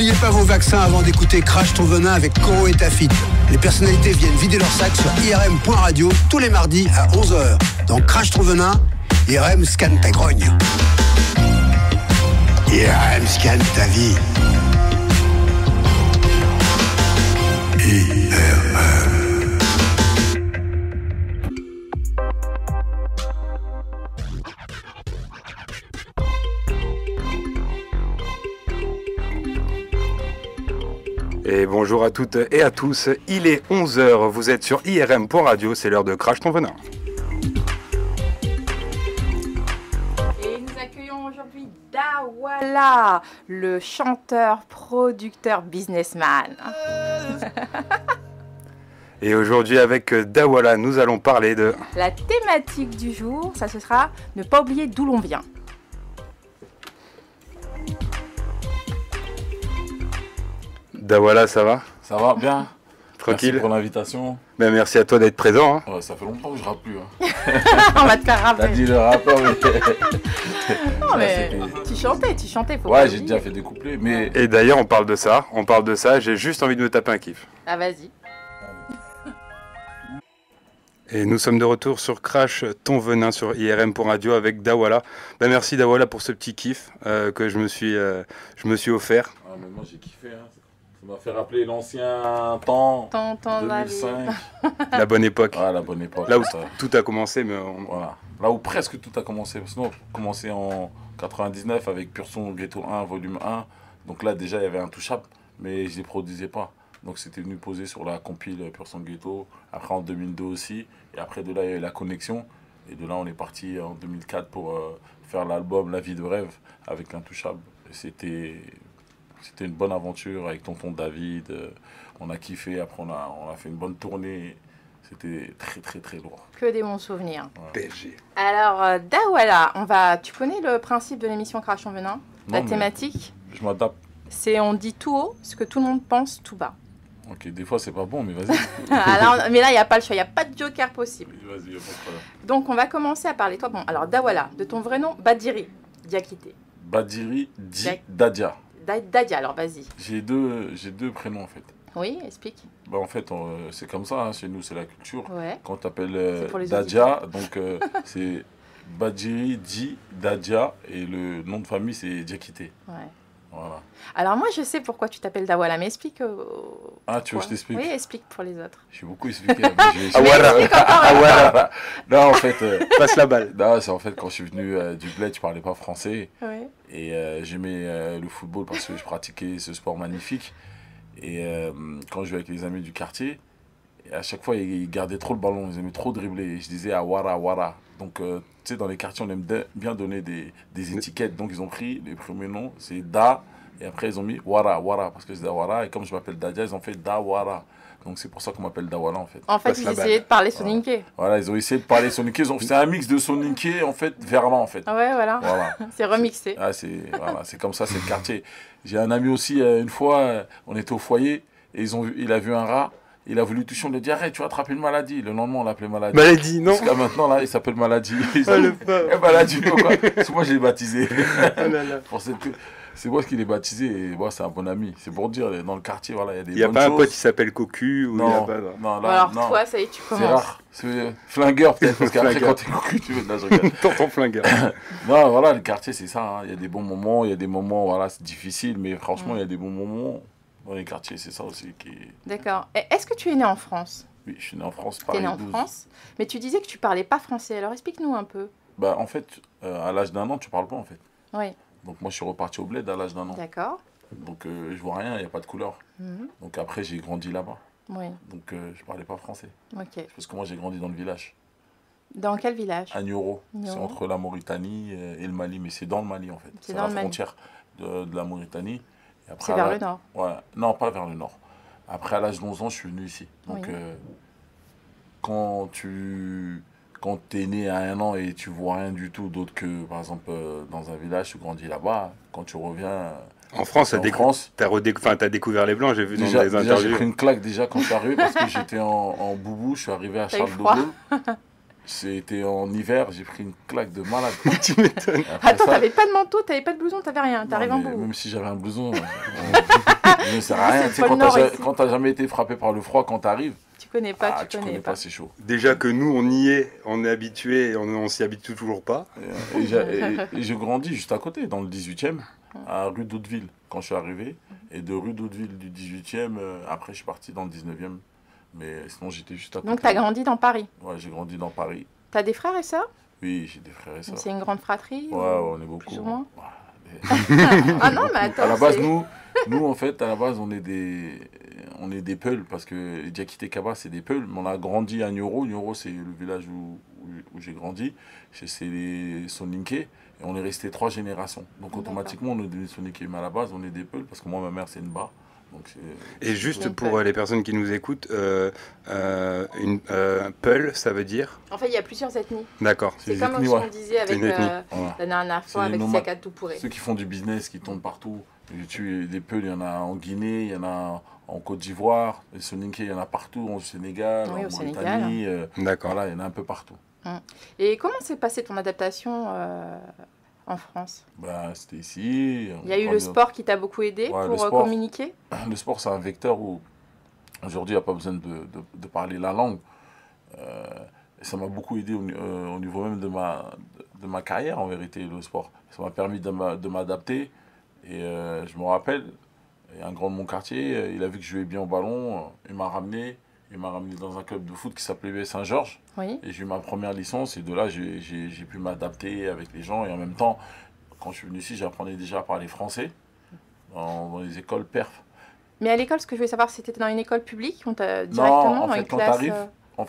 N'oubliez pas vos vaccins avant d'écouter Crash ton venin avec Coro et Tafit. Les personnalités viennent vider leur sac sur IRM.radio tous les mardis à 11 h. Dans Crash ton venin, IRM scanne ta grogne. IRM scanne ta vie. IRM. Et bonjour à toutes et à tous, il est 11 h, vous êtes sur IRM.radio, c'est l'heure de Crash ton venin. Et nous accueillons aujourd'hui Dawala, le chanteur, producteur, businessman. Et aujourd'hui avec Dawala, nous allons parler de... La thématique du jour, ça ce sera ne pas oublier d'où l'on vient. Dawala, ça va? Ça va bien. Tranquille. Merci pour l'invitation. Ben, merci à toi d'être présent. Hein. Ouais, ça fait longtemps que je rappe plus. Hein. On va te faire rapper. T'as dit le rappeur, mais... Non mais tu chantais. Faut ouais, pas j'ai oublier. déjà fait des couplets, mais... Et d'ailleurs, on parle de ça, j'ai juste envie de me taper un kiff. Ah vas-y. Et nous sommes de retour sur Crash ton venin sur IRM.radio avec Dawala. Ben, merci Dawala pour ce petit kiff que je me suis offert. Ah, mais moi j'ai kiffé, hein. Ça m'a fait rappeler l'ancien temps, 2005. La bonne époque. Ah, la bonne époque. Là où ça. tout a commencé, mais Voilà. Là où presque tout a commencé. Parce que nous, on a commencé en 99 avec Pur Son Ghetto 1, volume 1. Donc là, déjà, il y avait Intouchable, mais je ne les produisais pas. Donc c'était venu poser sur la compile Pur Son Ghetto. Après, en 2002 aussi. Et après, de là, il y a eu La Connexion. Et de là, on est parti en 2004 pour faire l'album La Vie de Rêve avec Intouchable. Et c'était une bonne aventure avec tonton David. On a kiffé. Après, on a fait une bonne tournée. C'était très, très, très lourd. Que des bons souvenirs. Ouais. PSG. Alors Dawala, tu connais le principe de l'émission Crash ton venin? La Non, mais thématique, je m'adapte. c'est on dit tout haut ce que tout le monde pense tout bas. Ok, des fois, c'est pas bon, mais vas-y. Alors, mais là, il n'y a pas le choix, il n'y a pas de joker possible. Vas-y, y a pas de problème. Donc, on va commencer à parler. Toi, bon, alors Dawala, de ton vrai nom, Badiri Diakité. Badiri, Dak- Dadia. Dadia, alors vas-y. J'ai deux prénoms, en fait. Oui, explique. Bah, en fait, c'est comme ça, hein, chez nous, c'est la culture. Ouais. Quand tu appelles C'est pour les Dadia, donc c'est Badiri, Dadia, et le nom de famille, c'est Diakité. Ouais. Voilà. Alors, moi, je sais pourquoi tu t'appelles Dawala, mais explique. Ah, tu veux que je t'explique? Oui, explique pour les autres. J'ai beaucoup expliqué. Mais Mais explique encore. Non, en fait, Passe la balle. non, c'est en fait quand je suis venu du bled, je parlais pas français. Ouais. Et j'aimais le football parce que je pratiquais ce sport magnifique. Et quand je jouais avec les amis du quartier, et à chaque fois, ils gardaient trop le ballon, ils aimaient trop dribbler. Et je disais à Wara, Wara. Donc, tu sais, dans les quartiers, on aime bien donner des étiquettes. Donc, ils ont pris les premiers noms, c'est Da. Et après, ils ont mis Wara, Wara, parce que c'est Dawara. Et comme je m'appelle Dadia, ils ont fait Dawara. Donc, c'est pour ça qu'on m'appelle Dawala, en fait. En fait, Passe ils la balle. essayaient de parler soninké. Voilà, ils ont essayé de parler soninké. C'est un mix de soninké, en fait, verlan, en fait. Ah ouais, voilà. Voilà. C'est remixé. Ah, c'est comme ça, c'est le quartier. J'ai un ami aussi, une fois, on était au foyer, et il a vu un rat, il a voulu toucher, on lui a dit arrête, tu vas attraper une maladie. Le lendemain, on l'appelait maladie. Maladie, non. Jusqu'à maintenant, là, il s'appelle maladie. Ah, le pauvre. Maladie, quoi. C'est moi, je l'ai baptisé. Oh là là. C'est moi qui l'ai baptisé, et moi, c'est un bon ami. C'est pour dire, dans le quartier, voilà, il y a des Il n'y a bonnes pas un choses. pote qui s'appelle Cocu ou il y a Non, pas, non, Bon, là, alors, non. toi, ça y est, tu C'est commences. rare. C'est flingueur, peut-être, parce qu'après, Flingueur. quand t'es cocu, tu veux. Là, je regarde. Tonton flingueur. Non, voilà, le quartier, c'est ça. Hein. Il y a des bons moments, il y a des moments, voilà, c'est difficile, mais franchement, il y a des bons moments dans les quartiers, c'est ça aussi qui est... D'accord. Et est-ce que tu es né en France? Oui, je suis né en France, Tu es Paris né en 12. France, mais tu disais que tu parlais pas français. Alors, explique-nous un peu. Bah, en fait, à l'âge d'1 an, tu parles pas, en fait. Oui, Donc, moi, je suis reparti au bled à l'âge d'1 an. d'accord. Donc, je vois rien, il n'y a pas de couleur. Mhm. Donc, après, j'ai grandi là-bas. Oui, Donc, je parlais pas français. ok. Parce que moi, j'ai grandi dans le village, Dans quel village? à Nioro. C'est Nioro. entre la Mauritanie et le Mali, mais c'est dans le Mali, en fait. C'est C'est dans la le Mali. frontière de la Mauritanie. Et après, C'est vers le nord. Ouais, non, pas vers le nord. Après, à l'âge de 11 ans, je suis venu ici. Donc, Oui. quand t'es né à 1 an et tu vois rien du tout d'autre que, par exemple, dans un village, tu grandis là-bas, quand tu reviens En France, en France, t'as découvert les Blancs, j'ai vu dans déjà, les j'ai interviews. pris une claque déjà quand je suis arrivé parce que j'étais en boubou, je suis arrivé à T'as eu Charles de froid. Gaulle. C'était en hiver, j'ai pris une claque de malade. Tu m'étonnes. Après Attends, ça, t'avais pas de manteau, t'avais pas de blouson, t'avais rien. non, T'arrives en mais bout. même si j'avais un blouson, ça ne sert à rien. C'est Tu sais, le pôle Nord ici. quand t'as jamais été frappé par le froid, quand t'arrives, Tu connais pas, tu connais pas, c'est chaud. Déjà que nous, on y est, on est habitué, on s'y habitue toujours pas. Et j'ai grandi juste à côté, dans le 18e, à rue d'Hauteville, quand je suis arrivé. Et de rue d'Hauteville du 18e, après je suis parti dans le 19e. Mais sinon j'étais juste à côté. Donc t'as grandi dans Paris. Ouais, j'ai grandi dans Paris. T'as des frères et sœurs? Oui, j'ai des frères et sœurs. C'est une grande fratrie? Ouais, on est beaucoup. Plus ou moins? Ouais, Ah non, mais attends. à la base, c'est- nous, en fait, à la base, on est des Peuls, parce que Diakité Kaba, c'est des Peuls, mais on a grandi à Nioro. Nioro, c'est le village où j'ai grandi. C'est les Soninké, et on est resté 3 générations. Donc, D'accord. automatiquement, on est des Soninké. Mais à la base, on est des Peuls, parce que moi, ma mère, c'est une Ba. Donc, Et juste Donc, pour les personnes qui nous écoutent, Peul, ça veut dire? En fait, il y a plusieurs ethnies. D'accord. C'est les comme ethnies, on ouais. disait avec une ethnie. Voilà. la dernière fois C'est les avec nomades. Siaka Toupouré. Ceux qui font du business, qui tournent partout. Des Peuls, il y en a en Guinée, il y en a en Côte d'Ivoire. Les Soninké, il y en a partout, au Sénégal, Oui, en au Sénégal. Mauritanie. D'accord. Voilà, il y en a un peu partout. Et comment s'est passée ton adaptation en France? Bah, c'était ici. Il y a eu le sport qui t'a beaucoup aidé Ouais, le pour sport. communiquer? Le sport, c'est un vecteur où aujourd'hui, il n'y a pas besoin de parler la langue. Et ça m'a beaucoup aidé au niveau même de ma carrière, en vérité, le sport. Ça m'a permis de m'adapter. Et je me rappelle, il y a un grand de mon quartier, il a vu que je jouais bien au ballon, il m'a ramené. Il m'a ramené dans un club de foot qui s'appelait VS Saint-Georges. Oui. Et j'ai eu ma première licence. Et de là, j'ai pu m'adapter avec les gens. Et en même temps, quand je suis venu ici, j'apprenais déjà à parler français dans les écoles perf. Mais à l'école, ce que je voulais savoir, c'était dans une école publique ou directement Non, en dans fait, une quand classe t'arrives,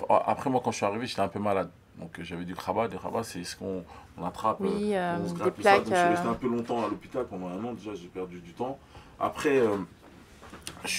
après moi, quand je suis arrivé, j'étais un peu malade. Donc j'avais du krabat. Des krabas, c'est ce qu'on attrape. Oui, on se des gratte tout ça. plaques. Donc je suis resté un peu longtemps à l'hôpital pendant un an. Déjà, j'ai perdu du temps. Après, je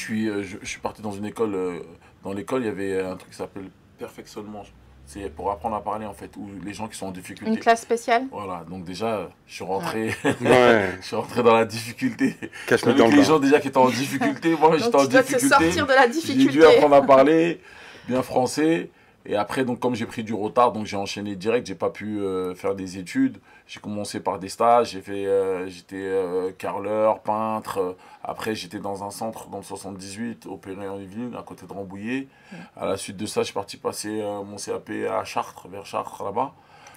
suis parti dans une école. Dans l'école, il y avait un truc qui s'appelle perfectionnement. C'est pour apprendre à parler, en fait, ou les gens qui sont en difficulté. Une classe spéciale? Voilà, donc déjà, je suis rentré, Ouais. je suis rentré dans la difficulté. Cache-le Avec dans le les bain. gens déjà qui étaient en difficulté, moi Donc j'étais en tu dois te difficulté. sortir de la J'ai dû difficulté. apprendre à parler bien français. Et après, donc, comme j'ai pris du retard, donc j'ai enchaîné direct. J'ai pas pu faire des études. J'ai commencé par des stages. J'étais carreleur, peintre. Après, j'étais dans un centre dans le 78, opéré en Yvelines, à côté de Rambouillet. À la suite de ça, je suis parti passer mon CAP à Chartres, vers Chartres là-bas.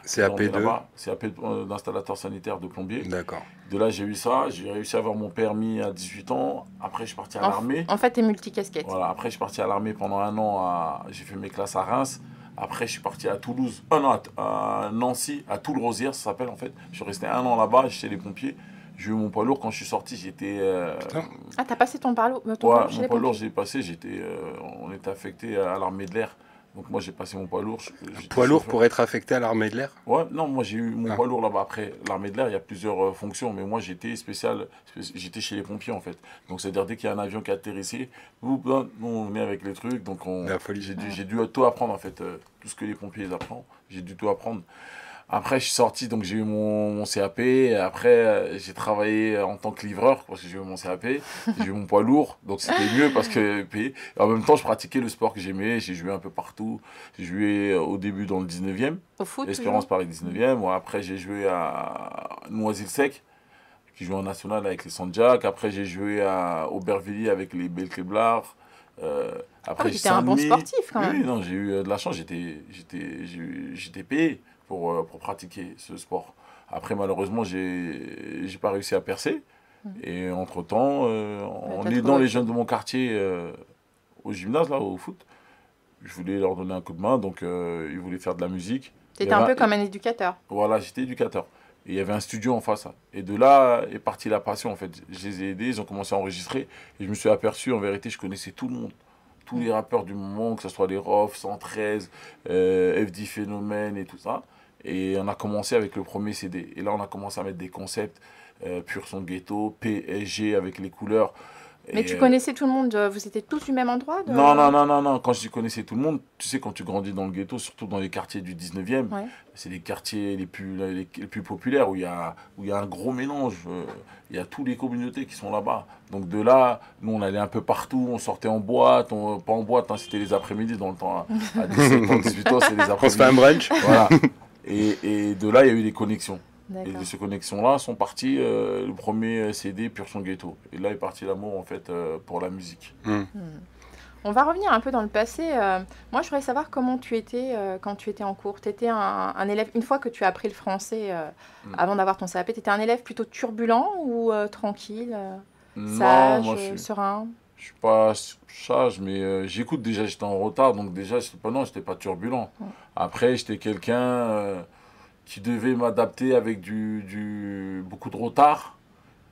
CAP2. Là-bas, CAP d'installateur sanitaire de plombier. D'accord. De là, j'ai eu ça. J'ai réussi à avoir mon permis à 18 ans. Après, je suis parti à l'armée. En fait, t'es multicasquette. Voilà, après, je suis parti à l'armée pendant un an. J'ai fait mes classes à Reims. Après, je suis parti à Toulouse. Non, à Nancy, à Toul-Rosière, ça s'appelle en fait. Je suis resté un an là-bas, j'étais les pompiers. J'ai eu mon poids lourd. Quand je suis sorti, j'étais. Ah, t'as passé ton parlo Ouais, parlo chez mon les poids lourd, pompiers? j'ai passé. On était affecté à l'armée de l'air. Donc, moi, j'ai passé mon poids lourd. J'étais Poids lourd chauffeur. pour être affecté à l'armée de l'air? Ouais, non, moi j'ai eu mon Ah. poids lourd là-bas. Après, l'armée de l'air, il y a plusieurs fonctions, mais moi j'étais j'étais chez les pompiers en fait. Donc c'est-à-dire dès qu'il y a un avion qui atterrissait, nous on est avec les trucs, donc La folie. j'ai dû tout apprendre en fait, tout ce que les pompiers apprennent, j'ai dû tout apprendre. Après, je suis sorti, donc j'ai eu mon CAP. Et après, j'ai travaillé en tant que livreur, parce que j'ai eu mon CAP. J'ai eu mon poids lourd, donc c'était mieux parce que. Et en même temps, je pratiquais le sport que j'aimais. J'ai joué un peu partout. J'ai joué au début dans le 19e, Au foot? Espérance Paris 19e. Ouais, après, j'ai joué à Noisy-le-Sec, qui joue en national avec les Sanjak. Après, j'ai joué à Aubervilliers avec les Belkeblar. Après, t'étais un bon Saint-Denis. sportif quand Oui, même. non, j'ai eu de la chance. J'étais payé pour pratiquer ce sport. Après, malheureusement, j'ai pas réussi à percer. Et entre-temps, en t'as aidant trouvé. les jeunes de mon quartier au gymnase, là, au foot, je voulais leur donner un coup de main. Donc, ils voulaient faire de la musique. T'étais Il y un avait peu comme un éducateur. Voilà, j'étais éducateur. Et il y avait un studio en face. Et de là est partie la passion, en fait. Je les ai aidés, ils ont commencé à enregistrer. Et je me suis aperçu, en vérité, je connaissais tout le monde. Tous les rappeurs du moment, que ce soit les Rof, 113, FD Phénomène et tout ça. Et on a commencé avec le premier CD. Et là, on a commencé à mettre des concepts, Pur Son Ghetto, PSG avec les couleurs. Mais tu connaissais tout le monde, vous étiez tous du même endroit Non. Quand je dis connaissais tout le monde, tu sais, quand tu grandis dans le ghetto, surtout dans les quartiers du 19e, c'est les quartiers les plus populaires où il y a un gros mélange. Il y a toutes les communautés qui sont là-bas. Donc de là, nous, on allait un peu partout, on sortait en boîte, pas en boîte, hein, c'était les après-midi dans le temps. Hein. À 17 ans, 18 ans, c'est les après-midi. On se fait un brunch. Voilà. Et de là, il y a eu des connexions. Et de D'accord. ces connexions-là sont partis le premier CD Pur Son Ghetto. Et là est parti l'amour en fait pour la musique. On va revenir un peu dans le passé. Moi, je voudrais savoir comment tu étais quand tu étais en cours. Tu étais un élève, une fois que tu as appris le français avant d'avoir ton CAP, tu étais un élève plutôt turbulent ou tranquille, sage, moi, serein? je suis pas sage, mais j'écoute déjà, j'étais en retard, donc déjà, j'étais pas turbulent. Après, j'étais quelqu'un qui devait m'adapter avec beaucoup de retard.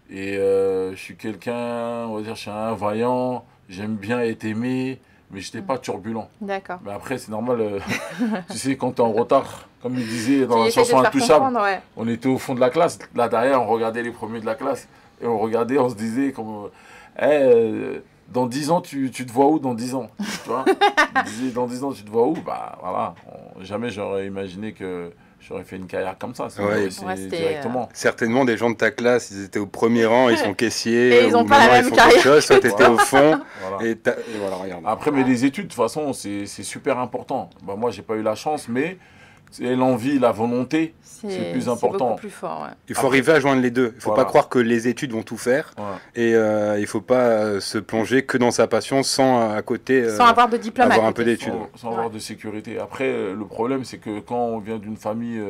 Et je suis quelqu'un, on va dire, je suis un vaillant, j'aime bien être aimé, mais je n'étais pas turbulent. D'accord. Mais après, c'est normal, tu sais, quand tu es en retard, comme il disait dans Tu la essaies de chanson te faire Intouchable, comprendre, ouais. on était au fond de la classe. Là, derrière, on regardait les premiers de la classe. Et on regardait, on se disait, comme, dans 10 ans, tu te vois où dans 10 ans? Tu vois? Il disait, dans 10 ans, tu te vois où? Bah voilà, jamais j'aurais imaginé que j'aurais fait une carrière comme ça. Ouais. C'est directement. Certainement, des gens de ta classe, ils étaient au premier rang, ils sont caissiers. Et ils ont ou pas la maintenant, même ils font carrière. quelque chose. Toi, tu étais au fond. Voilà. Et voilà, regarde. Après, mais les études, de toute façon, c'est super important. Bah, moi, j'ai pas eu la chance, mais l'envie, la volonté, c'est le plus important. C'est beaucoup plus fort, ouais. Il faut arriver à joindre les deux. Il ne faut Voilà. pas croire que les études vont tout faire. Ouais. Et il ne faut pas se plonger que dans sa passion sans à côté Sans avoir de diplôme avoir à un peu côté. d'études. Sans avoir de sécurité. Après, le problème, c'est que quand on vient d'une famille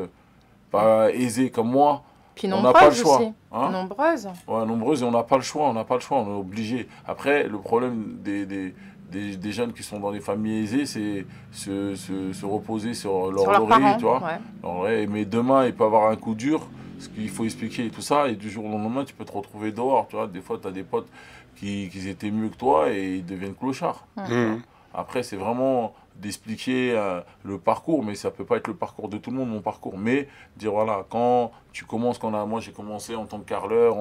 pas aisée comme moi, Puis on n'a pas le nombreuses choix. aussi. Hein? Nombreuses. Ouais, nombreuses, et on n'a pas le choix, on est obligé. Après, le problème des jeunes qui sont dans les familles aisées, c'est se reposer sur leur leurs laurier, parents, tu vois. ouais. En vrai, mais demain, il peut avoir un coup dur, ce qu'il faut expliquer et tout ça, et du jour au lendemain, tu peux te retrouver dehors, tu vois. Des fois, tu as des potes qui étaient mieux que toi et ils deviennent clochards. Mmh. Après, c'est vraiment d'expliquer le parcours, mais ça peut pas être le parcours de tout le monde, mon parcours. Mais dire, voilà, quand tu commences, moi j'ai commencé en tant que carreleur,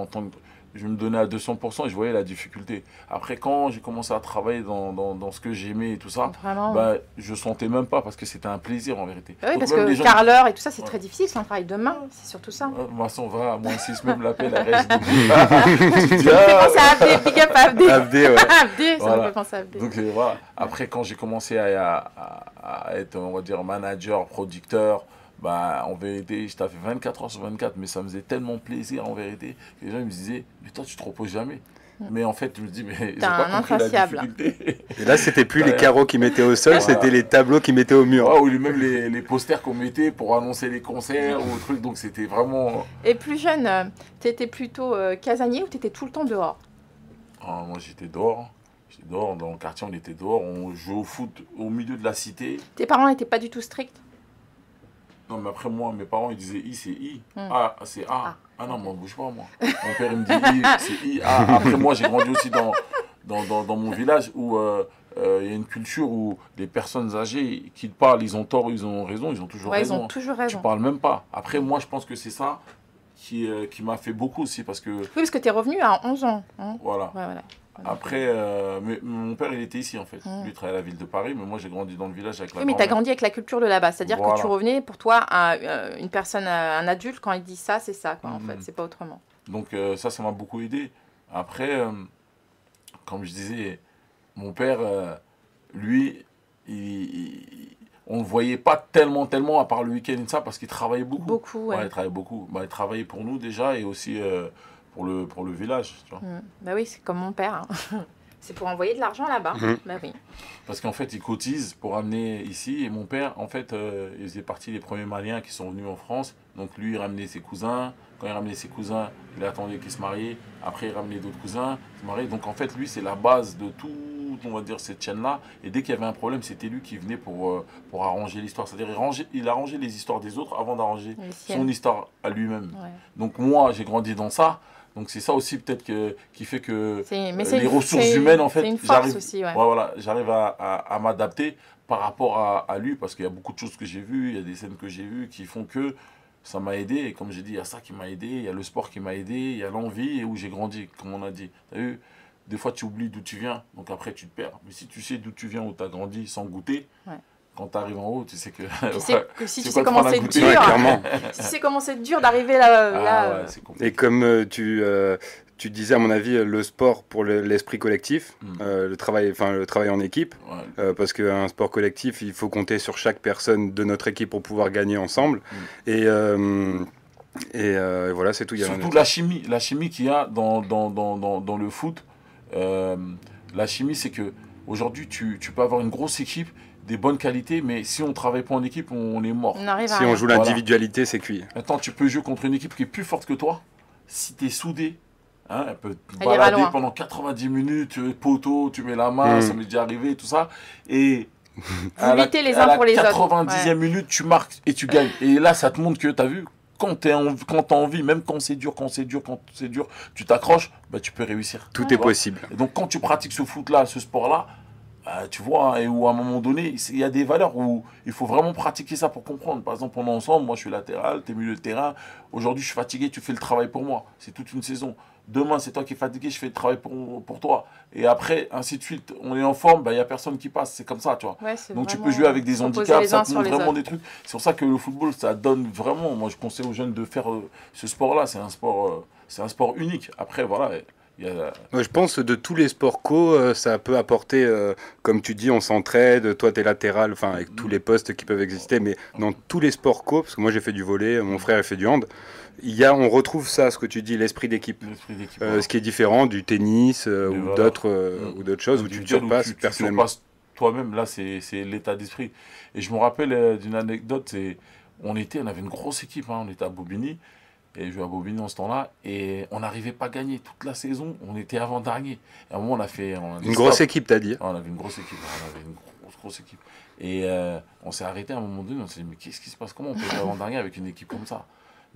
je me donnais à 200% et je voyais la difficulté. Après, quand j'ai commencé à travailler dans ce que j'aimais et tout ça, Vraiment. bah, je sentais même pas parce que c'était un plaisir en vérité. Oui, Donc, parce même les que gens- carreleur et tout ça, c'est Ouais. très difficile, c'est un travail de main, c'est surtout ça. Moi, on va, moi, si même l'appel, elle reste debout. Tu dis, Ça me fait ah, penser à Abdé, big up à Abdé. Abdé, ouais. Abdé, ça me Voilà. fait penser à Abdé. Donc voilà. Après, quand j'ai commencé à être, on va dire, manager, producteur, bah, en vérité, je taffais 24 heures sur 24, mais ça me faisait tellement plaisir en vérité que les gens ils me disaient, mais toi, tu te reposes jamais. Mais en fait, je me dis, mais j'ai T'es pas un compris la insatiable. difficulté. Et là, c'était plus les Ouais. carreaux qui mettaient au sol, Voilà. c'était les tableaux qui mettaient au mur. Ouais, ou même les posters qu'on mettait pour annoncer les concerts ou trucs, donc c'était vraiment. Et plus jeune, t'étais plutôt casanier ou t'étais tout le temps dehors? Ah, moi, j'étais dehors. J'étais dehors, dans le quartier, on était dehors, on jouait au foot au milieu de la cité. Tes parents n'étaient pas du tout stricts? Non, mais après, moi, mes parents, ils disaient I, c'est I. Hmm. A, c'est A. Ah. Ah non, moi, bouge pas, moi. Mon père, il me dit I, c'est I. A. Après, moi, j'ai grandi aussi dans mon village où il y a une culture où les personnes âgées qui te parlent, ils ont tort, ils ont raison, ils ont toujours Ouais, ils raison. ont toujours Tu raison. parles même pas. Après, moi, je pense que c'est ça qui m'a fait beaucoup aussi parce que, Oui, parce que t'es revenu à 11 ans. Hein. voilà. Ouais, voilà. Après, mais mon père, il était ici, en fait. Mm. Lui, il travaillait à la ville de Paris, mais moi, j'ai grandi dans le village avec la Oui, mais t'as grand-mère. grandi avec la culture de là-bas. C'est-à-dire que Voilà. tu revenais, pour toi, à une personne, un adulte, quand il dit ça, c'est ça, quoi, en Mhm. fait. C'est pas autrement. Donc ça m'a beaucoup aidé. Après, comme je disais, mon père, lui, on ne le voyait pas tellement, à part le week-end et ça, parce qu'il travaillait beaucoup. Beaucoup, ouais. Ouais, il travaillait beaucoup. Bah, il travaillait pour nous déjà et aussi pour le village. Tu vois. Bah oui, c'est comme mon père. Hein. C'est pour envoyer de l'argent là-bas. Mhm. Bah oui. Parce qu'en fait, il cotise pour amener ici. Et mon père, en fait, il faisait partie des premiers Maliens qui sont venus en France. Donc lui, il ramenait ses cousins. Quand il ramenait ses cousins, il attendait qu'ils se marient. Après, il ramenait d'autres cousins, ils se mariaient. Donc en fait, lui, c'est la base de tout, on va dire, cette chaîne-là. Et dès qu'il y avait un problème, c'était lui qui venait pour arranger l'histoire. C'est-à-dire, il arrangeait les histoires des autres avant d'arranger Les son siennes. histoire à lui-même. Ouais. Donc moi, j'ai grandi dans ça. Donc c'est ça aussi peut-être qui fait que Mais c'est les une- ressources c'est- humaines, en fait, c'est une force j'arrive aussi, ouais. voilà, j'arrive à m'adapter par rapport à lui parce qu'il y a beaucoup de choses que j'ai vues, il y a des scènes que j'ai vues qui font que ça m'a aidé. Et comme j'ai dit, il y a ça qui m'a aidé, il y a le sport qui m'a aidé, il y a l'envie et où j'ai grandi, comme on a dit. T'as vu, des fois tu oublies d'où tu viens, donc après tu te perds. Mais si tu sais d'où tu viens, où tu as grandi sans goûter, quand tu arrives en haut, tu sais que... Tu sais que si tu sais comment c'est dur, si tu sais comment c'est dur d'arriver là, et comme tu disais, à mon avis, le sport pour l'esprit collectif, le travail en équipe, parce qu'un sport collectif, il faut compter sur chaque personne de notre équipe pour pouvoir gagner ensemble. Et voilà, c'est tout. Surtout la chimie qu'il y a dans le foot. La chimie, c'est que aujourd'hui, tu peux avoir une grosse équipe, des bonnes qualités, mais si on ne travaille pas en équipe, on est mort. Si on joue l'individualité, c'est cuit. Attends, tu peux jouer contre une équipe qui est plus forte que toi. Si tu es soudé, elle peut te balader pendant 90 minutes, poteau, tu mets la main, ça m'est déjà arrivé, tout ça. Et vous luttez les uns pour les autres. 90e minute, tu marques et tu gagnes. Et là, ça te montre que tu as vu, quand tu as envie, même quand c'est dur, tu t'accroches, tu peux réussir. Tout est possible. Et donc, quand tu pratiques ce foot-là, ce sport-là, tu vois, et où à un moment donné, il y a des valeurs où il faut vraiment pratiquer ça pour comprendre. Par exemple, on est ensemble, moi je suis latéral, tu es milieu de terrain. Aujourd'hui, je suis fatigué, tu fais le travail pour moi. C'est toute une saison. Demain, c'est toi qui es fatigué, je fais le travail pour toi. Et après, ainsi de suite, on est en forme, il n'y a personne qui passe. C'est comme ça, tu vois. Donc tu peux jouer avec des handicaps, ça te montre vraiment des trucs. C'est pour ça que le football, ça donne vraiment. Moi, je conseille aux jeunes de faire ce sport-là. C'est un sport unique. Après, voilà. Je pense que de tous les sports co, ça peut apporter, comme tu dis, on s'entraide, toi tu es latéral, enfin avec tous les postes qui peuvent exister, mais dans tous les sports co, parce que moi j'ai fait du volley, mon frère a fait du hand, on retrouve ça, ce que tu dis, l'esprit d'équipe. Ce qui est différent du tennis ou d'autres choses où tu surpasses personnellement. Tu toi-même, là c'est l'état d'esprit. Et je me rappelle d'une anecdote, on avait une grosse équipe, on était à Bobigny. Et je jouais à Bobigny en ce temps-là. Et on n'arrivait pas à gagner toute la saison. On était avant-dernier. Et à un moment, on a fait... Une grosse équipe, t'as dit. On avait une grosse équipe. On avait une grosse équipe. Et on s'est arrêté à un moment donné. On s'est dit, mais qu'est-ce qui se passe? Comment on peut être avant-dernier avec une équipe comme ça?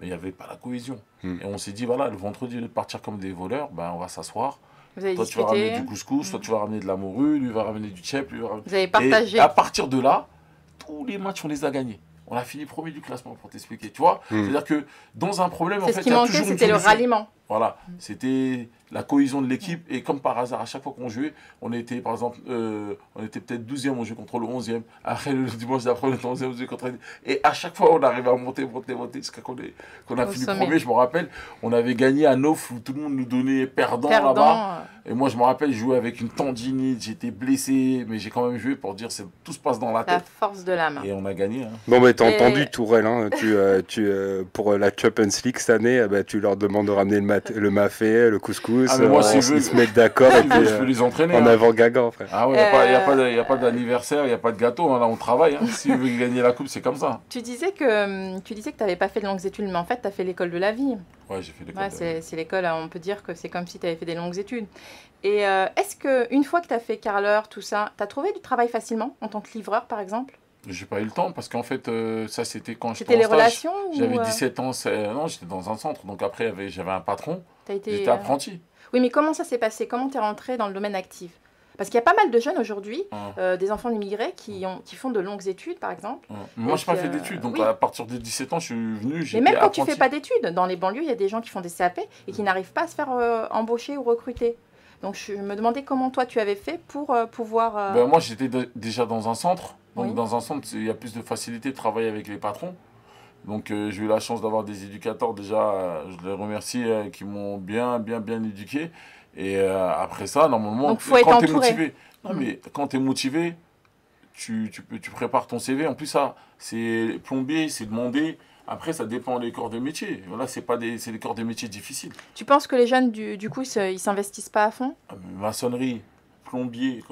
Mais il n'y avait pas la cohésion. Et on s'est dit, voilà, le vendredi, au lieu de partir comme des voleurs, on va s'asseoir. Toi, tu vas ramener du couscous. Toi, tu vas ramener de la morue. Lui va ramener du tchèp. Vous avez partagé. Et à partir de là, tous les matchs, on les a gagnés. On a fini premier du classement, pour t'expliquer, tu vois. C'est-à-dire que dans un problème, en fait, il y a toujours une solution. C'était le ralliement. Voilà, c'était la cohésion de l'équipe. Et comme par hasard, à chaque fois qu'on jouait, on était, par exemple, on était peut-être 12e, on jouait contre le 11e. Après, le dimanche d'après, on était 11e, on jouait contre... Et à chaque fois, on arrivait à monter, jusqu'à qu'on a fini premier. Je me rappelle, on avait gagné à Neuf, où tout le monde nous donnait perdant là-bas. Et moi, je me rappelle, je jouais avec une tendinite, j'étais blessé, mais j'ai quand même joué pour dire tout se passe dans la tête. La force de l'âme. Et on a gagné. Bon, mais t'as entendu, Tourelle, pour la Champions League cette année, tu leur demandes de ramener le mafé, le couscous, moi, ils se mettent d'accord et puis, je peux les entraîner. En avant Guingamp, frère. Ah ouais, il n'y a pas d'anniversaire, il n'y a pas de gâteau, là on travaille. Si vous voulez gagner la coupe, c'est comme ça. Tu disais que tu n'avais pas fait de longues études, mais en fait, tu as fait l'école de la vie. Ouais, j'ai fait l'école de la vie. C'est l'école, on peut dire que c'est comme si tu avais fait des longues études. Et est-ce qu'une fois que tu as fait carreleur, tout ça, tu as trouvé du travail facilement, en tant que livreur, par exemple? J'ai pas eu le temps parce qu'en fait, ça c'était quand j'étais en stage. C'était les relations J'avais 17 ans, non, j'étais dans un centre, donc après j'avais un patron, j'étais apprenti. Oui, mais comment ça s'est passé? Comment tu es rentré dans le domaine actif? Parce qu'il y a pas mal de jeunes aujourd'hui, des enfants d'immigrés qui font de longues études, par exemple. Moi, je n'ai pas fait d'études, donc à partir de 17 ans, je suis venu, j'étais Et même quand apprenti. tu ne fais pas d'études, dans les banlieues, il y a des gens qui font des CAP et qui n'arrivent pas à se faire embaucher ou recruter. Donc je me demandais comment toi tu avais fait pour pouvoir... moi, j'étais déjà dans un centre. Donc dans un centre, il y a plus de facilité de travailler avec les patrons. Donc j'ai eu la chance d'avoir des éducateurs déjà, je les remercie, qui m'ont bien éduqué. Et après ça, normalement, quand tu es motivé, quand tu es motivé, tu prépares ton CV. En plus, ça, c'est plombier, c'est demandé. Après, ça dépend des corps de métier. Voilà, c'est des corps de métier difficiles. Tu penses que les jeunes, du coup, ils s'investissent pas à fond? Maçonnerie, plombier,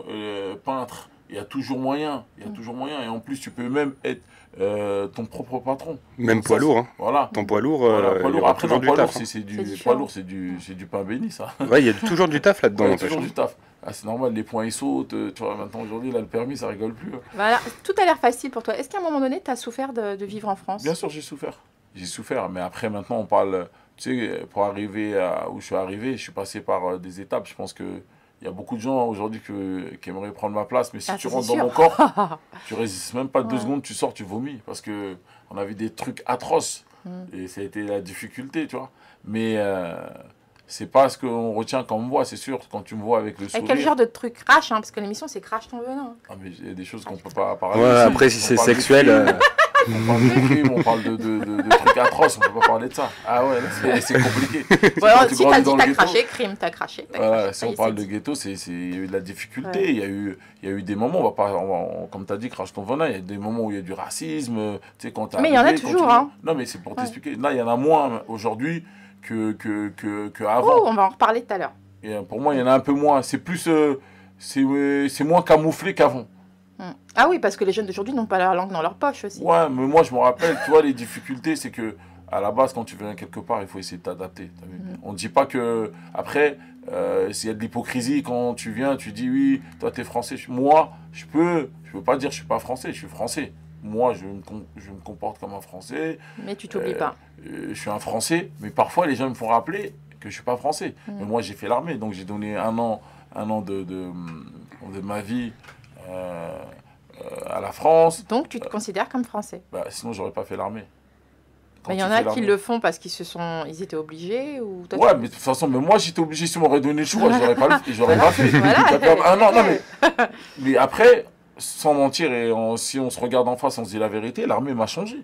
peintre, il y a toujours moyen. Et en plus, tu peux même être ton propre patron. Même poids lourd. Hein. Voilà. Ton poids lourd. Après, dans poids lourd, c'est du pain béni, ça. Ouais, il y a toujours du taf là-dedans. Il y a toujours du taf. C'est normal, les points ils sautent. Tu vois, maintenant, aujourd'hui, là, le permis, ça rigole plus. Voilà, tout a l'air facile pour toi. Est-ce qu'à un moment donné, tu as souffert de vivre en France? Bien sûr, j'ai souffert. Mais après, maintenant, on parle. Tu sais, pour arriver où je suis arrivé, je suis passé par des étapes. Je pense que. Il y a beaucoup de gens aujourd'hui qui aimeraient prendre ma place, mais si tu rentres dans mon corps, tu résistes même pas 2 secondes, tu sors, tu vomis. Parce qu'on a vu des trucs atroces. Et ça a été la difficulté, tu vois. Mais c'est pas ce qu'on retient quand on me voit, c'est sûr. Quand tu me vois avec le Et sourire. quel genre de truc crash, hein, parce que l'émission c'est crash ton venin. Ah, mais il y a des choses qu'on peut pas parler. Ouais, aussi. après, si On c'est parle de sexuel. crimes, on parle de crimes, on parle de trucs atroces, on peut pas parler de ça. Ah ouais, là, c'est compliqué. Ouais, Quand tu si grandis t'as dit dans le t'as ghetto, craché, crime, t'as craché. voilà, si Ça y on est, parle c'est de dit. ghetto, il y a eu de la difficulté, Ouais. il y a eu des moments, on va pas, comme tu as dit, crache ton venin, il y a des moments où il y a du racisme, tu sais, quand t'es Mais il y en a arrivé, quand toujours, tu- hein. Non, mais c'est pour Ouais. t'expliquer. Là, il y en a moins aujourd'hui que Oh, avant. on va en reparler tout à l'heure. Et pour moi, il y en a un peu moins. C'est plus, c'est moins camouflé qu'avant. Ah oui, parce que les jeunes d'aujourd'hui n'ont pas leur langue dans leur poche aussi. Ouais, mais moi, je me rappelle, tu vois, les difficultés, c'est que à la base, quand tu viens quelque part, il faut essayer de t'adapter. T'as vu. On ne dit pas que. Après, s'il y a de l'hypocrisie, quand tu viens, tu dis oui, toi, tu es français. Moi, je peux pas dire je suis pas français, je suis français. Moi, je me comporte comme un français. Mais tu t'oublies pas. Je suis un français, mais parfois, les gens me font rappeler que je suis pas français. Mais moi, j'ai fait l'armée, donc j'ai donné un an de ma vie. À la France. Donc tu te considères comme français. Bah, sinon, j'aurais pas fait l'armée. Quand Mais il y tu en fais a qui l'armée- le font parce ils étaient obligés ou toi, Ouais, mais de toute façon, mais moi j'étais obligé, si on m'aurait donné le choix, j'aurais pas fait. Voilà. T'as peur- Ah non, non, mais après, sans mentir, si on se regarde en face, on se dit la vérité, l'armée m'a changé.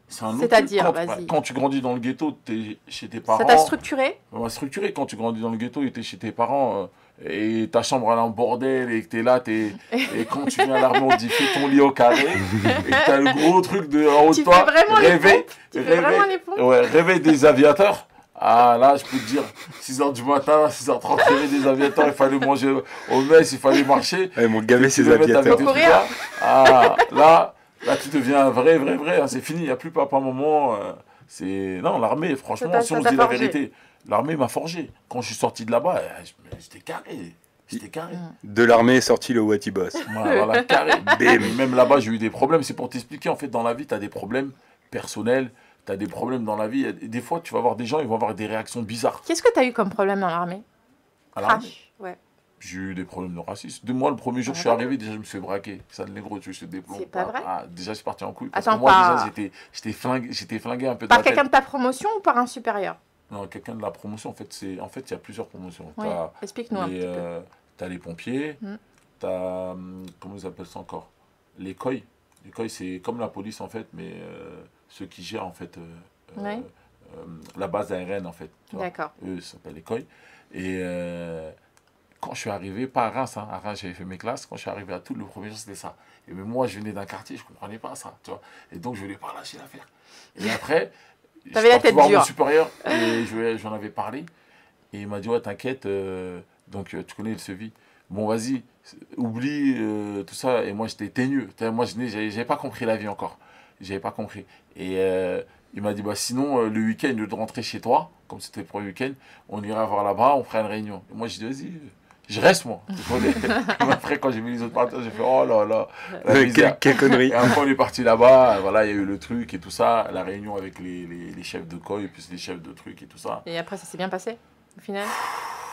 C'est un autre C'est-à-dire, truc. vas-y. Quand tu grandis dans le ghetto, t'es chez tes parents. Ça t'a structuré? On m'a structuré. Quand tu grandis dans le ghetto et t'es chez tes parents, et ta chambre elle est en bordel, et que t'es là, et quand tu viens à l'armée, on te dit fais ton lit au carré, et que t'as le gros truc de en haut de Tu toi, fais vraiment les réveil, pompes. Tu fais vraiment les pompes. ouais, réveil des aviateurs. Ah là, je peux te dire, 6h du matin, 6h30, réveil des aviateurs, il fallait manger au mess, il fallait marcher. Ils m'ont gavé ces kilomètres avec aviateurs. des Faut trucs courir. là. Ah, là, tu deviens un vrai, hein, c'est fini, il n'y a plus papa, maman. Non, l'armée, franchement, si on se dit la forgé. vérité, l'armée m'a forgé. Quand je suis sorti de là-bas, j'étais carré. J'étais carré. De l'armée est sorti le Wati Boss. Voilà, carré. Bim. Même là-bas, j'ai eu des problèmes. C'est pour t'expliquer, en fait, dans la vie, tu as des problèmes personnels, tu as des problèmes dans la vie. Et des fois, tu vas voir des gens, ils vont avoir des réactions bizarres. Qu'est-ce que tu as eu comme problème dans l'armée? À l'armée. Crash. Ouais. J'ai eu des problèmes de racisme. De moi, le premier jour, Ah je suis ouais. arrivé, déjà, je me suis fait braquer. Ça, le négro, tu sais, des plombs. C'est pas vrai. Déjà, je suis parti en couille. Parce Attends, que moi, pas- déjà, j'étais flingué un peu de Par la tête. quelqu'un de ta promotion ou par un supérieur? Non, quelqu'un de la promotion, en fait, il y a plusieurs promotions. Oui. Explique-nous un petit peu. T'as les pompiers, Mm. t'as, comment ils appellent ça encore? Les COI. Les COI, c'est comme la police, en fait, mais ceux qui gèrent, en fait, Oui. la base aérienne, en fait. Tu vois. D'accord. Eux, ça s'appelle les COI. Et quand je suis arrivé, pas à Reims, hein, à Reims, j'avais fait mes classes. Quand je suis arrivé à Toul, le premier jour, c'était ça. Et mais moi, je venais d'un quartier, je ne comprenais pas ça, tu vois. Et donc, je voulais pas lâcher l'affaire. Et après, je T'avais la suis parti tête voir dure. mon supérieur, et j'en avais parlé. Et il m'a dit, ouais, t'inquiète, donc tu connais le SEVI. Bon, vas-y, oublie tout ça. Et moi, j'étais teigneux. Moi, j'avais pas compris la vie encore. J'avais pas compris. Et il m'a dit, bah, sinon, le week-end, au lieu de rentrer chez toi, comme c'était le premier week-end, on ira voir là-bas, on fera une réunion. Et moi, j'ai dit, vas-y, je reste, moi. Tu connais. Et après, quand j'ai vu les autres partir, j'ai fait, oh là là, la misère. Quelle connerie. Et après, on est parti là-bas, voilà, il y a eu le truc et tout ça, la réunion avec les chefs de COI, et puis les chefs de trucs et tout ça. Et après, ça s'est bien passé, au final?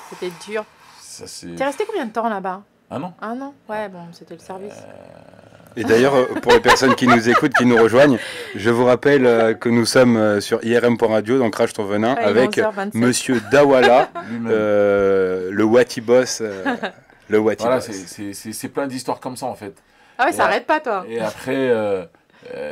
C'était dur. Ça, c'est... T'es resté combien de temps là-bas? Ah non? Un an? Ouais, bon, c'était le service. Et d'ailleurs, pour les personnes qui nous écoutent, qui nous rejoignent, je vous rappelle que nous sommes sur IRM.radio, donc Crash ton venin, Ouais, il est avec 11h27. Monsieur Dawala, Lui-même. le Wati Boss. Le Wati Voilà, Boss. c'est plein d'histoires comme ça en fait. Ah ouais, ça Et arrête pas, toi. Et après,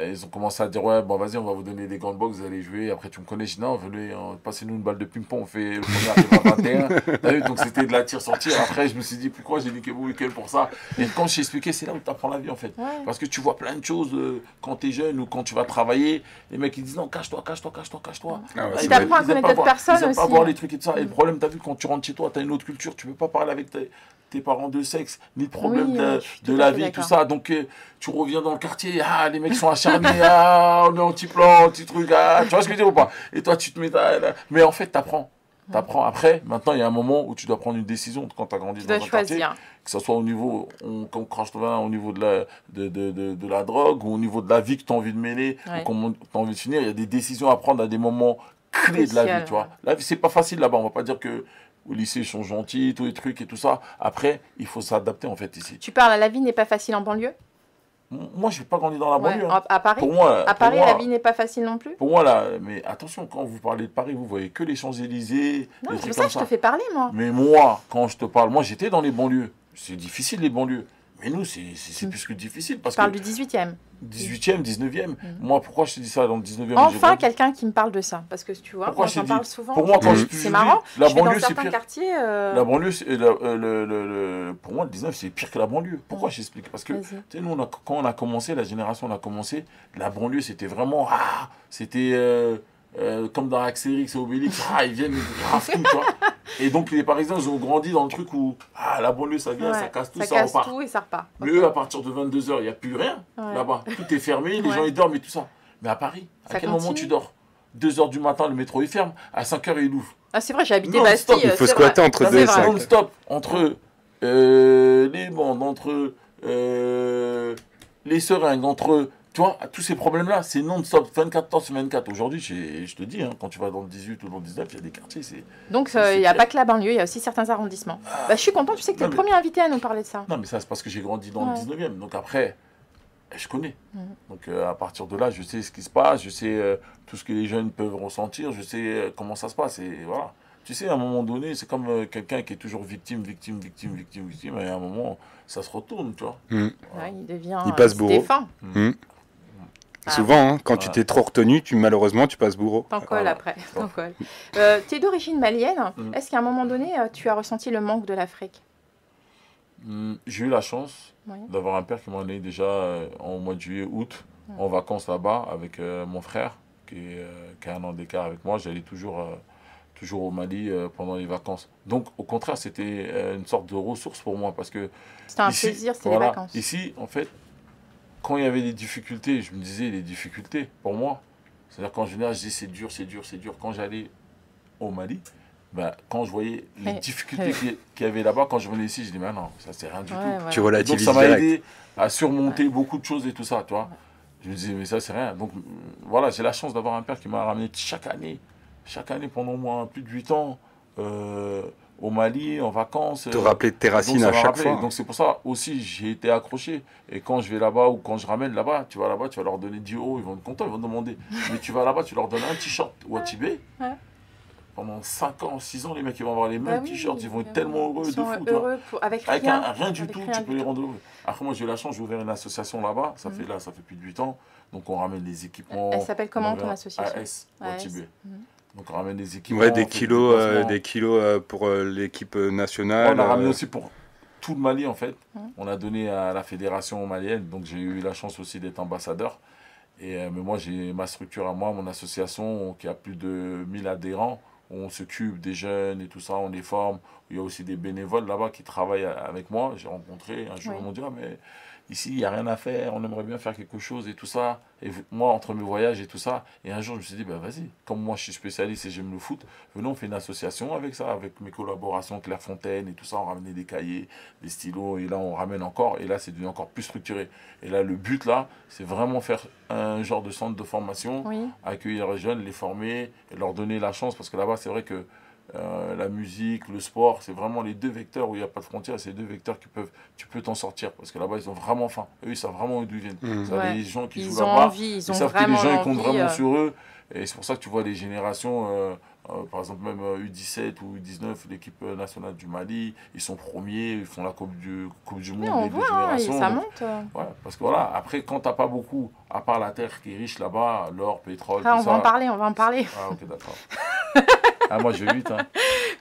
ils ont commencé à dire, ouais, bon vas-y, on va vous donner des grandes box, vous allez jouer. Après, tu me connais, je dis, non, venez, passez-nous une balle de ping-pong, on fait le premier arrive à 21. T'as vu, donc c'était de la tir-sortir. Après, je me suis dit, pourquoi j'ai niqué mon week-end pour ça? Et quand je t'ai expliqué, c'est là où tu apprends la vie en fait. Ouais. Parce que tu vois plein de choses quand tu es jeune ou quand tu vas travailler. Les mecs ils disent non, cache-toi, cache-toi, cache-toi, cache-toi. Ah ouais, Là, c'est ils vrai. aiment- t'apprends à ils aiment connaître pas d'autres voir- personnes Ils aiment pas aussi. voir les trucs et tout ça. Et le problème, tu as vu, quand tu rentres chez toi, tu as une autre culture. Tu peux pas parler avec tes parents de sexe, ni de problème Oui, de, je suis de tout la à fait vie, tout d'accord. ça. Donc tu reviens dans le quartier, ah, les mecs sont acharnés, ah, on est anti-plan, anti-truc, ah, tu vois ce que je veux dire ou pas? Et toi, tu te mets là. Mais en fait, tu apprends. T'apprends. Après, maintenant, il y a un moment où tu dois prendre une décision quand tu as grandi Tu dans dois un quartier, choisir. que ce soit au niveau, quand on crache ton vin, au niveau de la drogue, ou au niveau de la vie que tu as envie de mêler, Ouais. ou comment tu as envie de finir. Il y a des décisions à prendre à des moments clés de la vie, Crucial, tu vois. La vie, c'est pas facile là-bas. On va pas dire que au lycée, ils sont gentils, tous les trucs et tout ça. Après, il faut s'adapter, en fait, ici. Tu parles, la vie n'est pas facile en banlieue? Moi, je n'ai pas grandi dans la banlieue. Hein. À Paris, pour moi, la vie n'est pas facile non plus. Pour moi, là, mais attention, quand vous parlez de Paris, vous voyez que les Champs-Élysées. Non, c'est pour ça que je te fais parler, moi. Mais moi, quand je te parle, moi, j'étais dans les banlieues. C'est difficile, les banlieues. Mais nous, c'est plus que difficile. Parce je parle du 18e. 18e, 19e. Moi, pourquoi je te dis ça dans le 19e? Enfin, quelqu'un qui me parle de ça. Parce que tu vois, moi, j'en parle souvent. Pour moi, quand c'est marrant. La banlieue, c'est pire. Quartiers, La banlieue, pour moi, le 19, c'est pire que la banlieue. Pourquoi j'explique? Parce que, tu sais, nous, quand on a commencé, la génération, on a commencé, la banlieue, c'était vraiment. C'était comme dans Astérix et Obélix. Ils viennent, tu vois. Et donc, les Parisiens, ils ont grandi dans le truc où la banlieue, ça vient, ça casse tout, ça repart. Tout et ça repart. Mais eux, à partir de 22h, il n'y a plus rien là-bas. Tout est fermé, les gens, ils dorment et tout ça. Mais à Paris, à quel moment tu dors? 2h du matin, le métro, il ferme. À 5h, il ouvre. Ah, c'est vrai, j'ai habité Bastille. Il faut squatter entre 2 et 5. Non-stop. Entre les bandes, entre les seringues, entre... Tu vois, tous ces problèmes-là, c'est non-stop, 24 heures sur 24. Aujourd'hui, je te dis, quand tu vas dans le 18 ou dans le 19, il y a des quartiers. Donc, il n'y a pas que la banlieue, il y a aussi certains arrondissements. Je suis content, tu sais que tu es le premier invité à nous parler de ça. Non, mais ça, c'est parce que j'ai grandi dans le 19e. Donc après, je connais. Donc à partir de là, je sais ce qui se passe, je sais tout ce que les jeunes peuvent ressentir, je sais comment ça se passe. Et voilà. Tu sais, à un moment donné, c'est comme quelqu'un qui est toujours victime, et à un moment, ça se retourne, tu vois. Voilà. Il passe bourreau. Souvent, quand tu t'es trop retenu, malheureusement, tu passes bourreau. T'en colles après. Tu es d'origine malienne. Est-ce qu'à un moment donné, tu as ressenti le manque de l'Afrique? J'ai eu la chance d'avoir un père qui m'a emmené déjà en mois de juillet, août, en vacances là-bas avec mon frère, qui a un an d'écart avec moi. J'allais toujours au Mali pendant les vacances. Donc, au contraire, c'était une sorte de ressource pour moi. Parce que c'était un plaisir, c'était les vacances. Ici, en fait, quand il y avait des difficultés, je me disais les difficultés pour moi. C'est-à-dire qu'en général, je disais c'est dur. Quand j'allais au Mali, quand je voyais les difficultés qu'il y avait là-bas, quand je venais ici, je dis mais non, ça c'est rien du tout. Voilà. Tu relativises. Donc ça m'a aidé à surmonter beaucoup de choses et tout ça, tu vois. Je me disais mais ça c'est rien. Donc voilà, j'ai la chance d'avoir un père qui m'a ramené chaque année pendant au moins plus de 8 ans au Mali, en vacances. Te rappeler de tes racines à chaque fois. Donc c'est pour ça aussi j'ai été accroché. Et quand je vais là-bas ou quand je ramène là-bas, tu vas là-bas, tu vas leur donner 10 €, ils vont être contents, ils vont te demander. Mais tu vas là-bas, tu leur donnes un t-shirt Watibé. Pendant 5 ans, 6 ans, les mecs ils vont avoir les mêmes t-shirts, ils vont être tellement heureux de fou. Avec rien du tout, tu peux les rendre heureux. Après moi j'ai eu la chance, j'ai ouvert une association là-bas, ça fait plus de 8 ans. Donc on ramène des équipements. Elle s'appelle comment ton association? AS Watibé. Donc on ramène des équipements. Des kilos pour l'équipe nationale. On a ramené aussi pour tout le Mali en fait. On a donné à la fédération malienne, donc j'ai eu la chance aussi d'être ambassadeur. Mais moi j'ai ma structure à moi, mon association qui a plus de 1000 adhérents. On s'occupe des jeunes et tout ça, on les forme. Il y a aussi des bénévoles là-bas qui travaillent avec moi. J'ai rencontré un jour, ils m'ont dit mais ici, il n'y a rien à faire, on aimerait bien faire quelque chose et tout ça. Et moi, entre mes voyages et tout ça, et un jour, je me suis dit, vas-y, comme moi, je suis spécialiste et j'aime le foot, venons, on fait une association avec ça, avec mes collaborations, Clairefontaine et tout ça, on ramenait des cahiers, des stylos, et là, on ramène encore, et là, c'est devenu encore plus structuré. Et là, le but, là, c'est vraiment faire un genre de centre de formation, accueillir les jeunes, les former, et leur donner la chance, parce que là-bas, c'est vrai que la musique, le sport, c'est vraiment les deux vecteurs où il n'y a pas de frontières, c'est les deux vecteurs tu peux t'en sortir, parce que là-bas ils ont vraiment faim, eux ils savent vraiment d'où ils viennent. Les gens qui jouent là-bas, ils savent que les gens ils comptent vraiment sur eux, et c'est pour ça que tu vois les générations, par exemple même U17 ou U19, l'équipe nationale du Mali, ils sont premiers, ils font la coupe du monde des deux générations. Ça monte. Parce que voilà, après quand t'as pas beaucoup, à part la terre qui est riche là-bas, l'or, pétrole, tout on ça. on va en parler. Ah ok d'accord. Moi je vais vite.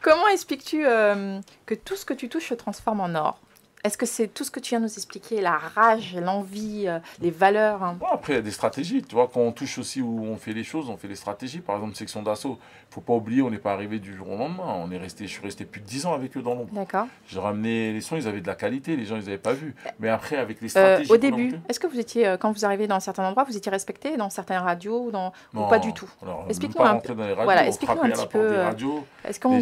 Comment expliques-tu que tout ce que tu touches se transforme en or? Est-ce que c'est tout ce que tu viens de nous expliquer, la rage, l'envie, les valeurs Après, il y a des stratégies. Tu vois, quand on touche aussi où on fait les choses, on fait les stratégies. Par exemple, section d'assaut. Il ne faut pas oublier, on n'est pas arrivé du jour au lendemain. Je suis resté plus de 10 ans avec eux dans l'ombre. D'accord. J'ai ramené les sons, ils avaient de la qualité, les gens, ils n'avaient pas vu. Mais après, avec les stratégies... Au début, est-ce que vous étiez, quand vous arrivez dans certains endroits, vous étiez respecté dans certaines radios ou pas du tout? Explique-nous un peu. Explique-nous un petit peu. Est-ce qu'on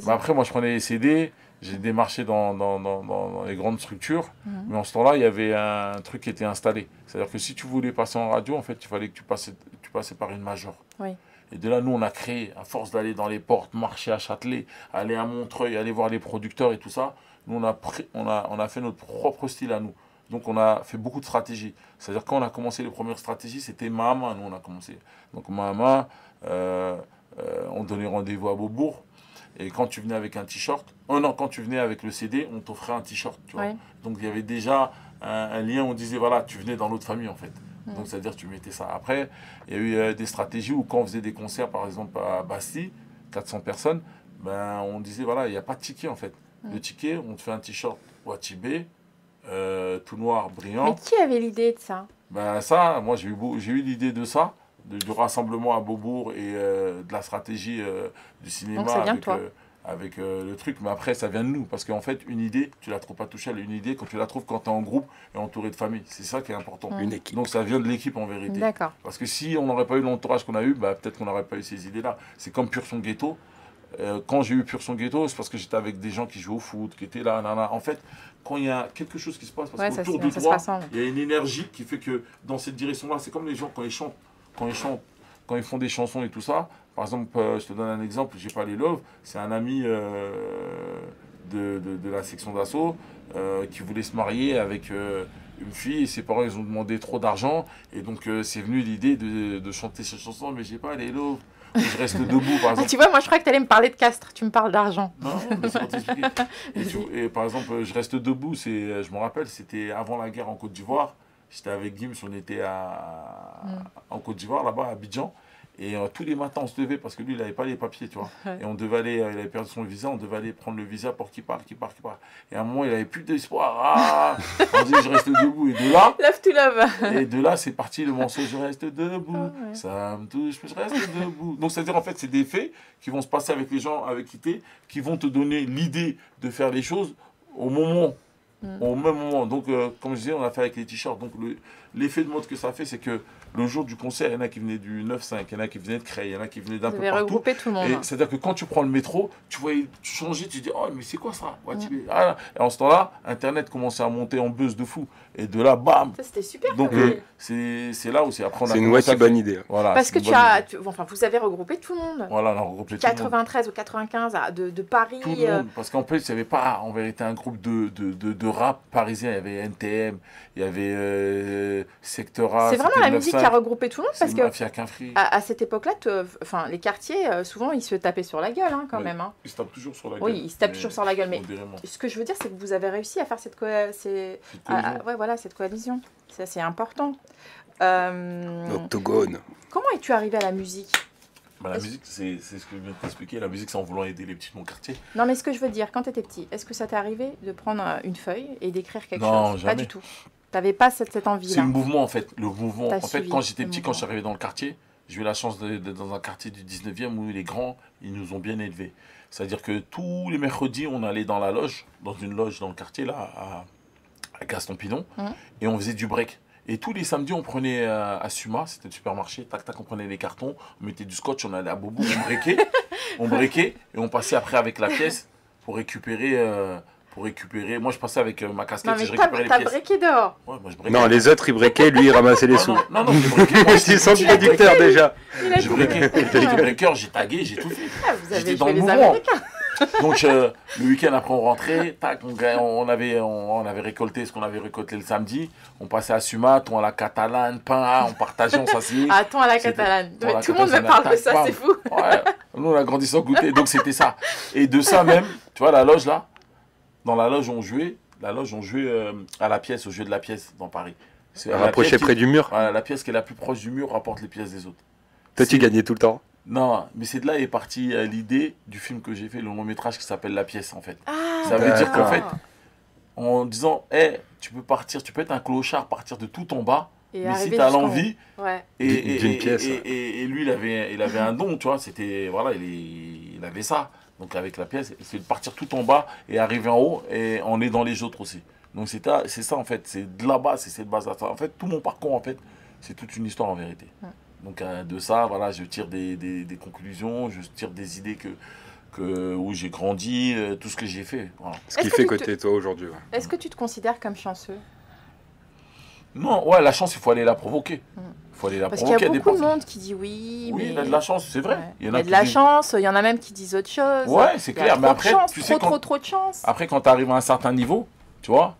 après, moi, je prenais les CD... J'ai démarché dans les grandes structures, mais en ce temps-là, il y avait un truc qui était installé. C'est-à-dire que si tu voulais passer en radio, en fait, il fallait que tu passais par une major. Oui. Et de là, nous, on a créé, à force d'aller dans les portes, marcher à Châtelet, aller à Montreuil, aller voir les producteurs et tout ça, nous, on a fait notre propre style à nous. Donc on a fait beaucoup de stratégies. C'est-à-dire quand on a commencé les premières stratégies, c'était Mahama, nous on a commencé. Donc Mahama, on donnait rendez-vous à Beaubourg. Et quand tu venais avec un t-shirt, non, quand tu venais avec le CD, on t'offrait un t-shirt. Ouais. Donc il y avait déjà un lien, on disait voilà, tu venais dans l'autre famille en fait. Donc c'est-à-dire tu mettais ça. Après, il y a eu des stratégies où quand on faisait des concerts, par exemple à Bastille, 400 personnes, ben, on disait voilà, il n'y a pas de ticket en fait. Le ticket, on te fait un t-shirt Watibé, tout noir, brillant. Mais qui avait l'idée de ça? Ben ça, moi j'ai eu l'idée de ça, du rassemblement à Beaubourg et de la stratégie du cinéma. Donc ça vient de toi. Avec le truc, mais après ça vient de nous, parce qu'en fait une idée, tu la trouves pas tout seul, une idée quand tu la trouves quand tu es en groupe et entouré de famille, c'est ça qui est important. Une équipe. Donc ça vient de l'équipe en vérité. D'accord. Parce que si on n'aurait pas eu l'entourage qu'on a eu, bah, peut-être qu'on n'aurait pas eu ces idées-là. C'est comme Pur Son Ghetto. Quand j'ai eu Pur Son Ghetto, c'est parce que j'étais avec des gens qui jouent au foot, qui étaient là, En fait, quand il y a quelque chose qui se passe, parce qu'autour de toi, il y a une énergie qui fait que dans cette direction-là, c'est comme les gens quand ils chantent, quand ils font des chansons et tout ça. Par exemple, je te donne un exemple, j'ai pas les Love, c'est un ami de la section d'assaut qui voulait se marier avec une fille et ses parents ils ont demandé trop d'argent et donc c'est venu l'idée de chanter cette chanson, mais j'ai pas les Love. Je reste debout par exemple. Ah, tu vois, moi je crois que tu allais me parler de Castres, tu me parles d'argent. Non, mais c'est pour t'expliquer. Et par exemple, je reste debout, je me rappelle, c'était avant la guerre en Côte d'Ivoire. J'étais avec Gims, on était en Côte d'Ivoire, là-bas, à Abidjan. Et tous les matins, on se levait parce que lui, il n'avait pas les papiers, tu vois. Ouais. Et on devait aller, il avait perdu son visa, on devait aller prendre le visa pour qu'il parte. Et à un moment, il n'avait plus d'espoir. Ah, on dit, je reste debout. Et de là, Love to love. et de là, c'est parti le morceau, je reste debout. Oh, ouais. Ça me touche, mais je reste debout. Donc, c'est-à-dire, en fait, c'est des faits qui vont se passer avec les gens avec qui tu es, qui vont te donner l'idée de faire les choses au moment. Au même moment. Donc, comme je disais, on a fait avec les t-shirts. Donc, l'effet de mode que ça fait, c'est que le jour du concert, il y en a qui venaient du 9-5, il y en a qui venaient de Creil, il y en a qui venaient d'un peu partout. Regrouper tout le monde. Et c'est-à-dire que quand tu prends le métro, tu changeais, tu dis, oh, mais c'est quoi ça? Ah, et en ce temps-là, Internet commençait à monter en buzz de fou. Et de là, bam! Ça, c'était super. Donc, c'est là où c'est après on a C'est une commencé à bonne idée. Voilà, Parce que c'est une bonne idée. enfin, vous avez regroupé tout le monde. Voilà, on a regroupé tout le monde. 93 ou 95 de Paris. Tout le monde, parce qu'en plus, il n'y avait pas, en vérité, un groupe de rap parisien. Il y avait NTM, il y avait Secteur A. C'est vraiment la musique qui a regroupé tout le monde parce que à cette époque-là, enfin, les quartiers, souvent, ils se tapaient sur la gueule, hein, quand même. Hein. Ils se tapent toujours sur la gueule. Oui, ils se tapent toujours sur la gueule. Mais ce que je veux dire, c'est que vous avez réussi à faire cette coalition. Ça, c'est important. Octogone. Comment es-tu arrivé à la musique? La musique, c'est ce que je viens de t'expliquer. La musique, c'est en voulant aider les petits de mon quartier. Non, mais ce que je veux dire, quand tu étais petit, est-ce que ça t'est arrivé de prendre une feuille et d'écrire quelque chose? Non, jamais. Pas du tout. Tu n'avais pas cette envie-là. C'est le mouvement, en fait. Le mouvement. En fait, quand j'étais petit, quand je suis arrivé dans le quartier, j'ai eu la chance d'être dans un quartier du 19e où les grands, ils nous ont bien élevés. C'est-à-dire que tous les mercredis, on allait dans la loge, dans une loge dans le quartier, là, à Gaston Pinon, et on faisait du break. Et tous les samedis, on prenait à Suma, c'était le supermarché, tac, tac, on prenait les cartons, on mettait du scotch, on allait à Bobo, on breakait, et on passait après avec la pièce pour récupérer. Moi, je passais avec ma casquette et je récupérais les pièces. T'as breaké dehors? Ouais, moi, je breakais. Non, les autres, ils breakaient, lui, il ramassait les sous. Non, je breakais. Moi, Ils sont producteurs déjà. Je breakais. J'étais breaker, j'ai tagué, j'ai tout fait. Ah, vous avez J'étais dans joué le les mouvement. Américains. Donc, le week-end, après, on rentrait, tac, on avait récolté ce qu'on avait récolté le samedi. On passait à Suma, thon à la catalane, pain, on partageait, on s'asseyait. Ah, thon à la catalane. Tout le monde me parle de ça, c'est fou. Ouais, nous, on a grandi sans goûter, donc c'était ça. Et de ça même, tu vois, la loge là, dans la loge, on jouait à la pièce, au jeu de la pièce dans Paris. Rapproché près du mur. Voilà, la pièce qui est la plus proche du mur rapporte les pièces des autres. Toi, tu gagnais tout le temps. Non, mais c'est de là est partie l'idée du film que j'ai fait, le long métrage qui s'appelle La Pièce en fait. Ah, ça veut dire qu'en fait, en disant, tu peux être un clochard, partir de tout en bas, mais si tu as l'envie, et lui il avait un don, tu vois, c'était, voilà, il avait ça. Donc avec La Pièce, c'est de partir tout en bas et arriver en haut et en aidant les autres aussi. Donc c'est ça en fait, c'est de là-bas, c'est cette base-là. En fait, tout mon parcours en fait, c'est toute une histoire en vérité. Donc de ça, voilà, je tire des conclusions, je tire des idées où j'ai grandi, tout ce que j'ai fait. Voilà. Ce qui fait que tu es toi aujourd'hui. Ouais. Est-ce que tu te considères comme chanceux? Non, ouais, la chance, il faut aller la provoquer. Parce qu'il y a beaucoup de monde qui dit oui. Oui, il a de la chance, c'est vrai. Ouais. Il y a de la chance, il y en a même qui disent autre chose. Ouais, c'est clair. Mais après, trop de chance. Après, quand tu arrives à un certain niveau, tu vois,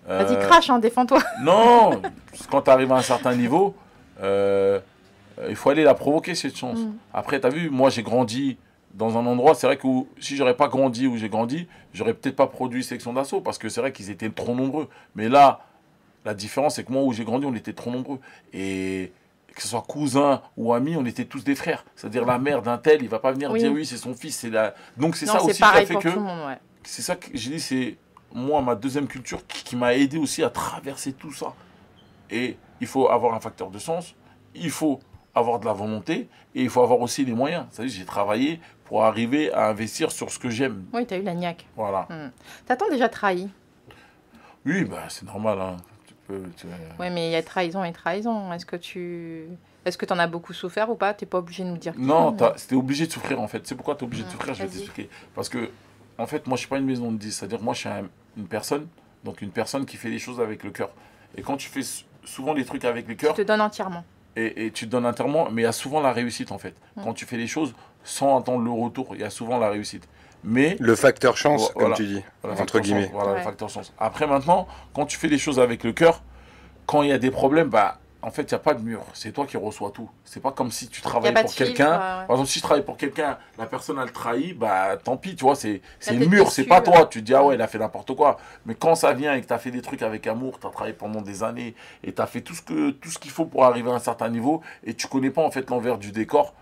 Vas-y, crache, hein, défends-toi. Non, quand tu arrives à un certain niveau, il faut aller la provoquer, cette chance. Après, tu as vu, moi, j'ai grandi dans un endroit, c'est vrai que si j'aurais pas grandi où j'ai grandi, j'aurais peut-être pas produit Section d'Assaut, parce que c'est vrai qu'ils étaient trop nombreux. Mais là, la différence, c'est que moi, où j'ai grandi, on était trop nombreux. Et que ce soit cousin ou ami, on était tous des frères. C'est-à-dire la mère d'un tel, il va pas venir dire oui, c'est son fils. Donc c'est ça aussi qui a fait que... Ouais. C'est ça que j'ai dit, c'est moi, ma deuxième culture qui m'a aidé aussi à traverser tout ça. Et il faut avoir un facteur de sens, il faut avoir de la volonté et il faut avoir aussi les moyens. C'est-à-dire j'ai travaillé pour arriver à investir sur ce que j'aime. Oui, tu as eu la niaque. Voilà. T'as-t-on déjà trahi? Oui, bah, c'est normal. Hein. Oui, mais il y a trahison et trahison. Est-ce que tu en as beaucoup souffert ou pas? Tu n'es pas obligé de nous dire. Non, c'était obligé de souffrir en fait. C'est pourquoi tu es obligé de souffrir, je vais t'expliquer. Parce que, en fait, moi, je ne suis pas une maison de 10. C'est-à-dire, moi, je suis une personne, donc une personne qui fait les choses avec le cœur. Et quand tu fais souvent les trucs avec le cœur... Tu te donnes entièrement. Et tu te donnes entièrement, mais il y a souvent la réussite en fait. Quand tu fais les choses sans attendre le retour, il y a souvent la réussite. Mais le facteur chance, voilà, comme tu dis, voilà, entre guillemets. Chance, voilà, le facteur chance. Après maintenant, quand tu fais les choses avec le cœur, quand il y a des problèmes, bah en fait, il n'y a pas de mur. C'est toi qui reçois tout. C'est pas comme si tu travailles pour quelqu'un. Par exemple, si je travaille pour quelqu'un, la personne a le trahi, bah tant pis, tu vois, c'est le mur, c'est pas toi. Tu te dis, ah ouais, il a fait n'importe quoi. Mais quand ça vient et que tu as fait des trucs avec amour, tu as travaillé pendant des années et tu as fait tout ce qu'il faut pour arriver à un certain niveau et tu connais pas en fait l'envers du décor,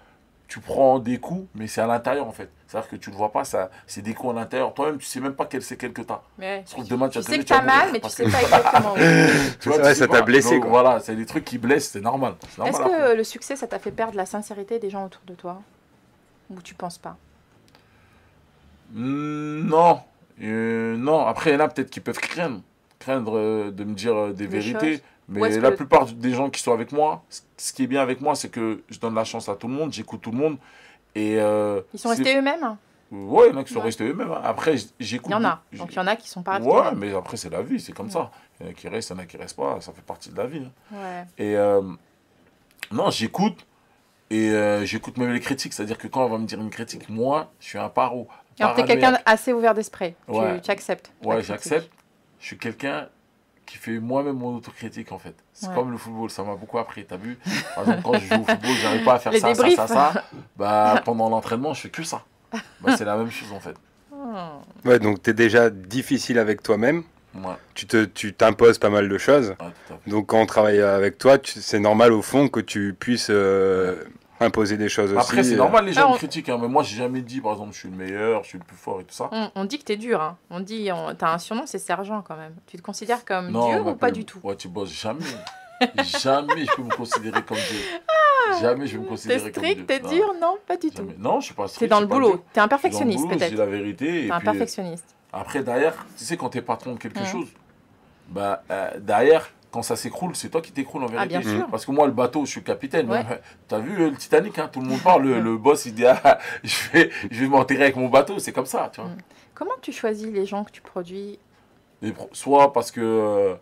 tu prends des coups, mais c'est à l'intérieur en fait. C'est-à-dire que tu ne le vois pas, c'est des coups à l'intérieur. Toi-même, tu ne sais même pas quel c'est que tu as. Mais tu sais que tu as mal, mais tu ne sais pas exactement où. Tu vois, ça t'a blessé. Donc, quoi. Voilà, c'est des trucs qui blessent, c'est normal. Est-ce que le succès, ça t'a fait perdre la sincérité des gens autour de toi? Ou tu ne penses pas? Non. Non. Après, il y en a peut-être qui peuvent craindre de me dire des vérités. Choses. Mais la plupart des gens qui sont avec moi, ce qui est bien avec moi, c'est que je donne la chance à tout le monde, j'écoute tout le monde. Et ils sont restés eux-mêmes? Ouais, il y en a qui sont restés eux-mêmes. Après, j'écoute. Il y en a. Donc il y en a qui sont pas restés. Ouais, mais après, c'est la vie, c'est comme ça. Il y en a qui restent, il y en a qui restent pas. Ça fait partie de la vie. Hein. Ouais. Et non, j'écoute. Et j'écoute même les critiques. C'est-à-dire que quand on va me dire une critique, moi, je suis un paro. Alors, tu es quelqu'un assez ouvert d'esprit. Ouais. Tu acceptes. Ouais, j'accepte. Je suis quelqu'un qui fait moi-même mon autocritique en fait. C'est comme le football, ça m'a beaucoup appris, t'as vu? Par exemple, quand je joue au football, j'arrive pas à faire ça. Bah, pendant l'entraînement, je fais que ça. Bah, c'est la même chose en fait. Ouais, donc t'es déjà difficile avec toi-même. Ouais. Tu t'imposes pas mal de choses. Ouais, donc quand on travaille avec toi, c'est normal au fond que tu puisses imposer des choses aussi. Après, c'est normal, les gens me critiquent, hein, mais moi, j'ai jamais dit, par exemple, je suis le meilleur, je suis le plus fort et tout ça. On dit que t'es dur, hein. On dit, t'as un surnom, c'est Sergent quand même. Tu te considères comme dur ou pas du tout? Ouais, tu bosses jamais. Jamais je peux me considérer comme Dieu. Jamais je vais me considérer comme Dieu. T'es strict, t'es dur? Non, pas du tout. Non, je suis pas strict. T'es dans le boulot. T'es un perfectionniste peut-être. Je dis la vérité. T'es un perfectionniste. Après, derrière, tu sais, quand t'es patron de quelque chose, bah, derrière, quand ça s'écroule, c'est toi qui t'écroules en vérité. Ah, bien sûr. Parce que moi, le bateau, je suis le capitaine. Ouais. T'as vu le Titanic, hein, tout le monde parle. Le boss, il dit, ah, je vais m'enterrer avec mon bateau. C'est comme ça, tu vois. Comment tu choisis les gens que tu produis? Soit parce que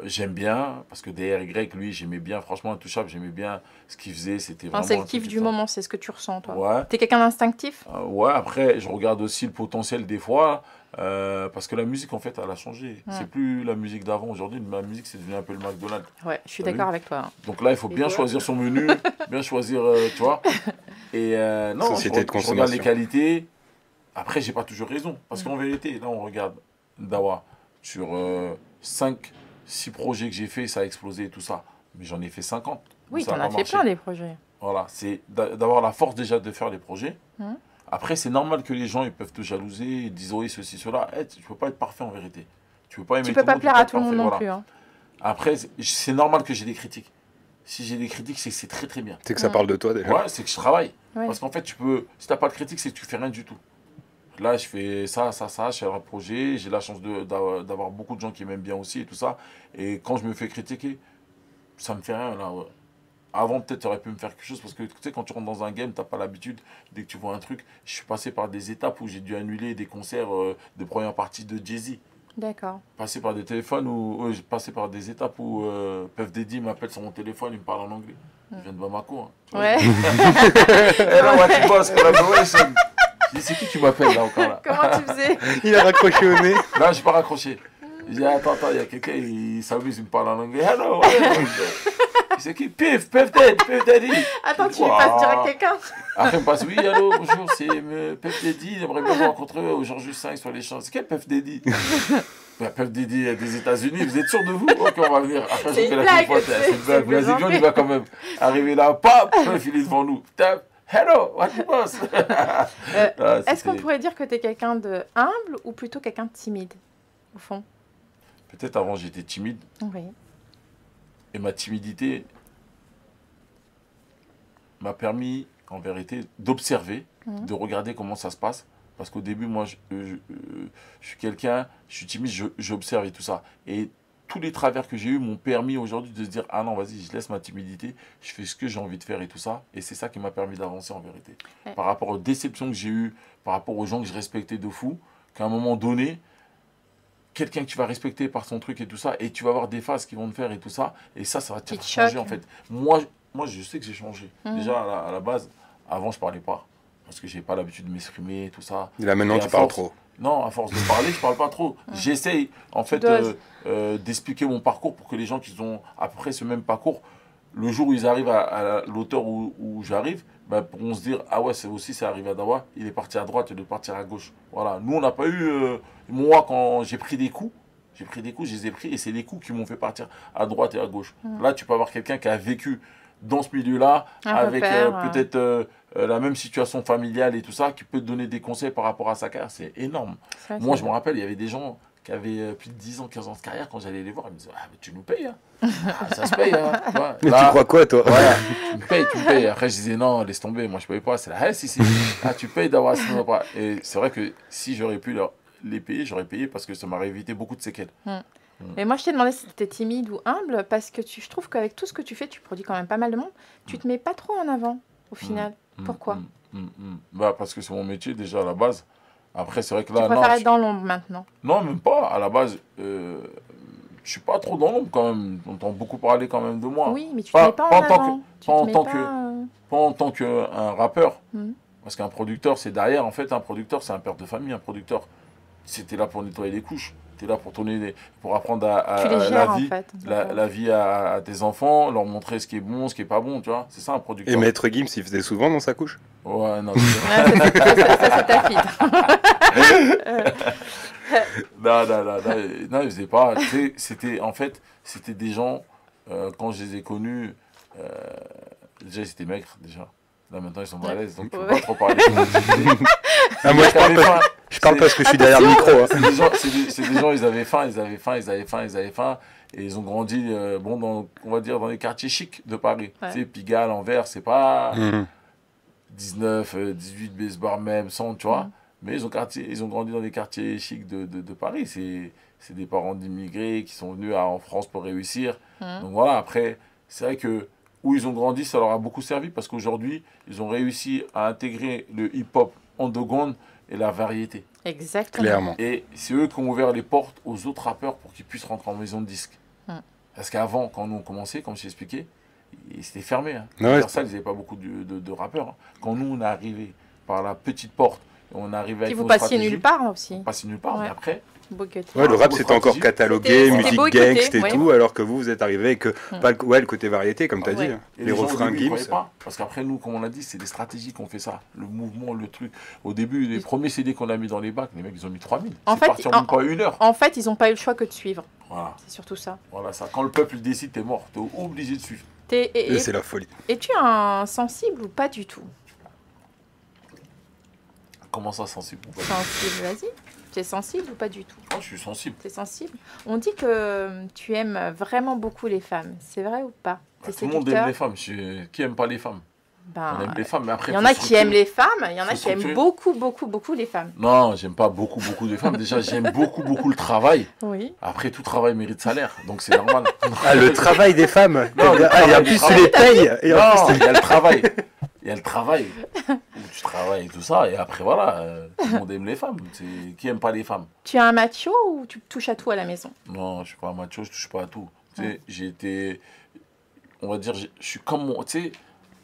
j'aime bien, parce que DRY, lui, j'aimais bien, franchement, Intouchable, j'aimais bien ce qu'il faisait. C'était vraiment. C'est le kiff du moment, c'est ce que tu ressens, toi. Ouais. T'es quelqu'un d'instinctif? Ouais, après, je regarde aussi le potentiel des fois. Parce que la musique, en fait, elle a changé. C'est plus la musique d'avant. Aujourd'hui, la musique, c'est devenu un peu le McDonald's. Ouais, je suis d'accord avec toi. Hein. Donc là, il faut bien choisir son menu, bien choisir, tu vois. Et non, je regarde les qualités. Après, j'ai pas toujours raison. Parce qu'en vérité, là, on regarde Dawa. Sur 5-6 projets que j'ai fait, ça a explosé et tout ça. Mais j'en ai fait 50. Oui, t'en as fait plein des projets. Voilà, c'est d'avoir la force déjà de faire les projets. Après, c'est normal que les gens ils peuvent te jalouser, ils disent oui, ceci, cela. Tu ne peux pas être parfait en vérité. Tu ne peux pas plaire à tout le monde non plus. Hein. Après, c'est normal que j'ai des critiques. Si j'ai des critiques, c'est que c'est très très bien. C'est que ça parle de toi déjà. Ouais, c'est que je travaille. Ouais. Parce qu'en fait, si tu n'as pas de critique, c'est que tu fais rien du tout. Là, je fais ça, je fais un projet. J'ai la chance d'avoir beaucoup de gens qui m'aiment bien aussi et tout ça. Et quand je me fais critiquer, ça me fait rien là. Ouais. Avant, peut-être, tu aurais pu me faire quelque chose parce que tu sais, quand tu rentres dans un game, tu n'as pas l'habitude. Dès que tu vois un truc, je suis passé par des étapes où j'ai dû annuler des concerts de première partie de Jay-Z. D'accord. Passé par des téléphones où j'ai passé par des étapes où Puff Daddy m'appelle sur mon téléphone, il me parle en anglais. Il vient de Bamako. Hein, ouais. Et là, what you boss, collaboration. Je dis, c'est qui tu m'appelles là encore là? Comment tu faisais? Il a raccroché au nez. Là, j'ai pas raccroché. Je dis, attends, il y a quelqu'un, il s'amuse, il me parle en anglais. Hello, c'est qui? Pif Daddy. Attends, tu lui passes direct quelqu'un? Après, il me passe, oui, allô, bonjour, c'est Pef Daddy, j'aimerais bien vous rencontrer aujourd'hui 5 sur les champs. C'est quel Pef Daddy? Pef Daddy des États-Unis, vous êtes sûr de vous? Ok, on va venir. Après, c'est une blague, c'est une blague. Vas-y, viens, on y va quand même. Arriver là, paf, Pef, il est devant nous. Tap, hello, what you boss? Est-ce qu'on pourrait dire que tu es quelqu'un de humble ou plutôt quelqu'un de timide, au fond? Peut-être avant, j'étais timide. Oui. Et ma timidité m'a permis, en vérité, d'observer, de regarder comment ça se passe. Parce qu'au début, moi, je suis quelqu'un, je suis timide, j'observe et tout ça. Et tous les travers que j'ai eus m'ont permis aujourd'hui de se dire, ah non, vas-y, je laisse ma timidité, je fais ce que j'ai envie de faire et tout ça. Et c'est ça qui m'a permis d'avancer, en vérité. Ouais. Par rapport aux déceptions que j'ai eues, par rapport aux gens que je respectais de fou, qu'à un moment donné, quelqu'un que tu vas respecter par son truc et tout ça, et tu vas avoir des phases qui vont te faire et tout ça, et ça va te changer en fait. Moi, je sais que j'ai changé. Déjà, à la base, avant, je parlais pas, parce que j'ai pas l'habitude de m'exprimer et tout ça. Et là, maintenant, tu parles trop. Non, à force de parler, je parle pas trop. J'essaye, en fait, d'expliquer mon parcours pour que les gens qui ont à peu près ce même parcours, le jour où ils arrivent à l'auteur où j'arrive, bah, pourront se dire, ah ouais, c'est arrivé à Dawa, il est parti à droite, il est parti à gauche. Voilà, nous, on n'a pas eu... moi, quand j'ai pris des coups, je les ai pris, et c'est les coups qui m'ont fait partir à droite et à gauche. Là, tu peux avoir quelqu'un qui a vécu dans ce milieu-là, avec peut-être la même situation familiale et tout ça, qui peut te donner des conseils par rapport à sa carrière. C'est énorme. Moi, je me rappelle, il y avait des gens qui avaient plus de 10 ans, 15 ans de carrière, quand j'allais les voir, ils me disaient, ah, mais tu nous payes, hein. Ah, ça se paye, hein. Ouais. Mais là, tu crois quoi, toi? Voilà, tu me payes. Après, je disais, non, laisse tomber, moi, je ne paye pas. C'est là, si. Ah, tu payes d'avoir sinon pas. Et c'est vrai que si j'aurais pu les payer, j'aurais payé parce que ça m'aurait évité beaucoup de séquelles. Mais moi, je t'ai demandé si tu étais timide ou humble, parce que je trouve qu'avec tout ce que tu fais, tu produis quand même pas mal de monde, tu te mets pas trop en avant, au final. Pourquoi? Bah, parce que c'est mon métier, déjà, à la base. Après, c'est vrai que là... Tu préfères être dans l'ombre maintenant? Non, même pas. À la base, je suis pas trop dans l'ombre quand même. On entend beaucoup parler quand même de moi. Oui, mais tu te mets pas en avant. Pas en tant qu'un rappeur. Parce qu'un producteur, c'est derrière. En fait, un producteur, c'est un père de famille. Un producteur, c'était là pour nettoyer les couches. Tu es là pour apprendre la vie à tes enfants, leur montrer ce qui est bon, ce qui est pas bon, tu vois. C'est ça un producteur. Et Maître Gims, il faisait souvent dans sa couche? Ouais, non. Ça, c'est ta fille. Non, ils faisaient pas. C'était des gens, quand je les ai connus, déjà ils étaient maigres, déjà. Là maintenant ils sont à l'aise, donc tu peux pas trop parler. Ah, moi je parle parce que je suis derrière le micro. Hein. C'est des gens, ils avaient faim, et ils ont grandi, on va dire dans les quartiers chics de Paris. Tu sais, Pigalle, Anvers, c'est pas 19, 18 Besbar même, 100, tu vois. Mais ils ont grandi dans des quartiers chics de Paris. C'est des parents d'immigrés qui sont venus en France pour réussir. Donc voilà, après, c'est vrai que où ils ont grandi, ça leur a beaucoup servi parce qu'aujourd'hui, ils ont réussi à intégrer le hip-hop underground et la variété. Exactement. Clairement. Et c'est eux qui ont ouvert les portes aux autres rappeurs pour qu'ils puissent rentrer en maison de disque. Parce qu'avant, quand nous on commençait, comme je t'ai expliqué, c'était fermé. Hein. Ouais, pour ça, ils n'avaient pas beaucoup de rappeurs. Hein. Quand nous, on est arrivé par la petite porte, on est arrivé avec vous passiez nulle part aussi. On passait nulle part, mais après... Ouais, le rap c'était encore catalogué, musique gangsta et tout, alors que vous êtes arrivé avec le côté variété, comme tu as dit. Et les refrains Gims. Parce qu'après, nous, comme on l'a dit, c'est des stratégies qu'on fait ça. Le mouvement, le truc. Au début, les premiers CD qu'on a mis dans les bacs, les mecs, ils ont mis 3000. En fait, même pas 1 heure. En fait, ils n'ont pas eu le choix que de suivre. Voilà. C'est surtout ça. Voilà ça. Quand le peuple décide, t'es mort. T'es obligé de suivre. Et c'est la folie. Es-tu un sensible ou pas du tout? Comment ça, sensible ou pas? Sensible, vas-y. Tu es sensible ou pas du tout? Oh, je suis sensible. Tu es sensible. On dit que tu aimes vraiment beaucoup les femmes. C'est vrai ou pas? Tout le monde aime les femmes. Qui aime pas les femmes? On aime les femmes, mais après... Il y en a qui aiment les femmes, il y en a qui aiment beaucoup les femmes. Non, j'aime pas beaucoup les femmes. Déjà, j'aime beaucoup le travail. Oui. Après, tout travail mérite salaire, donc c'est normal. Ah, le travail des femmes. Non, et en plus, tu les payes. Il y a le travail. Il y a le travail où tu travailles et tout ça, et après voilà, tout le monde aime les femmes. Qui aime pas les femmes? Tu es un macho ou tu touches à tout à la maison? Non, je suis pas un macho, je touche pas à tout. J'ai été, on va dire, je suis comme mon, tu sais,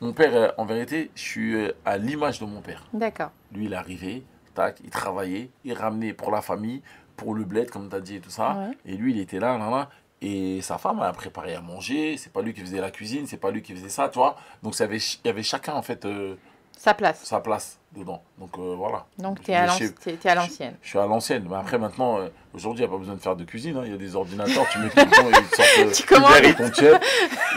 mon père, en vérité, je suis à l'image de mon père. D'accord. Lui, il est arrivé, tac, il travaillait, il ramenait pour la famille, pour le bled, comme tu as dit et tout ça. Ouais. Et lui, il était là. Et sa femme a préparé à manger. C'est pas lui qui faisait la cuisine, c'est pas lui qui faisait ça, tu vois. Donc, il y avait chacun, en fait, Sa place. sa place dedans. Donc, voilà. Donc, tu es à l'ancienne. Je suis à l'ancienne. Mais après, maintenant, aujourd'hui, il n'y a pas besoin de faire de cuisine. Il y a des ordinateurs, tu mets ton temps et ils te sortent Tu commandes. ton chef,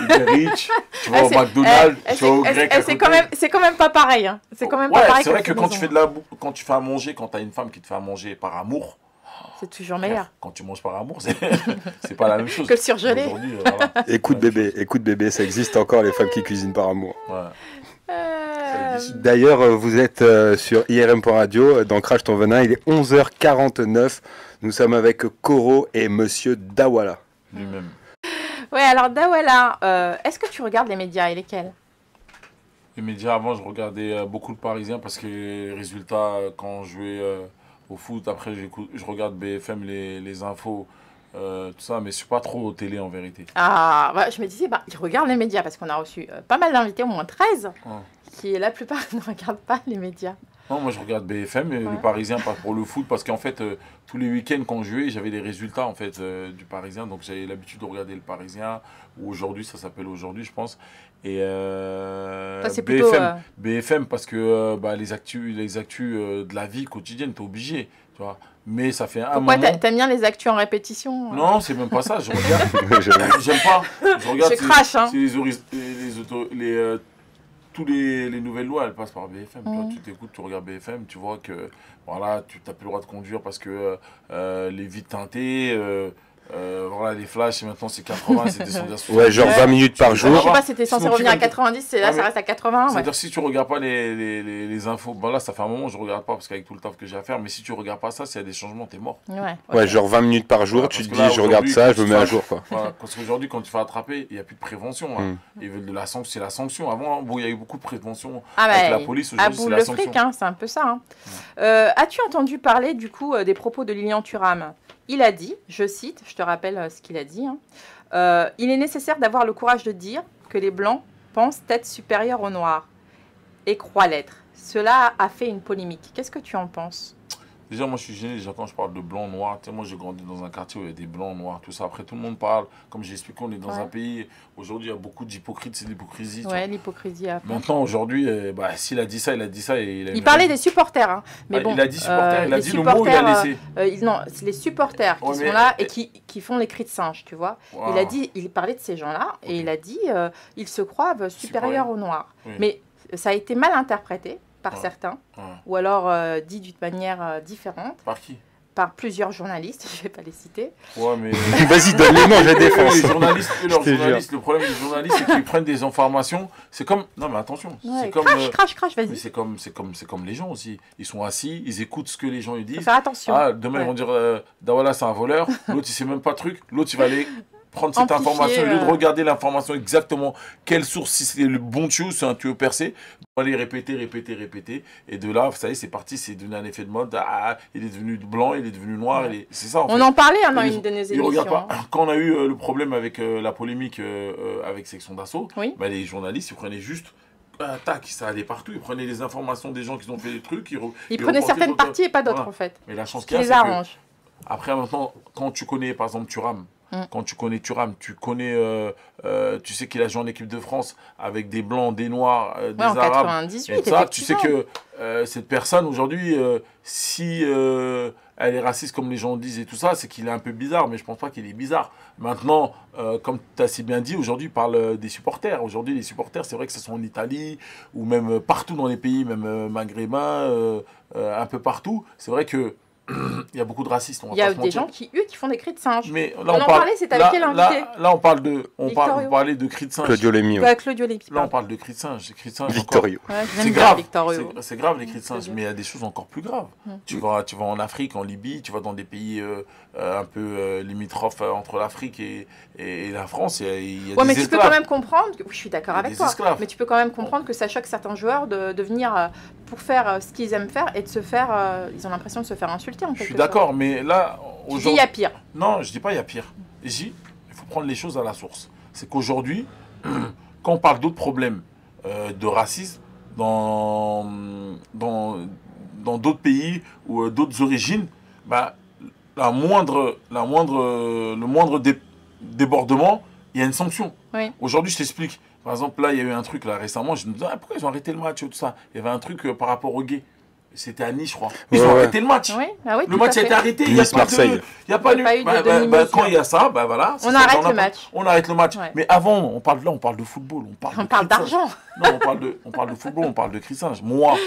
Uber Eats, tu vas au McDonald's, tu vas au grec à côté. C'est quand même pas pareil. Hein. C'est quand même pas Ouais, pareil. c'est vrai que quand tu fais quand tu fais à manger, quand tu as une femme qui te fait à manger par amour, c'est toujours meilleur. quand tu manges par amour, c'est pas la même chose. Que le surgelé. Aujourd'hui, voilà. Écoute bébé, ça existe encore les femmes qui cuisinent par amour. Ouais. D'ailleurs, vous êtes sur IRM.radio, dans Crash ton venin, il est 11h49. Nous sommes avec Koro et Monsieur Dawala. Lui-même. Ouais, alors Dawala, est-ce que tu regardes les médias et lesquels? Les médias, avant, je regardais beaucoup le Parisien parce que les résultats, quand je jouais au foot, après, je regarde BFM, les infos, tout ça, mais je suis pas trop au télé en vérité. Ah, bah, je me disais, ils regardent les médias parce qu'on a reçu pas mal d'invités, au moins 13, qui la plupart ne regardent pas les médias. Non, moi je regarde BFM, et le Parisien, pas pour le foot, parce qu'en fait, tous les week-ends quand je jouais, j'avais les résultats en fait du Parisien, donc j'avais l'habitude de regarder le Parisien, ou aujourd'hui, ça s'appelle aujourd'hui, je pense. Et BFM, parce que les actus de la vie quotidienne, t'es obligé, tu vois. Mais ça fait un moment... Pourquoi t'aimes bien les actus en répétition? Non, c'est même pas ça, je regarde. J'aime pas. Je regarde. Je crache, hein. Tous les nouvelles lois, elles passent par BFM. Toi, tu t'écoutes, tu regardes BFM, tu vois que voilà, tu n'as plus le droit de conduire parce que les vitres teintées, voilà, les flashs, maintenant c'est 80, c'est descendu à 60. Ouais, genre 20 minutes par Je sais jour. pas, c'était censé revenir à 90, et là ça reste à 80. C'est-à-dire si tu regardes pas les infos, là ça fait un moment que je regarde pas parce qu'avec tout le taf que j'ai à faire, mais si tu regardes pas ça, s'il y a des changements, t'es mort. Ouais, genre 20 minutes par jour, tu te dis je regarde ça, je me mets à jour quoi. Voilà, parce qu'aujourd'hui quand tu fais attraper, il n'y a plus de prévention. Hein. Ils veulent de la sanction, c'est la sanction. Avant, il y a eu beaucoup de prévention avec la police, aujourd'hui c'est la sanction. Fric, hein, c'est un peu ça. Hein. As-tu entendu parler du coup des propos de Lilian Thuram? Il a dit, je cite, je te rappelle ce qu'il a dit, hein, il est nécessaire d'avoir le courage de dire que les Blancs pensent être supérieurs aux Noirs et croient l'être. Cela a fait une polémique. Qu'est-ce que tu en penses? Déjà, moi, je suis gêné déjà quand je parle de blanc, noir. Tu sais, moi, j'ai grandi dans un quartier où il y a des blancs, noirs, tout ça. Après, tout le monde parle. Comme j'ai expliqué, on est dans un pays. Aujourd'hui, il y a beaucoup d'hypocrites, c'est l'hypocrisie. Ouais, l'hypocrisie. Maintenant, aujourd'hui, s'il a dit ça, il a dit ça. Et il parlait des supporters. Hein. Mais bon, il a dit supporters, il a dit le mot, il a laissé. Non, c'est les supporters qui sont là et qui font les cris de singe, tu vois. Wow. Il parlait de ces gens-là et il a dit ils se croient supérieurs aux Noirs. Oui. Mais ça a été mal interprété par certains, ou alors dit d'une manière différente. Par qui? Par plusieurs journalistes, je ne vais pas les citer. Ouais, mais... Vas-y, donne les noms, je défense. Les journalistes, le problème des journalistes, c'est qu'ils prennent des informations. C'est comme... Non, mais attention. Ouais, crache, vas-y. Mais c'est comme les gens aussi. Ils sont assis, ils écoutent ce que les gens lui disent. Faut faire attention. Ah, demain, ils vont dire, Dawala, c'est un voleur. L'autre, il ne sait même pas le truc. L'autre, il va aller... prendre cette information, au lieu de regarder l'information exactement, quelle source, si c'est le bon tuyau, c'est un tuyau percé, on va aller répéter, et de là, ça y est, c'est parti, c'est devenu un effet de mode, il est devenu blanc, il est devenu noir, c'est ça en fait. On en parlait dans une de nos émissions. Quand on a eu le problème avec la polémique avec Section d'Assaut, les journalistes, ils prenaient juste... tac, ça allait partout, ils prenaient les informations des gens qui ont fait des trucs, ils prenaient certaines parties et pas d'autres en fait. Mais la chance qu'il y a, c'est que... Après, maintenant, quand tu connais, par exemple, Thuram, quand tu connais Thuram, tu sais qu'il a joué en équipe de France avec des blancs, des noirs, des arabes. En 98, et ça, tu sais que cette personne aujourd'hui, si elle est raciste comme les gens disent et tout ça, c'est qu'il est un peu bizarre, mais je pense pas qu'il est bizarre. Maintenant, comme tu as si bien dit, aujourd'hui, il parle des supporters. Aujourd'hui, les supporters, c'est vrai que ce sont en Italie ou même partout dans les pays, même maghrébins, un peu partout. C'est vrai que il y a beaucoup de racistes. Il y a des gens qui font des cris de singe. Mais là, on en parlait, c'est avec quel invité? Là, on parlait de cris de singe. Claudio Lémy. Ouais, Claudio Lémy. Là, on parle de cris de singe. Victorio. Ouais, c'est grave. C'est grave, les cris de singe. Mais il y a des choses encore plus graves. Tu vas en Afrique, en Libye, tu vas dans des pays un peu limitrophes entre l'Afrique et la France. Il y a des esclaves. Mais tu peux quand même comprendre, je suis d'accord avec toi, mais tu peux quand même comprendre que ça choque certains joueurs de venir pour faire ce qu'ils aiment faire et de se faire, ils ont l'impression de se faire insulter en quelque sorte. Je suis d'accord, mais là... Tu dis il y a pire. Non, je dis pas il y a pire. Il faut prendre les choses à la source. C'est qu'aujourd'hui, quand on parle d'autres problèmes de racisme dans d'autres pays ou d'autres origines, le moindre débordement, il y a une sanction. Oui. Aujourd'hui, je t'explique. Par exemple, là, il y a eu un truc là récemment. Je me disais, pourquoi ils ont arrêté le match et tout ça. Il y avait un truc par rapport aux gays. C'était à Nice, je crois. Ils ont arrêté le match. Oui. Ah oui, le match a été arrêté. Il n'y a pas Marseille. Il n'y a pas eu de quand il y a ça, voilà. On arrête le match. On arrête le match. Ouais. Mais avant, on parle de football. On parle d'argent. Non, on parle de football, on parle de crissage. Moi,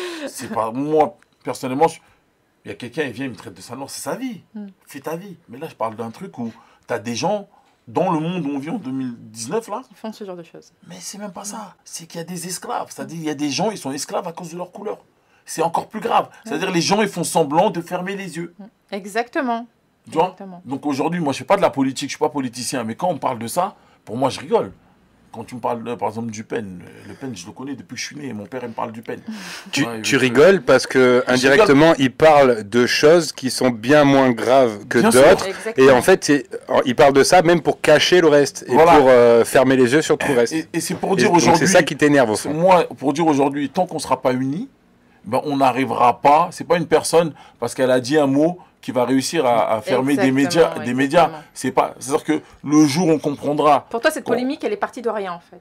personnellement, il y a quelqu'un, il vient, il me traite de sale noir. C'est sa vie. Fais ta vie. Mais là, je parle d'un truc où tu as des gens dans le monde où on vit en 2019, là. Ils font ce genre de choses. Mais c'est même pas ça. C'est qu'il y a des esclaves. C'est-à-dire, il y a des gens, ils sont esclaves à cause de leur couleur. C'est encore plus grave. C'est-à-dire, les gens, ils font semblant de fermer les yeux. Exactement. Tu vois ? Donc aujourd'hui, moi, je ne fais pas de la politique, je ne suis pas politicien. Mais quand on parle de ça, pour moi, je rigole. Quand tu me parles, par exemple, du Pen, le Pen, je le connais depuis que je suis né. Mon père, il me parle du Pen. Tu rigoles parce que indirectement, il parle de choses qui sont bien moins graves que d'autres. Et en fait, il parle de ça même pour cacher le reste et pour fermer les yeux sur tout le reste. Et c'est pour dire aujourd'hui. C'est ça qui t'énerve au fond. Moi, pour dire aujourd'hui, tant qu'on ne sera pas unis, ben, on n'arrivera pas. C'est pas une personne parce qu'elle a dit un mot qui va réussir à fermer des médias. C'est-à-dire que le jour où on comprendra. Pour toi, cette polémique, elle est partie de rien, en fait.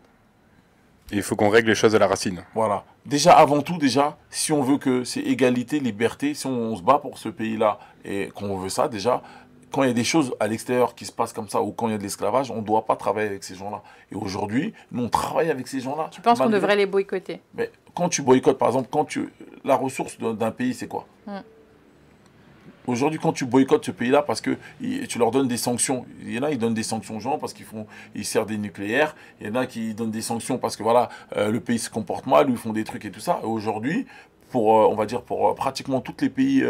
Il faut qu'on règle les choses à la racine. Voilà. Déjà, avant tout, si on veut que c'est égalité, liberté, si on se bat pour ce pays-là et qu'on veut ça, déjà, quand il y a des choses à l'extérieur qui se passent comme ça ou quand il y a de l'esclavage, on ne doit pas travailler avec ces gens-là. Et aujourd'hui, nous, on travaille avec ces gens-là. Tu penses qu'on devrait les boycotter? Mais quand tu boycottes, par exemple, la ressource d'un pays, c'est quoi? Aujourd'hui, quand tu boycottes ce pays-là, parce que tu leur donnes des sanctions, il y en a qui donnent des sanctions aux gens parce qu'ils servent des nucléaires, il y en a qui donnent des sanctions parce que voilà, le pays se comporte mal, ou ils font des trucs et tout ça. Et aujourd'hui, on va dire pour pratiquement tous les pays,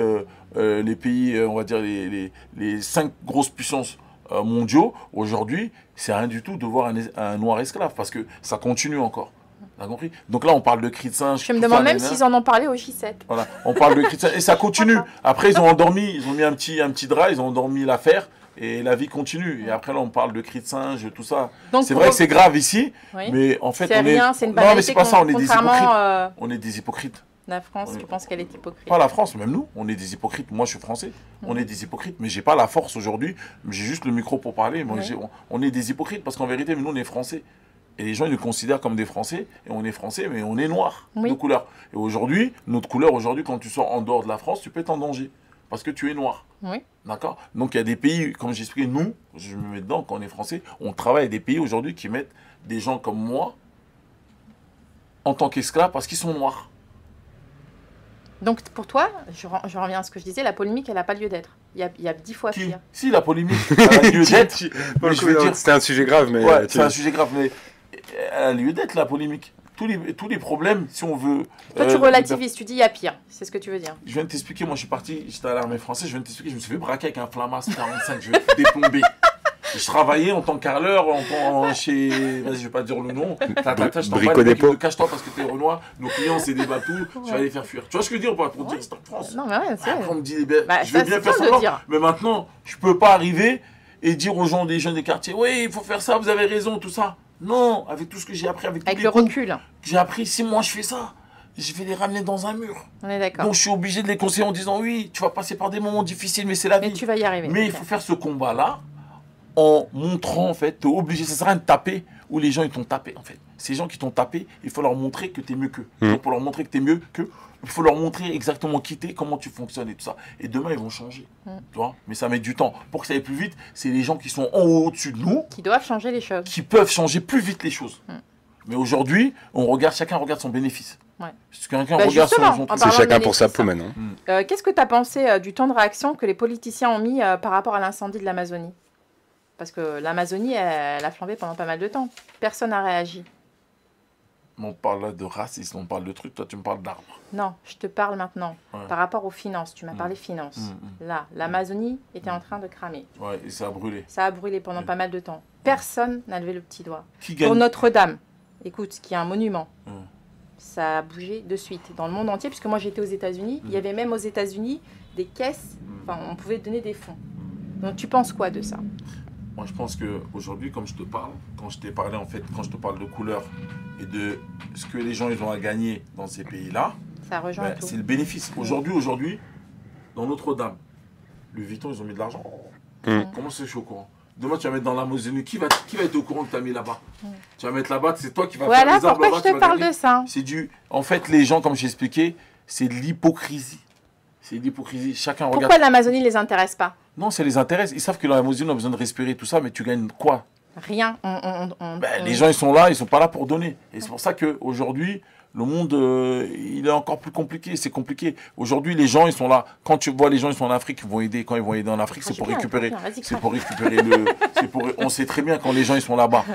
on va dire les 5 grosses puissances mondiaux, aujourd'hui, c'est rien du tout de voir un noir esclave, parce que ça continue encore. T'as compris? Donc là, on parle de cris de singe. Je me demande même s'ils en ont parlé au J7. Voilà, on parle de cris de singe. Et ça continue. Après, ils ont endormi, ils ont mis un petit drap, ils ont endormi l'affaire. Et la vie continue. Et après, là, on parle de cris de singe, tout ça. C'est vrai que c'est grave ici. Oui. Mais en fait, c'est rien, c'est une banalité. Non, mais c'est pas ça, on est des hypocrites. On est des hypocrites. La France, tu penses qu'elle est hypocrite? Pas la France, même nous, on est des hypocrites. Moi, je suis français, on est des hypocrites. Mais j'ai pas la force aujourd'hui. J'ai juste le micro pour parler. Moi, on est des hypocrites parce qu'en vérité, nous, on est français. Et les gens, ils nous considèrent comme des Français. Et on est Français, mais on est noirs de couleur. Et aujourd'hui, notre couleur, quand tu sors en dehors de la France, tu peux être en danger. Parce que tu es noir. Oui. D'accord? Donc, il y a des pays, comme j'expliquais, nous, je me mets dedans, quand on est Français, on travaille avec des pays aujourd'hui qui mettent des gens comme moi en tant qu'esclaves parce qu'ils sont noirs. Donc, pour toi, je reviens à ce que je disais, la polémique, elle n'a pas lieu d'être. Il y a 10 fois pire. Si, la polémique, elle a lieu d'être. C'est un sujet grave, mais... Ouais, c'est un sujet grave, mais elle a lieu d'être, la polémique. Tous les problèmes, si on veut... Toi, tu relativises, tu dis il y a pire. C'est ce que tu veux dire. Je viens de t'expliquer, moi, j'étais à l'armée française, je viens de t'expliquer, je me suis fait braquer avec un Flamas 45, je vais te déplomber. Je travaillais en tant que carreleur, chez... Vas-y, je vais pas dire le nom. Brico Dépôt. Cache-toi parce que t'es Renoir. Nos clients, c'est des batous. Je vais aller les faire fuir. Tu vois ce que je veux dire ou pas? Pour dire Stop France. Non, mais ouais, c'est vrai. Après, on me dit, je vais bien faire ça. Mais maintenant, je peux pas arriver et dire aux gens des jeunes des quartiers, oui, il faut faire ça, vous avez raison, tout ça. Non, avec tout ce que j'ai appris, avec le recul. J'ai appris 6 mois, je fais ça. Je vais les ramener dans un mur. On est d'accord. Donc je suis obligé de les conseiller en disant, oui, tu vas passer par des moments difficiles, mais c'est la vie. Mais tu vas y arriver. Mais il faut faire ce combat-là en montrant, en fait, t'es obligé, ça sert à rien de taper où les gens ils t'ont tapé, en fait. Ces gens qui t'ont tapé, il faut leur montrer que t'es mieux qu'eux. Donc pour leur montrer que t'es mieux qu'eux, il faut leur montrer exactement qui t'es, comment tu fonctionnes et tout ça. Et demain, ils vont changer. Tu vois? Mais ça met du temps. Pour que ça aille plus vite, c'est les gens qui sont en haut, au-dessus de nous. Qui doivent changer les choses. Qui peuvent changer plus vite les choses. Mais aujourd'hui, chacun regarde son bénéfice. Ouais. Chacun regarde son c'est chacun pour sa peau maintenant. Qu'est-ce que tu as pensé du temps de réaction que les politiciens ont mis par rapport à l'incendie de l'Amazonie? Parce que l'Amazonie, elle a flambé pendant pas mal de temps. Personne n'a réagi. On parle là de racisme, on parle de trucs, toi tu me parles d'arbres. Non, je te parle maintenant par rapport aux finances. Tu m'as parlé finances. Là, l'Amazonie était en train de cramer. Ouais, et ça a brûlé. Ça a brûlé pendant pas mal de temps. Personne n'a levé le petit doigt. Qui gagne? Pour Notre-Dame, écoute, qui est un monument, ça a bougé de suite dans le monde entier, puisque moi j'étais aux États-Unis. Il y avait même aux États-Unis des caisses, enfin on pouvait donner des fonds. Donc tu penses quoi de ça? Moi, je pense qu'aujourd'hui, comme je te parle, quand je t'ai parlé, en fait, quand je te parle de couleur et de ce que les gens ils ont à gagner dans ces pays-là, ça rejoint tout. C'est le bénéfice. Aujourd'hui, dans Notre-Dame, Louis Vuitton, ils ont mis de l'argent. Mm. Comment c'est, je suis au courant? Demain, tu vas mettre dans l'Amazonie. Qui va être au courant que tu as mis là-bas? Tu vas mettre là-bas, c'est toi qui vas faire Voilà les arbres pourquoi là-bas. je te parle de ça. C'est du. En fait, les gens, comme j'ai expliqué, c'est de l'hypocrisie. C'est de l'hypocrisie. Chacun regarde. Pourquoi l'Amazonie ne les intéresse pas? Non, ça les intéresse. Ils savent que l'Amazonie a besoin de respirer tout ça, mais tu gagnes quoi? Rien. Les gens, ils sont là, ils sont pas là pour donner. Et c'est pour ça qu'aujourd'hui, le monde, il est encore plus compliqué. C'est compliqué. Aujourd'hui, les gens, ils sont là. Quand tu vois les gens, ils sont en Afrique, ils vont aider. Quand ils vont aider en Afrique, c'est pour récupérer. C'est pour récupérer le. On sait très bien quand les gens, ils sont là-bas.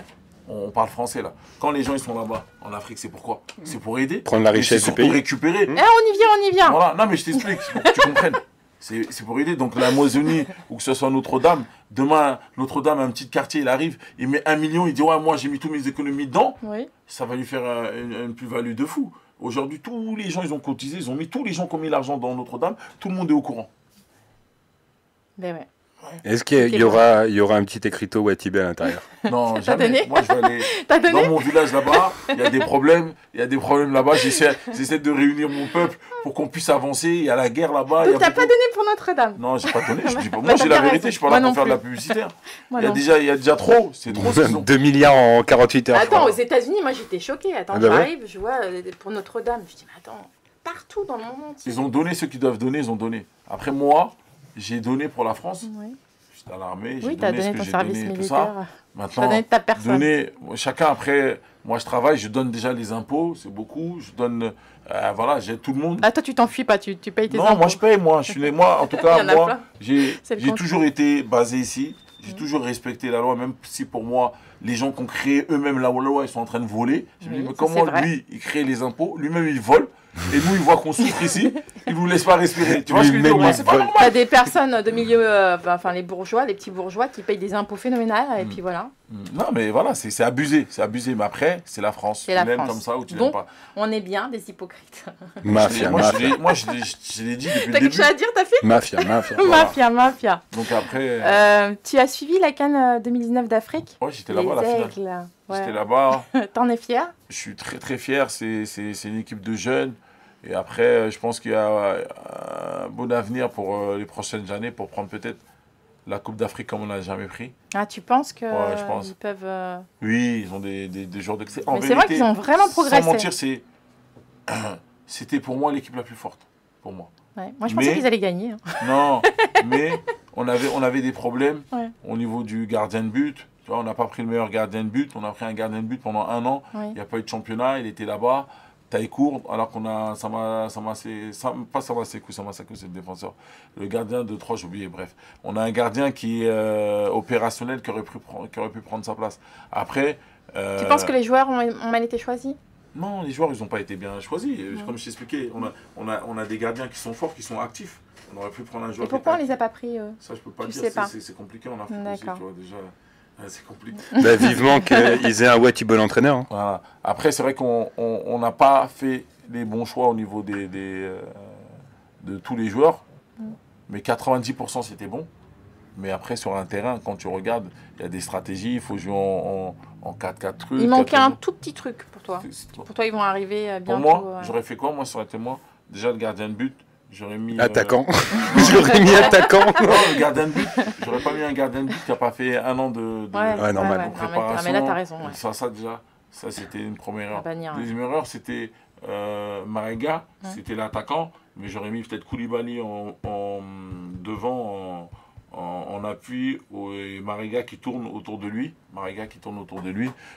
On parle français là. Quand les gens ils sont là-bas en Afrique, c'est pourquoi? C'est pour aider. Prendre la richesse du pays. Pour récupérer. On y vient. Voilà. Non mais je t'explique, pour que tu comprennes. C'est pour aider. Donc l'Amazonie, ou que ce soit Notre-Dame, demain, Notre-Dame, un petit quartier, il arrive, il met 1 million, il dit ouais, moi j'ai mis toutes mes économies dedans. Oui. Ça va lui faire une plus-value de fou. Aujourd'hui, tous les gens, ils ont cotisé, ils ont mis, tous les gens qui ont mis l'argent dans Notre-Dame, tout le monde est au courant. Ben ouais. Est-ce qu'il y aura un petit écriteau Watibe à l'intérieur? Non, T'as jamais. donné? Moi, je vais aller T'as donné? dans mon village là-bas. Il y a des problèmes. Là-bas. J'essaie de réunir mon peuple pour qu'on puisse avancer. Il y a la guerre là-bas. Donc t'as pas donné pour Notre-Dame? Non, j'ai pas donné. Je dis pas. Bah, Moi, j'ai t'as la bien vérité. raison. Je suis pas là Moi pour faire non de la plus. publicité. Moi Il non. y a déjà trop. C'est trop. ce qu'ils ont. 2 milliards en 48 heures. Attends, aux États-Unis, moi j'étais choquée. Attends, Ah bah ouais. j'arrive, je vois pour Notre-Dame. Je dis, mais attends, partout dans le monde entier. Ils ont donné ce qu'ils doivent donner. Ils ont donné. Après, moi, j'ai donné pour la France. Oui, J'étais à l'armée. oui J'ai t'as donné ce donné que ton j'ai service donné. Tout militaire. ça. T'as Maintenant, donné ta personne. donner, chacun après, moi je travaille, je donne déjà les impôts, c'est beaucoup, je donne, voilà, j'aide tout le monde. Ah, toi, tu t'enfuis pas, tu payes tes impôts. Non, moi je paye, moi, je suis né, moi, en tout Il y cas, en a moi, plein. j'ai C'est le contraire. toujours été basé ici, j'ai toujours respecté la loi, même si pour moi, les gens qui ont créé eux-mêmes la loi, ils sont en train de voler. Je me Oui, dis, mais ça, c'est comment vrai. lui, il crée les impôts, lui-même il vole, et nous, il voit qu'on souffre ici, il nous laisse pas respirer. Tu vois ce que je veux dire? Lui-même, Moi, il c'est pas vole. normal. T'as des personnes de milieu, enfin les bourgeois, les petits bourgeois qui payent des impôts phénoménales et puis voilà. Non, mais voilà, c'est abusé, mais après, c'est la France. C'est la Tu l'aimes France. comme ça ou tu Donc, l'aimes pas. On est bien des hypocrites. Mafia, Moi, mafia. je l'ai dit depuis T'as le quelque début. chose à dire, ta fille? Mafia. Mafia, mafia. Donc après, Tu as suivi la CAN 2019 d'Afrique? ouais, j'étais là-bas à la finale. Aigles. J'étais Ouais. là-bas. T'en es fier? Je suis très très fier. C'est une équipe de jeunes. Et après, je pense qu'il y a un bon avenir pour les prochaines années pour prendre peut-être la Coupe d'Afrique comme on n'a jamais pris. Ah, tu penses que Ouais, je pense. ils peuvent. Oui, ils ont des joueurs d'excellence. En Mais c'est vrai vérité, qu'ils ont vraiment progressé. sans mentir, c'était pour moi l'équipe la plus forte. Pour moi. Ouais. Moi, je pensais Mais- qu'ils allaient gagner. Hein. Non, mais on avait des problèmes Ouais. au niveau du gardien de but. Tu vois, on n'a pas pris le meilleur gardien de but. On a pris un gardien de but pendant 1 an. Oui. Il n'y a pas eu de championnat. Il était là-bas, taille courte, alors qu'on a Samasekou, c'est le défenseur. Le gardien de 3, j'ai oublié, bref. On a un gardien qui est opérationnel, qui aurait pu prendre sa place. Après... Tu penses que les joueurs ont mal été choisis? Non, les joueurs, ils n'ont pas été bien choisis. Comme je t'expliquais, on a des gardiens qui sont forts, qui sont actifs. On aurait pu prendre un joueur Et pourquoi on qui était les a pas pris eux? Ça, je peux pas Tu dire. sais pas. C'est compliqué en Afrique aussi, tu D'accord. vois, déjà. C'est compliqué. Bah, vivement qu'ils aient un Watibe l'entraîneur. Hein. Voilà. Après, c'est vrai qu'on n'a pas fait les bons choix au niveau de tous les joueurs. Mais 90% c'était bon. Mais après, sur un terrain, quand tu regardes, il y a des stratégies. Il faut jouer en 4-4 trucs. Il manquait 4-4. un tout petit truc pour toi. Pour toi, ils vont arriver Pour bientôt. moi, j'aurais fait quoi? Moi, ça aurait été moi. Déjà, le gardien de but, j'aurais mis. Attaquant. J'aurais mis attaquant. Non, le gardien de but, j'aurais pas mis un gardien de but qui n'a pas fait 1 an de Ouais, normal. Non, préparation. mais là, t'as raison. Ouais. Ça déjà, ça c'était une première erreur. À bannir, ouais. Deuxième erreur, c'était Marega, c'était l'attaquant, mais j'aurais mis peut-être Koulibaly devant en appui et Marega qui tourne autour de lui.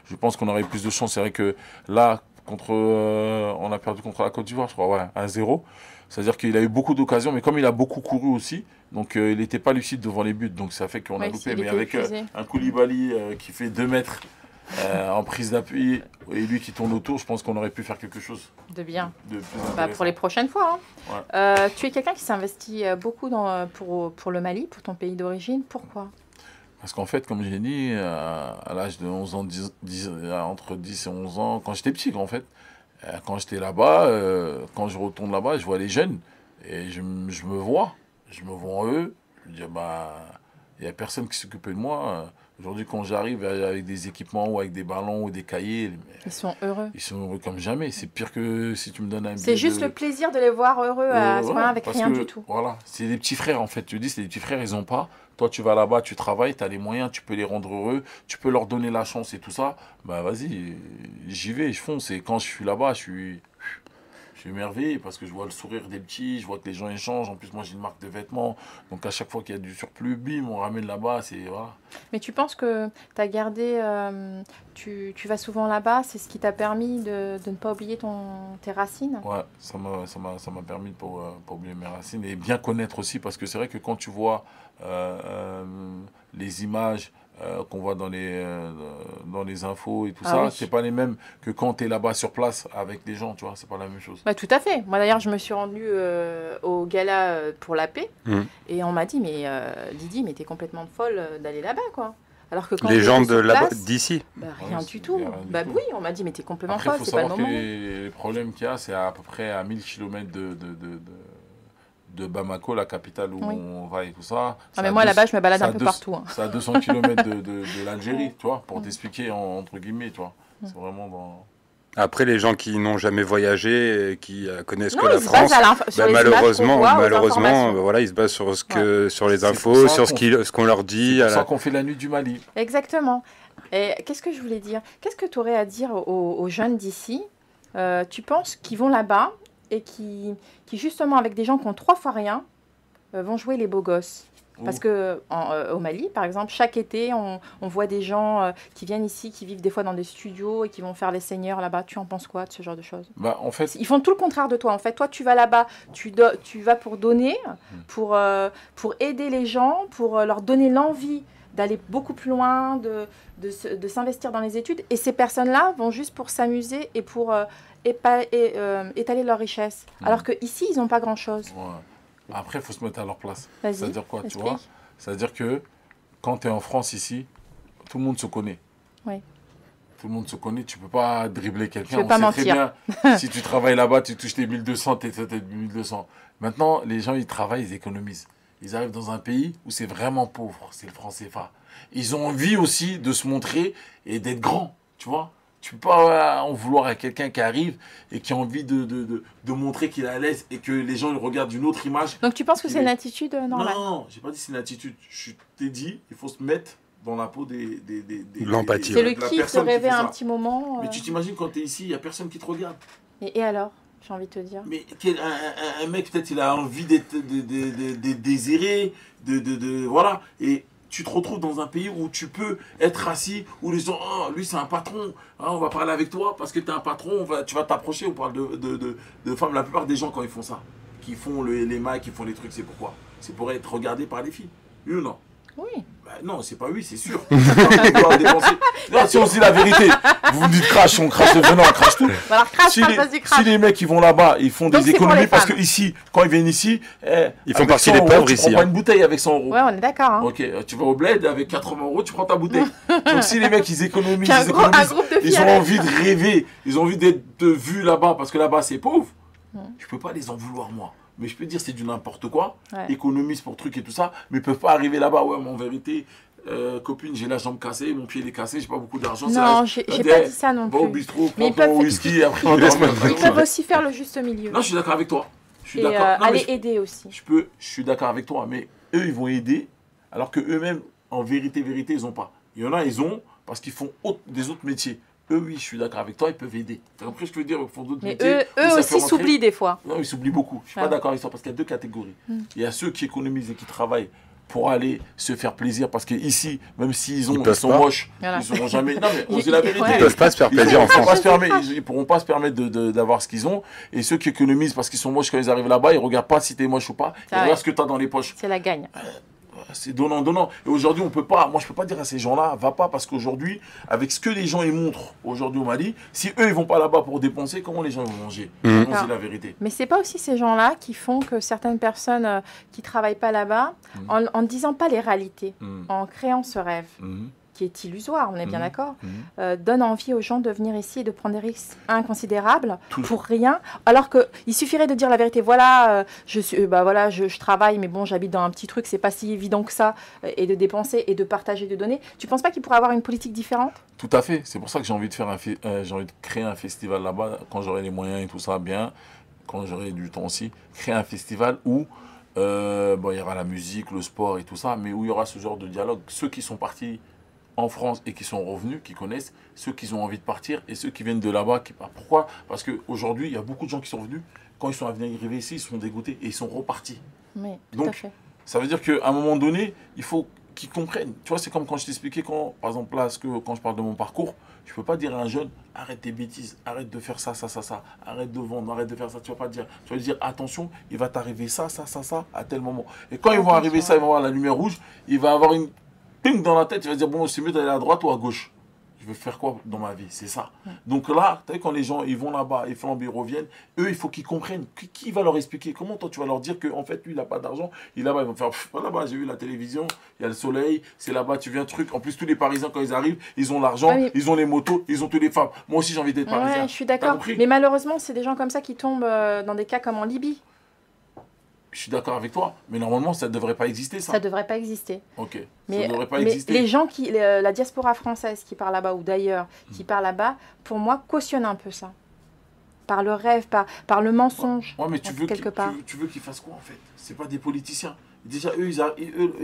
Je pense qu'on aurait plus de chance. C'est vrai que là, on a perdu contre la Côte d'Ivoire, je crois, ouais, 1-0. C'est-à-dire qu'il a eu beaucoup d'occasions, mais comme il a beaucoup couru aussi, donc il n'était pas lucide devant les buts, donc ça fait qu'on a Ouais, loupé. il Mais était avec épuisé. un Koulibaly qui fait 2 mètres en prise d'appui et lui qui tourne autour, je pense qu'on aurait pu faire quelque chose De bien. de plus Bah, intéressant. pour les prochaines fois. Hein. Ouais. Tu es quelqu'un qui s'investit beaucoup pour le Mali, pour ton pays d'origine. Pourquoi? Parce qu'en fait, comme j'ai dit, à l'âge de 11 ans, entre 10 et 11 ans, quand j'étais petit, en fait, quand j'étais là-bas, quand je retourne là-bas, je vois les jeunes et je me vois en eux. Je me dis, bah, il n'y a personne qui s'occupe de moi. Aujourd'hui, quand j'arrive avec des équipements ou avec des ballons ou des cahiers, Ils sont heureux. ils sont heureux comme jamais. C'est pire que si tu me donnes un billet. C'est juste le plaisir de les voir heureux à ce moment-là avec parce rien que, du tout. Voilà, c'est des petits frères en fait. Tu dis, c'est des petits frères, ils n'ont pas. Toi, tu vas là-bas, tu travailles, tu as les moyens, tu peux les rendre heureux, tu peux leur donner la chance et tout ça. Bah vas-y, j'y vais, je fonce. Et quand je suis là-bas, je suis émerveillé parce que je vois le sourire des petits, je vois que les gens échangent. En plus, moi, j'ai une marque de vêtements. Donc, à chaque fois qu'il y a du surplus, bim, on ramène là-bas. Voilà. Mais tu penses que tu as gardé, tu vas souvent là-bas, c'est ce qui t'a permis de ne pas oublier tes racines? Ouais, ça m'a permis de pas oublier mes racines et bien connaître aussi parce que c'est vrai que quand tu vois les images qu'on voit dans les infos et tout ça, oui. c'est pas les mêmes que quand tu es là-bas sur place avec des gens, tu vois, c'est pas la même chose. Bah, tout à fait. Moi d'ailleurs, je me suis rendue au gala pour la paix et on m'a dit, mais Lydie, mais t'es complètement folle d'aller là-bas, quoi. Alors que quand Les gens sur place, d'ici bah, rien Ouais, du tout. rien du Bah tout. oui, on m'a dit, mais t'es complètement Après, folle, il faut c'est pas le savoir que moment. les problèmes qu'il y a, c'est à peu près à 1000 km de Bamako, la capitale où Oui. on va et tout ça. Ah, mais moi là-bas, je me balade un peu deux- partout. Hein. C'est à 200 km de l'Algérie, tu vois, pour t'expliquer entre guillemets, tu vois. C'est vraiment dans... Après, les gens qui n'ont jamais voyagé et qui connaissent Non, que la ils se basent France, sur les images malheureusement, qu'on voit, aux informations. voilà, ils se basent sur sur les C'est infos, pour ça sur ce qu'on leur dit. C'est pour ça qu'on fait la nuit du Mali. Exactement. Et qu'est-ce que je voulais dire? Qu'est-ce que tu aurais à dire aux jeunes d'ici? Tu penses qu'ils vont là-bas et qui justement, avec des gens qui ont 3 fois rien, vont jouer les beaux gosses? Parce que au Mali, par exemple, chaque été, on voit des gens qui viennent ici, qui vivent des fois dans des studios et qui vont faire les seigneurs là-bas. Tu en penses quoi de ce genre de choses? Bah, en fait, Ils font tout le contraire de toi. En fait, toi, tu vas là-bas, tu vas pour donner, pour aider les gens, pour leur donner l'envie d'aller beaucoup plus loin, de s'investir dans les études. Et ces personnes-là vont juste pour s'amuser et pour étaler leur richesse. Alors qu'ici, ils n'ont pas grand-chose. ouais. Après, il faut se mettre à leur place. Vas-y, C'est-à-dire quoi, tu explique. vois? C'est-à-dire que quand tu es en France ici, tout le monde se connaît. Oui. Tout le monde se connaît, tu peux pas dribbler quelqu'un. Je vais pas On sait très mentir. bien, si tu travailles là-bas, tu touches tes 1200, t'es 1200. Maintenant, les gens, ils travaillent, ils économisent. Ils arrivent dans un pays où c'est vraiment pauvre, c'est le franc CFA. Ils ont envie aussi de se montrer et d'être grands, tu vois. Tu peux pas en vouloir à quelqu'un qui arrive et qui a envie de montrer qu'il est à l'aise et que les gens ils regardent une autre image. Donc tu penses que Il c'est est- une attitude normale? Non, j'ai pas dit c'est une attitude. Je t'ai dit, il faut se mettre dans la peau L'empathie. C'est de le la kiff de personne qui rêver fait un ça. petit moment. Mais tu t'imagines quand tu es ici, il n'y a personne qui te regarde. Et alors, j'ai envie de te dire. Mais un mec, peut-être, il a envie d'être désiré, voilà. Et tu te retrouves dans un pays où tu peux être assis, où les gens, oh, lui c'est un patron, ah, on va parler avec toi parce que tu es un patron, tu vas t'approcher, on parle de femmes. La plupart des gens, quand ils font ça, qui font les mails, qui font les trucs, c'est pourquoi? C'est pour être regardé par les filles. Oui ou non? Oui. Bah non, c'est pas oui, c'est sûr. Non, si on se dit la vérité, vous me dites crash, on crache le venin, on crache tout. Voilà, crash, Si vas-y, crash. si les mecs ils vont là-bas, ils font Donc, des c'est pour économies les parce femmes. que ici, quand ils viennent ici, Ils font avec partie 100 des euros, pauvres tu ici, prends pas hein. une bouteille avec 100 euros. Ouais, on est d'accord. Hein. Ok, tu vas au bled avec 80 euros, tu prends ta bouteille. Donc si les mecs ils économisent, Puis un ils groupe de filles ils ont avec. envie de rêver, ils ont envie d'être vus là-bas parce que là-bas c'est pauvre. Je peux pas les en vouloir moi. Mais je peux dire c'est du n'importe quoi, Ouais. économise pour trucs et tout ça, mais ils peuvent pas arriver là-bas. Ouais, mais en vérité, copine, j'ai la jambe cassée, mon pied il est cassé, j'ai pas beaucoup d'argent. Non, j'ai pas dit ça non Va au plus. bistrot, Mais prends ils ton peuvent- whisky et après on Laisse-moi dort. Ils peuvent aussi faire le juste milieu. Non, je suis d'accord avec toi. Je suis Et d'accord. Non, mais aller aider aussi. je suis d'accord avec toi, mais eux, ils vont aider, alors que eux-mêmes, en vérité, ils n'ont pas. Il y en a, ils ont, parce qu'ils font des autres métiers. Eux, oui, je suis d'accord avec toi, ils peuvent aider. Après, je veux dire, ils font d'autres Mais métiers. eux où ça fait aussi rentrer. s'oublient des fois. Non, ils s'oublient beaucoup. Je suis Ah. pas d'accord avec toi, parce qu'il y a deux catégories. Il y a ceux qui économisent et qui travaillent pour aller se faire plaisir, parce qu'ici, même s'ils peuvent sont pas. moches, Voilà. ils n'auront jamais... Non, mais on Ils- dit la vérité. ouais. Ils peuvent pas se faire plaisir en Ils pourront France. pas se permettre- ils pourront pas se permettre d'avoir ce qu'ils ont. Et ceux qui économisent parce qu'ils sont moches quand ils arrivent là-bas, ils regardent pas si t'es moche ou pas. Ils C'est regardent vrai. ce que tu as dans les poches. C'est la gagne. C'est donnant, donnant. Et aujourd'hui, on peut pas. Moi, je peux pas dire à ces gens-là, va pas, parce qu'aujourd'hui, avec ce que les gens ils montrent aujourd'hui au Mali, si eux ils vont pas là-bas pour dépenser, comment les gens ils vont manger? On dit la vérité. Mais c'est pas aussi ces gens-là qui font que certaines personnes qui travaillent pas là-bas, en ne disant pas les réalités, en créant ce rêve, qui est illusoire, on est bien d'accord, donne envie aux gens de venir ici et de prendre des risques inconsidérables pour rien, alors qu'il suffirait de dire la vérité. Voilà, je travaille, mais bon, j'habite dans un petit truc, c'est pas si évident que ça, et de dépenser et de partager, de donner. Tu penses pas qu'il pourrait avoir une politique différente? Tout à fait. C'est pour ça que j'ai envie de créer un festival là-bas quand j'aurai les moyens et tout ça bien, quand j'aurai du temps aussi, créer un festival où il y aura la musique, le sport et tout ça, mais où il y aura ce genre de dialogue. Ceux qui sont partis en France et qui sont revenus, qui connaissent, ceux qui ont envie de partir et ceux qui viennent de là-bas. Pourquoi? Parce qu'aujourd'hui, il y a beaucoup de gens qui sont venus. Quand ils sont arrivés ici, ils sont dégoûtés et ils sont repartis. Oui, tout Donc, à fait. ça veut dire qu'à un moment donné, il faut qu'ils comprennent. Tu vois, c'est comme quand je t'expliquais, par exemple, là, quand je parle de mon parcours, je ne peux pas dire à un jeune, arrête tes bêtises, arrête de faire ça, arrête de vendre, arrête de faire ça. Tu ne vas pas dire. Tu vas lui dire, attention, il va t'arriver ça, à tel moment. Et quand ils vont arriver ça, ils vont voir la lumière rouge, il va avoir une ping dans la tête, il va dire, bon, c'est mieux d'aller à droite ou à gauche. Je veux faire quoi dans ma vie? C'est ça. Donc là, tu sais, quand les gens ils vont là-bas, ils flambent, ils reviennent, eux, il faut qu'ils comprennent. Qui va leur expliquer? Comment toi, tu vas leur dire qu'en fait, lui, il n'a pas d'argent? Il est là-bas, ils vont faire, là-bas, j'ai vu la télévision, il y a le soleil, c'est là-bas, tu viens, truc. En plus, tous les Parisiens, quand ils arrivent, ils ont l'argent, ils ont les motos, ils ont tous les femmes. Moi aussi, j'ai envie d'être parisien. Ouais, je suis d'accord. Mais malheureusement, c'est des gens comme ça qui tombent dans des cas comme en Libye. Je suis d'accord avec toi, mais normalement, ça ne devrait pas exister, ça. Ça ne devrait pas exister. Ok, mais, ça ne devrait pas exister. Les gens, la diaspora française qui part là-bas, ou d'ailleurs, qui part là-bas, pour moi, cautionne un peu ça. Par le rêve, par le mensonge, mais tu veux qu'ils fassent quoi, en fait? C'est pas des politiciens. Déjà, eux,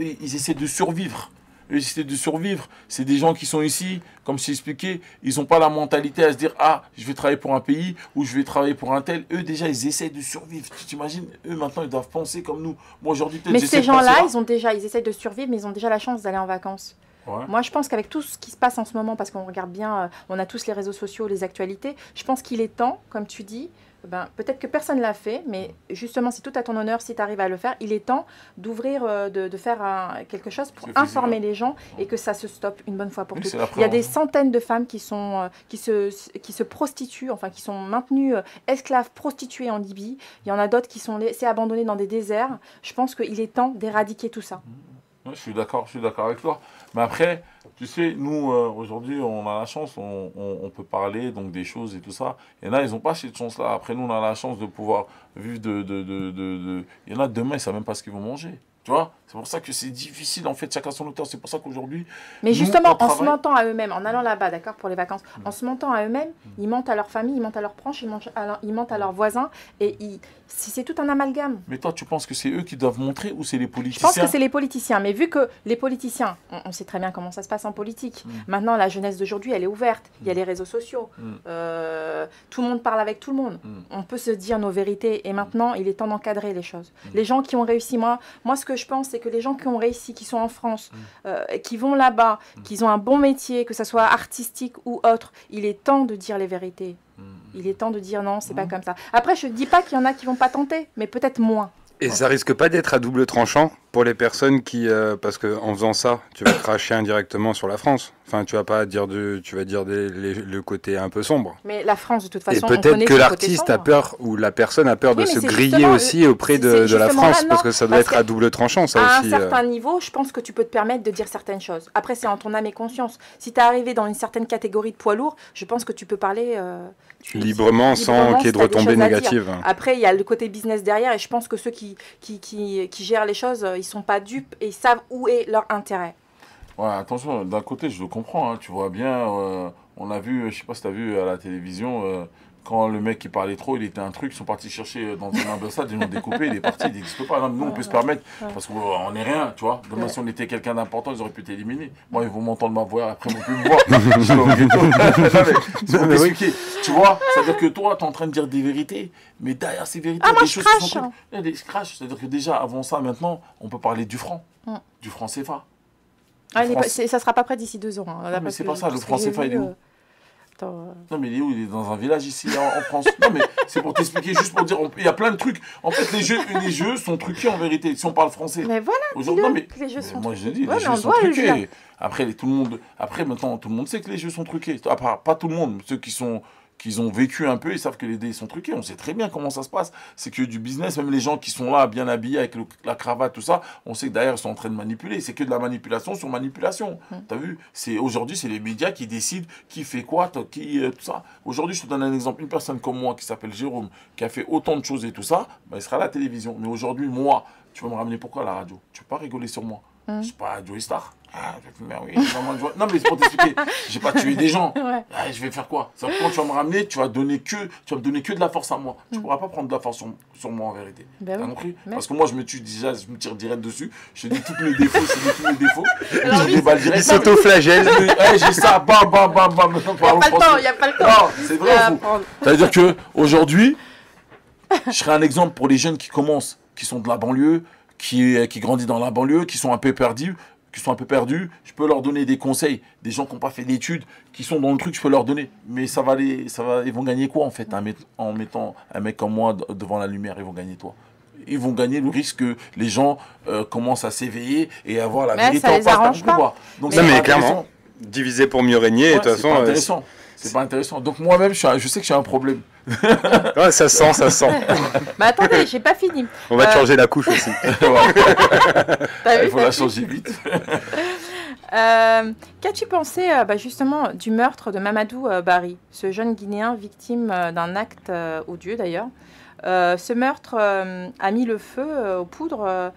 ils essaient de survivre. Eux, ils essaient de survivre. C'est des gens qui sont ici, comme je t'ai expliqué, ils n'ont pas la mentalité à se dire « Ah, je vais travailler pour un pays ou je vais travailler pour un tel. » Eux, déjà, ils essaient de survivre. Tu t'imagines? Eux, maintenant, ils doivent penser comme nous. Moi, aujourd'hui, peut-être... Mais ces gens-là, ils essaient de survivre, mais ils ont déjà la chance d'aller en vacances. Ouais. Moi, je pense qu'avec tout ce qui se passe en ce moment, parce qu'on regarde bien, on a tous les réseaux sociaux, les actualités, je pense qu'il est temps, comme tu dis, peut-être que personne ne l'a fait, mais justement, c'est tout à ton honneur si tu arrives à le faire. Il est temps d'ouvrir, de faire quelque chose pour informer les gens et que ça se stoppe une bonne fois pour toutes. Il y a des centaines de femmes qui se prostituent, enfin qui sont maintenues esclaves, prostituées en Libye. Il y en a d'autres qui sont laissées abandonnées dans des déserts. Je pense qu'il est temps d'éradiquer tout ça. Ouais, je suis d'accord avec toi. Mais après, tu sais, nous, aujourd'hui, on a la chance, on peut parler donc des choses et tout ça. Il y en a, ils n'ont pas cette chance-là. Après, nous, on a la chance de pouvoir vivre Il y en a, demain, ils ne savent même pas ce qu'ils vont manger. Tu vois? C'est pour ça que c'est difficile, en fait, chacun son auteur. C'est pour ça qu'aujourd'hui... Mais justement, en se mentant à eux-mêmes, en allant là-bas, d'accord, pour les vacances, en se mentant à eux-mêmes, ils mentent à leur famille, ils mentent à leurs proches, ils mentent à leurs voisins, et c'est tout un amalgame. Mais toi, tu penses que c'est eux qui doivent montrer ou c'est les politiciens? Je pense que c'est les politiciens, mais vu que les politiciens, on sait très bien comment ça se passe en politique. Maintenant, la jeunesse d'aujourd'hui, elle est ouverte. Il y a les réseaux sociaux. Tout le monde parle avec tout le monde. On peut se dire nos vérités, et maintenant, il est temps d'encadrer les choses. Les gens qui ont réussi, moi, ce que je pense, c'est que les gens qui ont réussi, qui sont en France, qui vont là-bas, qui ont un bon métier, que ce soit artistique ou autre, il est temps de dire les vérités. Il est temps de dire non, c'est pas comme ça. Après, je ne dis pas qu'il y en a qui vont pas tenter, mais peut-être moins. Et ça risque pas d'être à double tranchant pour les personnes qui, parce que en faisant ça, tu vas cracher indirectement sur la France. Enfin, tu vas pas dire tu vas dire le côté un peu sombre. Mais la France, de toute façon, et peut-être que l'artiste a peur ou la personne a peur de se griller aussi auprès de la France, parce que ça doit être à double tranchant, ça aussi. À un certain niveau, je pense que tu peux te permettre de dire certaines choses. Après, c'est en ton âme et conscience. Si tu es arrivé dans une certaine catégorie de poids lourd, je pense que tu peux parler librement sans qu'il y ait de retombées négatives. Après, il y a le côté business derrière, et je pense que ceux qui gèrent les choses, ils sont pas dupes et ils savent où est leur intérêt. Ouais, attention, d'un côté, je le comprends, hein, tu vois bien, on a vu, je sais pas si tu as vu à la télévision, quand le mec qui parlait trop, il était un truc, ils sont partis chercher dans une ambassade, ils l'ont découpé, il est parti, il n'existe pas. Non, nous, on peut se permettre, parce qu'on n'est rien, tu vois. Demain, si on était quelqu'un d'important, ils auraient pu t'éliminer. Moi, ils vont m'entendre ma voix, après, ils vont plus me voir. Tu vois, c'est-à-dire que toi, tu es en train de dire des vérités, mais derrière ces vérités, moi, je crache. Il y a des crash. C'est-à-dire que déjà, avant ça, maintenant, on peut parler du franc, du franc CFA. Ça sera pas prêt d'ici 2 ans. Hein, non, mais c'est pas ça, le franc CFA, il est où? Non, mais il est où? Il est dans un village ici, en France. Non, mais c'est pour t'expliquer, juste pour dire, il y a plein de trucs. En fait, les jeux sont truqués en vérité, si on parle français. Mais voilà, non, mais les jeux sont moi, je dis, les jeux sont truqués. Après, maintenant, tout le monde sait que les jeux sont truqués. Pas tout le monde, ceux qui sont qu'ils ont vécu un peu, ils savent que les dés sont truqués. On sait très bien comment ça se passe. C'est que du business, même les gens qui sont là, bien habillés, avec la cravate, tout ça, on sait que derrière, ils sont en train de manipuler. C'est que de la manipulation sur manipulation. T'as vu? Aujourd'hui, c'est les médias qui décident qui fait quoi, tout ça. Aujourd'hui, je te donne un exemple. Une personne comme moi, qui s'appelle Jérôme, qui a fait autant de choses et tout ça, il sera à la télévision. Mais aujourd'hui, moi, tu vas me ramener pourquoi à la radio? Tu ne peux pas rigoler sur moi. Je ne suis pas Joey Star. Oui, non, mais c'est pour t'expliquer. Je n'ai pas tué des gens. Je vais faire quoi? Quand tu vas me ramener, tu vas me donner que de la force à moi. Tu ne pourras pas prendre de la force sur moi en vérité. T'as compris? Parce que moi, je me tire direct dessus. Je te dis tous mes défauts, je déballe direct. Il s'auto-flagelle. J'ai ça, bam. Il n'y a pas le temps. Non, c'est vrai. C'est-à-dire qu'aujourd'hui, je serai un exemple pour les jeunes qui commencent, qui sont de la banlieue, qui grandissent dans la banlieue, qui sont un peu perdus, je peux leur donner des conseils. Des gens qui n'ont pas fait d'études, qui sont dans le truc, je peux leur donner. Mais ils vont gagner quoi en fait, en mettant un mec comme moi devant la lumière, ils vont gagner quoi? Ils vont gagner le risque que les gens commencent à s'éveiller et à voir la vérité. Ça les arrange pas. Donc, mais clairement, diviser pour mieux régner, et de toute façon... C'est pas intéressant. Donc moi-même, je sais que j'ai un problème. Ouais, ça sent. Mais attendez, j'ai pas fini. On va te changer la couche aussi. Il faut la changer vite. Qu'as-tu pensé justement du meurtre de Mamadou Barry, ce jeune Guinéen victime d'un acte odieux d'ailleurs? Ce meurtre a mis le feu aux poudres.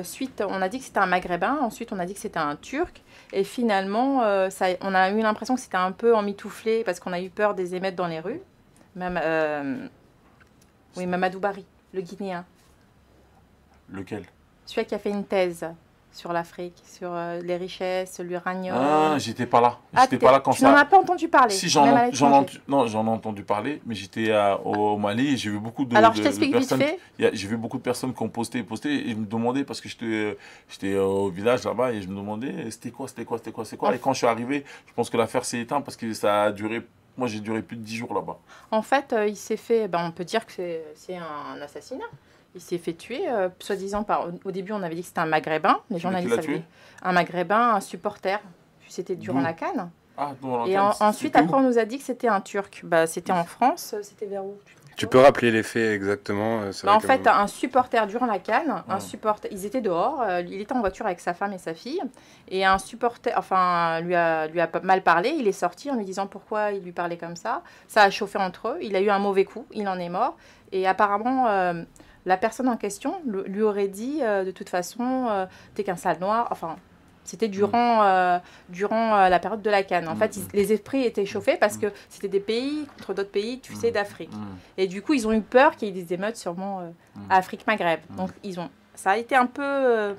Suite, on a dit que c'était un Maghrébin, ensuite on a dit que c'était un Turc. Et finalement, on a eu l'impression que c'était un peu emmitouflé parce qu'on a eu peur des émeutes dans les rues. Mamadou Barry, le Guinéen. Lequel? Celui qui a fait une thèse sur l'Afrique, sur les richesses, l'uranium. Ah, j'étais pas là. J'étais pas là quand tu n'en as pas entendu parler? Si, j'en ai entendu parler, mais j'étais au Mali et j'ai vu beaucoup de Alors, je t'explique vite fait. J'ai vu beaucoup de personnes qui ont posté et je me demandais, parce que j'étais au village là-bas et je me demandais c'était quoi. Et quand je suis arrivé, je pense que l'affaire s'est éteinte parce que ça a duré. Moi, j'ai duré plus de 10 jours là-bas. En fait, il s'est fait. On peut dire que c'est un assassinat. Il s'est fait tuer, soi-disant par. Au début, on avait dit que c'était un Maghrébin. Les journalistes avaient dit un Maghrébin, un supporter. C'était durant la CAN. Et ensuite, après, on nous a dit que c'était un Turc. C'était en France. C'était vers où? Tu peux rappeler les faits exactement? En fait, un supporter durant la CAN, ils étaient dehors, il était en voiture avec sa femme et sa fille, et un supporter, lui a mal parlé, il est sorti en lui disant pourquoi il lui parlait comme ça. Ça a chauffé entre eux, il a eu un mauvais coup, il en est mort, et apparemment, la personne en question lui aurait dit de toute façon, t'es qu'un sale noir, c'était durant la période de la CAN. En fait, les esprits étaient chauffés parce que c'était des pays contre d'autres pays, tu sais, d'Afrique. Et du coup, ils ont eu peur qu'il y ait des émeutes sûrement Afrique-Maghreb. Donc, ça a été un peu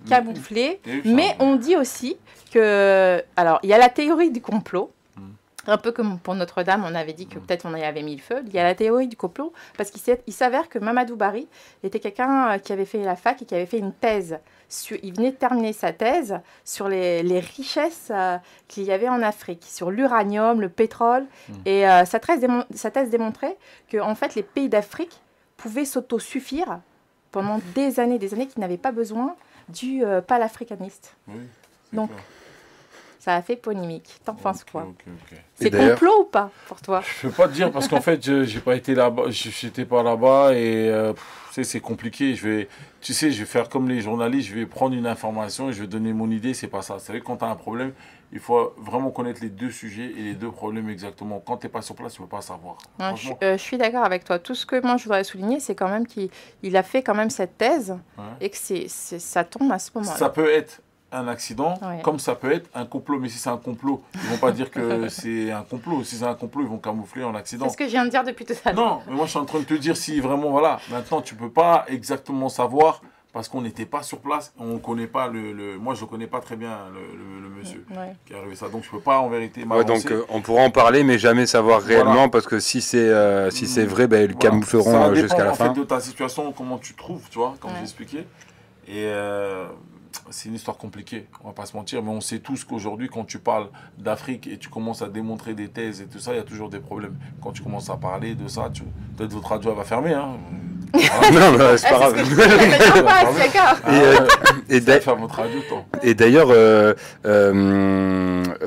camouflé. Mais on dit aussi que... Alors, il y a la théorie du complot. Un peu comme pour Notre-Dame, on avait dit que peut-être on y avait mis le feu. Il y a la théorie du complot, parce qu'il s'avère que Mamadou Barry était quelqu'un qui avait fait la fac et qui avait fait une thèse. Il venait de terminer sa thèse sur les richesses qu'il y avait en Afrique, sur l'uranium, le pétrole. Et sa thèse démontrait que en fait, les pays d'Afrique pouvaient s'autosuffire pendant des années qu'ils n'avaient pas besoin du panafricaniste. Donc, ça a fait polémique. T'en penses quoi? C'est complot ou pas pour toi? Je peux pas te dire parce qu'en fait, j'ai pas été là-bas, j'étais pas là-bas et c'est compliqué. Je vais faire comme les journalistes, je vais prendre une information et je vais donner mon idée. C'est pas ça. C'est vrai que quand tu as un problème, il faut vraiment connaître les deux sujets et les deux problèmes exactement. Quand tu n'es pas sur place, tu ne peux pas savoir. Je suis d'accord avec toi. Tout ce que moi je voudrais souligner, c'est quand même qu'il a fait quand même cette thèse et que ça tombe à ce moment-là. Ça peut être un accident, comme ça peut être un complot. Mais si c'est un complot, ils vont pas dire que c'est un complot. Si c'est un complot, ils vont camoufler en accident. C'est ce que je viens de dire depuis tout à l'heure. Non, mais moi je suis en train de te dire si vraiment, voilà, maintenant tu peux pas exactement savoir parce qu'on n'était pas sur place, on connaît pas moi je connais pas très bien le monsieur qui a arrivé ça, donc je peux pas en vérité m'avancer. Donc on pourra en parler mais jamais savoir réellement parce que si c'est vrai, ils le camoufleront jusqu'à la fin. Ça dépend en fait de ta situation, comment tu te trouves, tu vois, comme j'ai expliqué. Et c'est une histoire compliquée, on va pas se mentir, mais on sait tous qu'aujourd'hui, quand tu parles d'Afrique et tu commences à démontrer des thèses et tout ça, il y a toujours des problèmes. Quand tu commences à parler de ça, peut-être votre radio va fermer, hein. Non, mais c'est pas grave. Non, pas, c'est d'accord. Et d'ailleurs,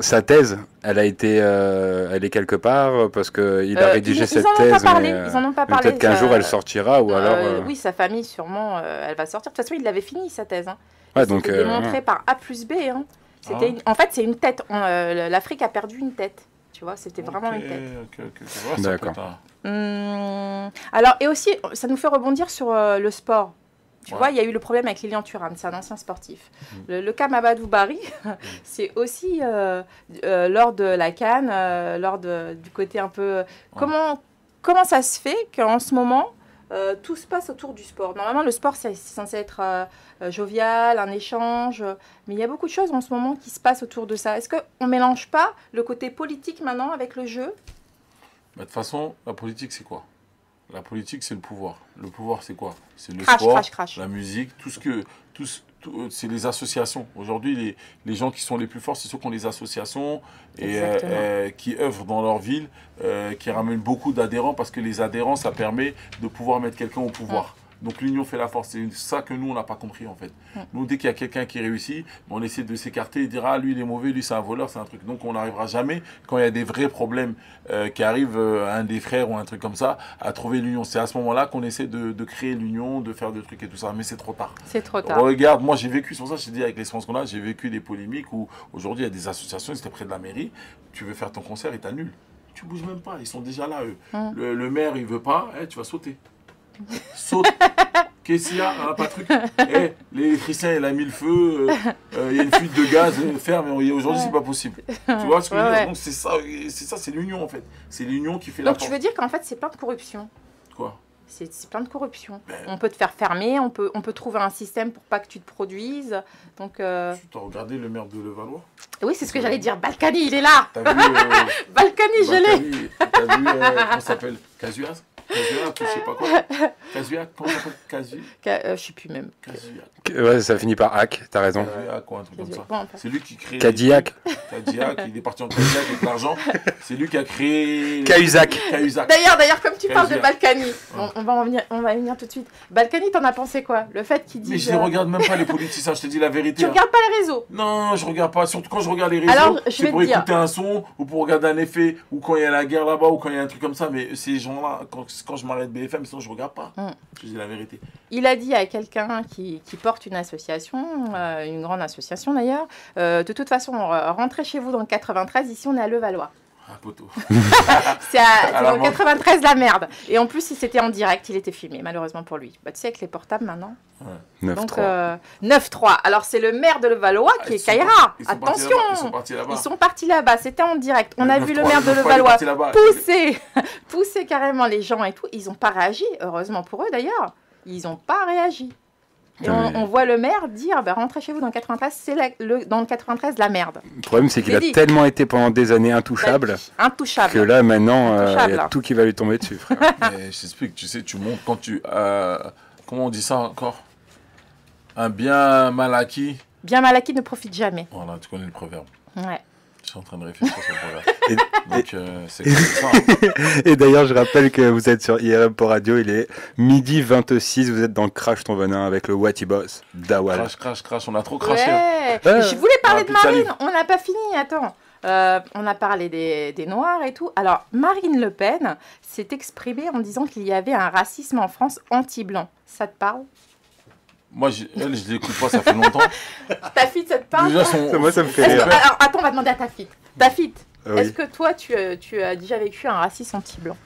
sa thèse, elle est quelque part parce qu'il a rédigé cette thèse. Ils en ont pas parlé. Peut-être qu'un jour elle sortira ou alors. Oui, sa famille sûrement, elle va sortir. De toute façon, il l'avait fini sa thèse. Hein. Ouais, donc. Démontré par A plus B. Hein. En fait, c'est une tête. L'Afrique a perdu une tête. Tu vois, c'était vraiment une tête. Ouais, d'accord. Alors, et aussi, ça nous fait rebondir sur le sport. Tu vois, il y a eu le problème avec Lilian Thuram, c'est un ancien sportif. Le cas Mamadou Barry, c'est aussi lors de la CAN, du côté un peu... Comment ça se fait qu'en ce moment, tout se passe autour du sport? Normalement, le sport, c'est censé être jovial, un échange, mais il y a beaucoup de choses en ce moment qui se passent autour de ça. Est-ce qu'on ne mélange pas le côté politique maintenant avec le jeu? De toute façon, la politique, c'est quoi? La politique, c'est le pouvoir. Le pouvoir, c'est quoi? C'est le sport, la musique, c'est les associations. Aujourd'hui, les gens qui sont les plus forts, c'est ceux qui ont les associations et qui œuvrent dans leur ville, qui ramènent beaucoup d'adhérents parce que les adhérents, ça permet de pouvoir mettre quelqu'un au pouvoir. Donc l'union fait la force. C'est ça que nous, on n'a pas compris en fait. Nous, dès qu'il y a quelqu'un qui réussit, on essaie de s'écarter et dire « Ah, lui, il est mauvais, lui, c'est un voleur, c'est un truc. » Donc on n'arrivera jamais, quand il y a des vrais problèmes qui arrivent, un des frères ou un truc comme ça, à trouver l'union. C'est à ce moment-là qu'on essaie de créer l'union, de faire des trucs et tout ça. Mais c'est trop tard. C'est trop tard. Regarde, moi j'ai vécu, c'est pour ça que je te dis avec l'expérience qu'on a, j'ai vécu des polémiques où aujourd'hui il y a des associations, ils étaient près de la mairie, tu veux faire ton concert et t'annules. Tu bouges même pas, ils sont déjà là, eux. Le maire, il veut pas, tu vas sauter. Saute. Qu'est-ce qu'il y a? Pas de truc. L'électricien, il a mis le feu. Il y a une fuite de gaz. Ferme. Aujourd'hui, c'est pas possible. Tu vois ce que je veux dire? Donc, c'est ça, c'est l'union en fait. C'est l'union qui fait la force. Donc, tu veux dire qu'en fait, c'est plein de corruption? Quoi? C'est plein de corruption. On peut te faire fermer, on peut trouver un système pour pas que tu te produises. Donc, Tu as regardé le maire de Levallois? Oui, c'est ce que j'allais dire. Balkany, il est là. T'as vu Balkany, je l'ai. T'as vu, comment ça s'appelle? Casuas? Casuac, je sais pas quoi. Casuac, comment ça s'appelle? Je sais plus même. Casuac. Ouais, ça finit par hack, t'as raison. Cadillac ou un truc comme ça. Bon, c'est lui qui crée. Cadillac. Cadillac, il est parti en Cadillac avec l'argent. C'est lui qui a créé. Cahuzac. D'ailleurs, comme tu parles de Balkany, on va y venir tout de suite. Balkany, t'en as pensé quoi? Le fait qu'il dise. Mais je ne regarde même pas les politiciens, je te dis la vérité. Tu regardes pas les réseaux? Non, je regarde pas. Surtout quand je regarde les réseaux, alors, c'est pour écouter un son ou pour regarder un effet ou quand il y a la guerre là-bas ou quand il y a un truc comme ça. Mais ces gens-là, quand je m'arrête BFM, sinon je regarde pas. Je te dis la vérité. Il a dit à quelqu'un qui porte une association, une grande association d'ailleurs, de toute façon, rentrez chez vous dans le 93, ici on est à Levallois. Un poteau. C'est dans le 93 la merde. Et en plus, c'était en direct, il était filmé, malheureusement pour lui. Bah, tu sais, avec les portables maintenant. Ouais. 9-3. 9-3. Alors, c'est le maire de Levallois qui est Kaira. Attention. Ils sont partis là-bas. C'était en direct. On a vu le maire de Levallois pousser carrément les gens et tout. Ils n'ont pas réagi. Heureusement pour eux d'ailleurs. Ils n'ont pas réagi. Et on voit le maire dire rentrez chez vous dans le 93, c'est dans le 93 la merde. Le problème, c'est qu'il a tellement été pendant des années intouchable que là, maintenant, il y a tout qui va lui tomber dessus, frère. Mais je t'explique, tu sais, tu montes quand tu. Comment on dit ça encore? Un bien mal acquis. Bien mal acquis ne profite jamais. Voilà, tu connais le proverbe. Ouais. Je suis en train de réfléchir sur le proverbe. Donc, c'est comme ça. Et d'ailleurs, je rappelle que vous êtes sur IRM pour Radio, il est midi 26, vous êtes dans Crash ton venin avec le Wati Boss, Dawal. Crash, on a trop craché. Ouais. Je voulais parler de Marine, on n'a pas fini, attends. On a parlé des Noirs et tout. Alors, Marine Le Pen s'est exprimée en disant qu'il y avait un racisme en France anti-blanc. Ça te parle? Moi, je l'écoute pas, ça fait longtemps. Ta fille, ça te parle? Moi, ça me fait rire. Alors, attends, on va demander à ta fille. Oui. Est-ce que toi, tu as déjà vécu un racisme anti-blanc?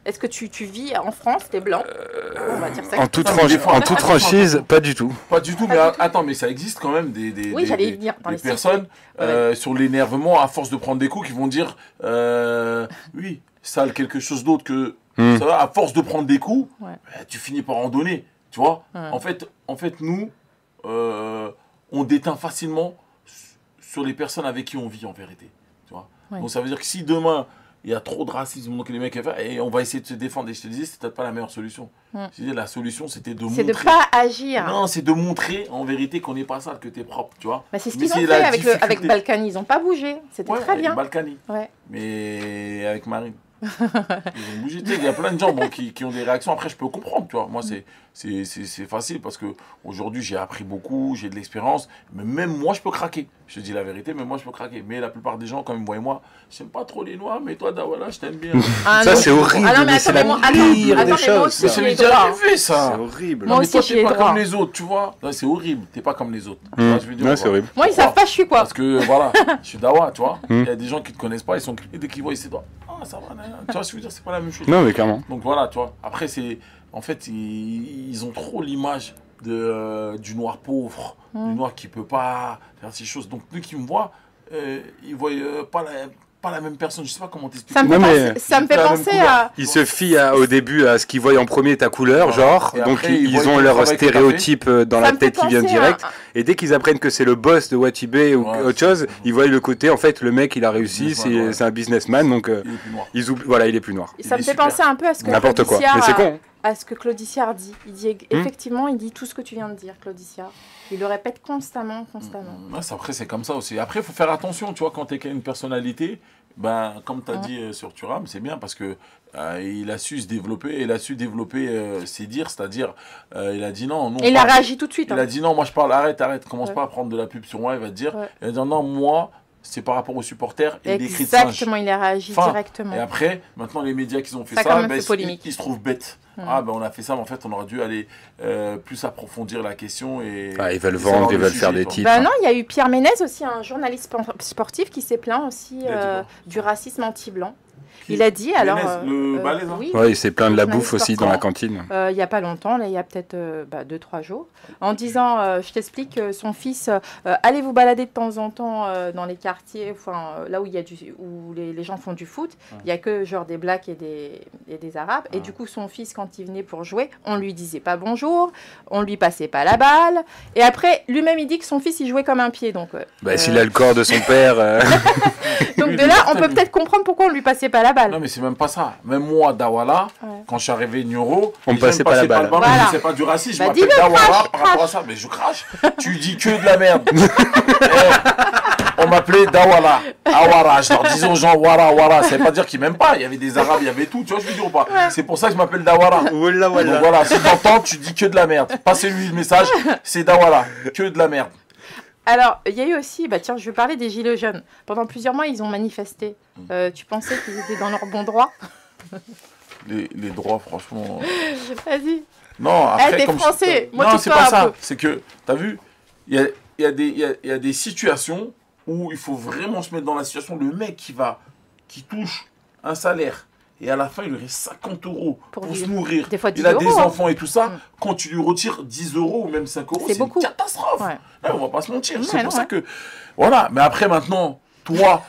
Est-ce que tu vis en France, t'es blanc? On va dire ça. En toute franchise, pas du tout. Pas du tout, mais attends, mais ça existe quand même des personnes sur l'énervement, à force de prendre des coups, qui vont dire oui, sale quelque chose d'autre que ça va, à force de prendre des coups, tu finis par en donner. Tu vois, en fait, nous, on déteint facilement sur les personnes avec qui on vit en vérité. Tu vois. Donc ça veut dire que si demain il y a trop de racisme, donc les mecs et on va essayer de se défendre. Et je te disais, c'est peut-être pas la meilleure solution. Je disais, la solution, c'était de montrer. C'est de pas agir. Non, c'est de montrer en vérité qu'on n'est pas sale, que tu es propre, tu vois. Bah, c'est ce qu'ils ont fait avec Balkany. Ils n'ont pas bougé. C'était très bien. Balkany. Ouais. Mais avec Marine. Ils ont bougé. Tu sais, il y a plein de gens qui ont des réactions. Après, je peux comprendre, tu vois. Moi, c'est facile parce qu'aujourd'hui, j'ai appris beaucoup, j'ai de l'expérience. Mais même moi, je peux craquer. Je te dis la vérité, mais moi, je peux craquer. Mais la plupart des gens, quand ils me voient, moi, j'aime pas trop les noirs, mais toi, Dawala, je t'aime bien. Ça, c'est horrible. Ah non, mais c'est la pire des choses. Mais c'est déjà arrivé, ça. C'est horrible. Moi Mais aussi, toi, j'y t'es ai pas droit. comme les autres, tu vois. C'est horrible. T'es pas comme les autres. Tu vois ce que je veux dire, Ouais, ou c'est pas? horrible. Moi, ils savent pas je suis quoi. Parce que voilà, je suis Dawa, tu vois. Il y a des gens qui te connaissent pas, ils sont dès qu'ils voient, ils se disent ah ça va, tu vois ce que je veux dire, c'est pas la même chose. Non, mais clairement. Donc voilà, tu vois. Après, en fait, ils ont trop l'image du noir pauvre, du noir qui peut pas faire ces choses. Donc, dès qu'ils me voient, ils voient pas la même personne. Je sais pas comment t'expliquer. Ça me fait penser à. Ils se fient au début à ce qu'ils voient en premier, ta couleur, genre. Et Donc après, ils ont leur stéréotype dans la tête qui vient direct. Et dès qu'ils apprennent que c'est le boss de Watibé ou autre chose, ils voient le côté, en fait, le mec, il a réussi, c'est un businessman, donc Il est plus noir. ils oublient, voilà, il est plus noir. Ça me fait penser un peu à ce que N'importe quoi. Claude Mais c'est Iciard con. à ce que Claude Iciard dit. Il dit effectivement, il dit tout ce que tu viens de dire, Claude Iciard. Il le répète constamment. Ouais, après, c'est comme ça aussi. Après, il faut faire attention, tu vois, quand tu es une personnalité, ben, comme tu as dit sur Thuram, c'est bien parce que il a su se développer, il a su développer ses dires, c'est-à-dire, il a dit non. Et il a réagi tout de suite. Il a dit non, moi je parle, arrête, commence pas à prendre de la pub sur moi, il va te dire. Il va dire non, moi, c'est par rapport aux supporters et des cris de singe. Exactement, il a réagi directement. Et après, maintenant, les médias qui ont fait ça, ils se trouvent bêtes. Ah, ben on a fait ça, mais en fait, on aurait dû aller plus approfondir la question. Ils veulent vendre, ils veulent faire des titres. Ben non, il y a eu Pierre Ménez aussi, un journaliste sportif qui s'est plaint aussi du racisme anti-blanc. Il a dit alors. Le balèze, hein. Oui, il s'est plaint de la bouffe aussi dans la cantine. Il n'y a pas longtemps, là, il y a peut-être 2-3 jours, en disant je t'explique, son fils, allez vous balader de temps en temps dans les quartiers, là où, où les gens font du foot, il n'y a que genre des blacks et des arabes. Et du coup, son fils, quand il venait pour jouer, on lui disait pas bonjour, on lui passait pas la balle. Et après, lui-même, il dit que son fils, il jouait comme un pied. Donc, s'il a le corps de son père. Donc de là, on peut peut-être comprendre pourquoi on lui passait pas la balle. Non, mais c'est même pas ça. Même moi, Dawala, quand je suis arrivé Nioro, on me passait pas la balle. Voilà. C'est pas du racisme, je m'appelle Dawala par rapport à ça. Mais je crache. Tu dis que de la merde. On m'appelait Dawala. Awara. Je leur disais aux gens Wara, Wara. Ça veut pas dire qu'ils m'aiment pas. Il y avait des Arabes, il y avait tout. Tu vois, je veux dire ou pas. C'est pour ça que je m'appelle Dawala. Donc voilà, si t'entends, tu dis que de la merde. Passez-lui le message. C'est Dawala. Que de la merde. Alors, il y a eu aussi, tiens, je vais parler des Gilets jaunes. Pendant plusieurs mois, ils ont manifesté. Tu pensais qu'ils étaient dans leur bon droit? Les droits, franchement. Vas-y. Non, après, t'es français. Moi, non, c'est pas ça. Peu. C'est que, t'as vu, il y a des situations où il faut vraiment se mettre dans la situation. Le mec qui touche un salaire. Et à la fin, il lui reste 50 euros pour se nourrir. Des fois 10 il a euros, des enfants et tout ça. Quand tu lui retires 10 euros ou même 5 euros, c'est une catastrophe. Ouais. Là, on va pas se mentir. C'est pour ça que... Voilà. Mais après, maintenant, toi,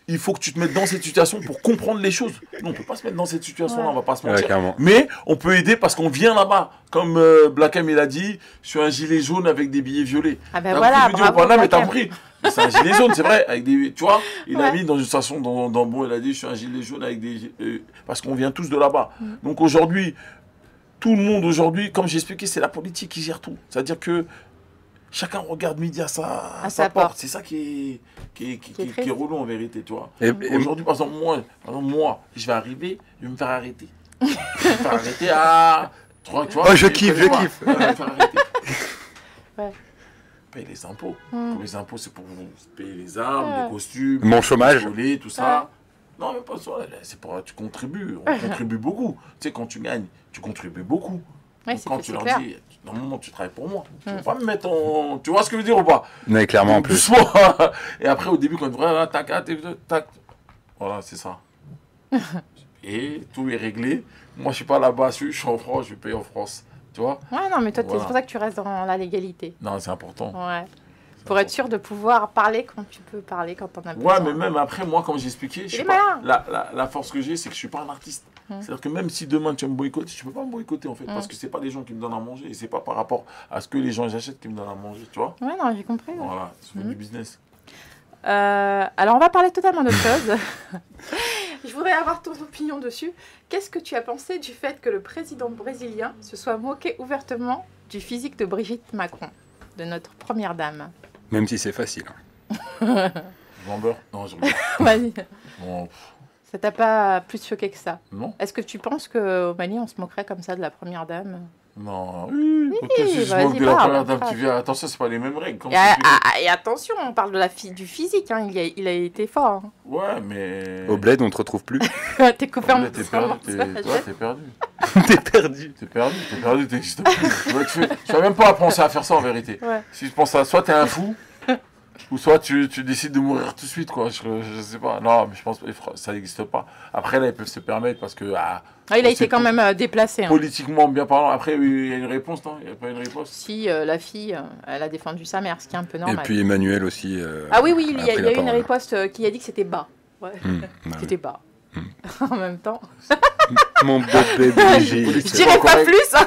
il faut que tu te mettes dans cette situation pour comprendre les choses. Non, on peut pas se mettre dans cette situation-là, on va pas se mentir. Mais on peut aider parce qu'on vient là-bas. Comme Black M, il a dit, sur un gilet jaune avec des billets violets. Ah ben voilà, bravo, mais t'as compris. C'est un gilet jaune, c'est vrai, avec des, tu vois, il a mis dans une station dans Bon, il a dit je suis un gilet jaune avec des, parce qu'on vient tous de là-bas. Donc aujourd'hui, tout le monde aujourd'hui, comme j'ai expliqué, c'est la politique qui gère tout. C'est-à-dire que chacun regarde midi à sa porte. C'est ça qui est relou en vérité, tu vois. Aujourd'hui, par exemple, moi, je vais arriver, je vais me faire arrêter. Je vais me faire arrêter à... Tu vois, je kiffe. Je vais me faire arrêter. Payer les impôts. Pour les impôts, c'est pour payer les armes, les costumes, mon chômage, les tout ça. Non, mais pas ça. C'est pour tu contribues. On contribue beaucoup. Tu sais, quand tu gagnes, tu contribues beaucoup. Ouais, quand tu leur dis, normalement, tu travailles pour moi. Tu ne vas pas me mettre en. Tu vois ce que je veux dire ou pas? Mais clairement, en plus. Doucement. Et après, au début, quand tu vois, tac. Voilà, c'est ça. Et tout est réglé. Moi, je suis pas là-bas, je suis en France, je vais payer en France. Tu vois? Ouais, non, mais toi, c'est pour ça que tu restes dans la légalité. Non, c'est important. Ouais. Pour être sûr de pouvoir parler quand tu peux parler, quand t'en as besoin. Ouais, mais même après, moi, comme j'ai expliqué, la force que j'ai, c'est que je suis pas un artiste. C'est-à-dire que même si demain tu me boycottes, tu peux pas me boycotter en fait, parce que c'est pas les gens qui me donnent à manger, et c'est pas par rapport à ce que les gens achètent qui me donnent à manger, tu vois? Ouais, non, j'ai compris. Voilà, c'est du business. Alors, on va parler totalement d'autre chose. Je voudrais avoir ton opinion dessus. Qu'est-ce que tu as pensé du fait que le président brésilien se soit moqué ouvertement du physique de Brigitte Macron, de notre première dame? Même si c'est facile. Vambeur? Non, je regarde. Vas-y. Bon, Ça t'a pas plus choqué que ça? Non. Est-ce que tu penses qu'au Mali, on se moquerait comme ça de la première dame? Non, oui, si je vas-y, moque de la parle, première dame parle. qui vient, attention, c'est pas les mêmes règles. Comme Et attention, on parle de du physique, hein. Il a été fort. Hein. Ouais, mais. Au bled, on te retrouve plus. T'es copain Là, t'es perdu, t'es perdu. T'es perdu. T'es perdu, t'existes plus. Tu vas même pas penser à faire ça en vérité. Ouais. Si je pense à soit t'es un fou, ou soit tu décides de mourir tout de suite, quoi. Je sais pas. Non, mais je pense que ça n'existe pas. Après, là, ils peuvent se permettre parce que. Il a été quand même déplacé. Hein. Politiquement bien parlant. Après, il y a une réponse, non? Il n'y a pas une réponse? Si, la fille, elle a défendu sa mère, ce qui est un peu normal. Et puis Emmanuel aussi. Ah oui, il y a eu une parole. riposte qui a dit que c'était bas. Ouais. Bah C'était bas. En même temps. Mon beau bébé. Je dirais pas plus. Hein.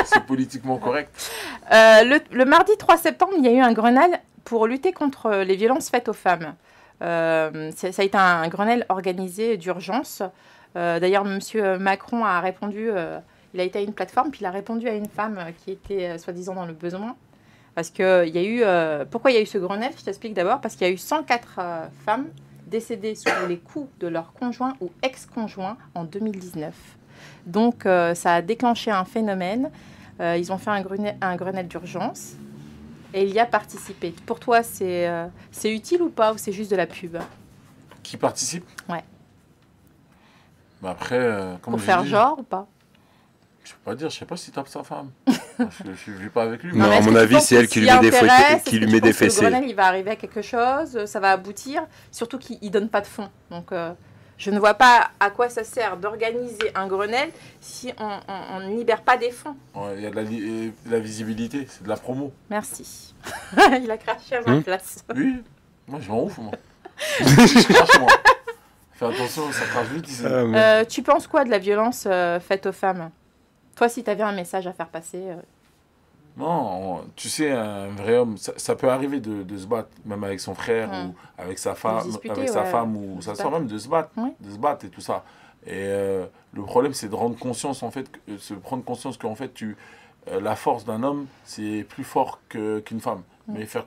C'est politiquement correct. Le mardi 3 septembre, il y a eu un Grenelle pour lutter contre les violences faites aux femmes. Ça a été un Grenelle organisé d'urgence. D'ailleurs, M. Macron a répondu, il a été à une plateforme, puis il a répondu à une femme qui était soi-disant dans le besoin. Parce qu'il y a eu... pourquoi il y a eu ce Grenelle? Je t'explique d'abord. Parce qu'il y a eu 104 femmes décédées sous les coups de leur conjoint ou ex-conjoint en 2019. Donc, ça a déclenché un phénomène. Ils ont fait un Grenelle d'urgence. Et il y a participé. Pour toi, c'est utile ou pas? Ou c'est juste de la pub? Qui participe? Ouais. Bah après, Pour faire genre ou pas? Je peux pas dire, je sais pas si tape sa femme. je vis pas avec lui. Non, à mon avis, c'est elle qui lui met des fessées. Le Grenelle, il va arriver à quelque chose, ça va aboutir, surtout qu'il ne donne pas de fonds. Donc, je ne vois pas à quoi ça sert d'organiser un Grenelle si on ne libère pas des fonds. Il y a de la visibilité, c'est de la promo. Merci. Il a craché à ma place. Oui, moi je m'en ouf, moi. Je crache, moi. Fais attention, ça crache vite. Tu penses quoi de la violence faite aux femmes? Toi, si tu avais un message à faire passer... Non, tu sais, un vrai homme, ça peut arriver de se battre, même avec son frère ou avec sa femme, sa femme ou sa soeur, même de se battre et tout ça. Et le problème, c'est de rendre conscience, en fait, se prendre conscience qu'en fait, la force d'un homme, c'est plus fort qu'une femme. Mais faire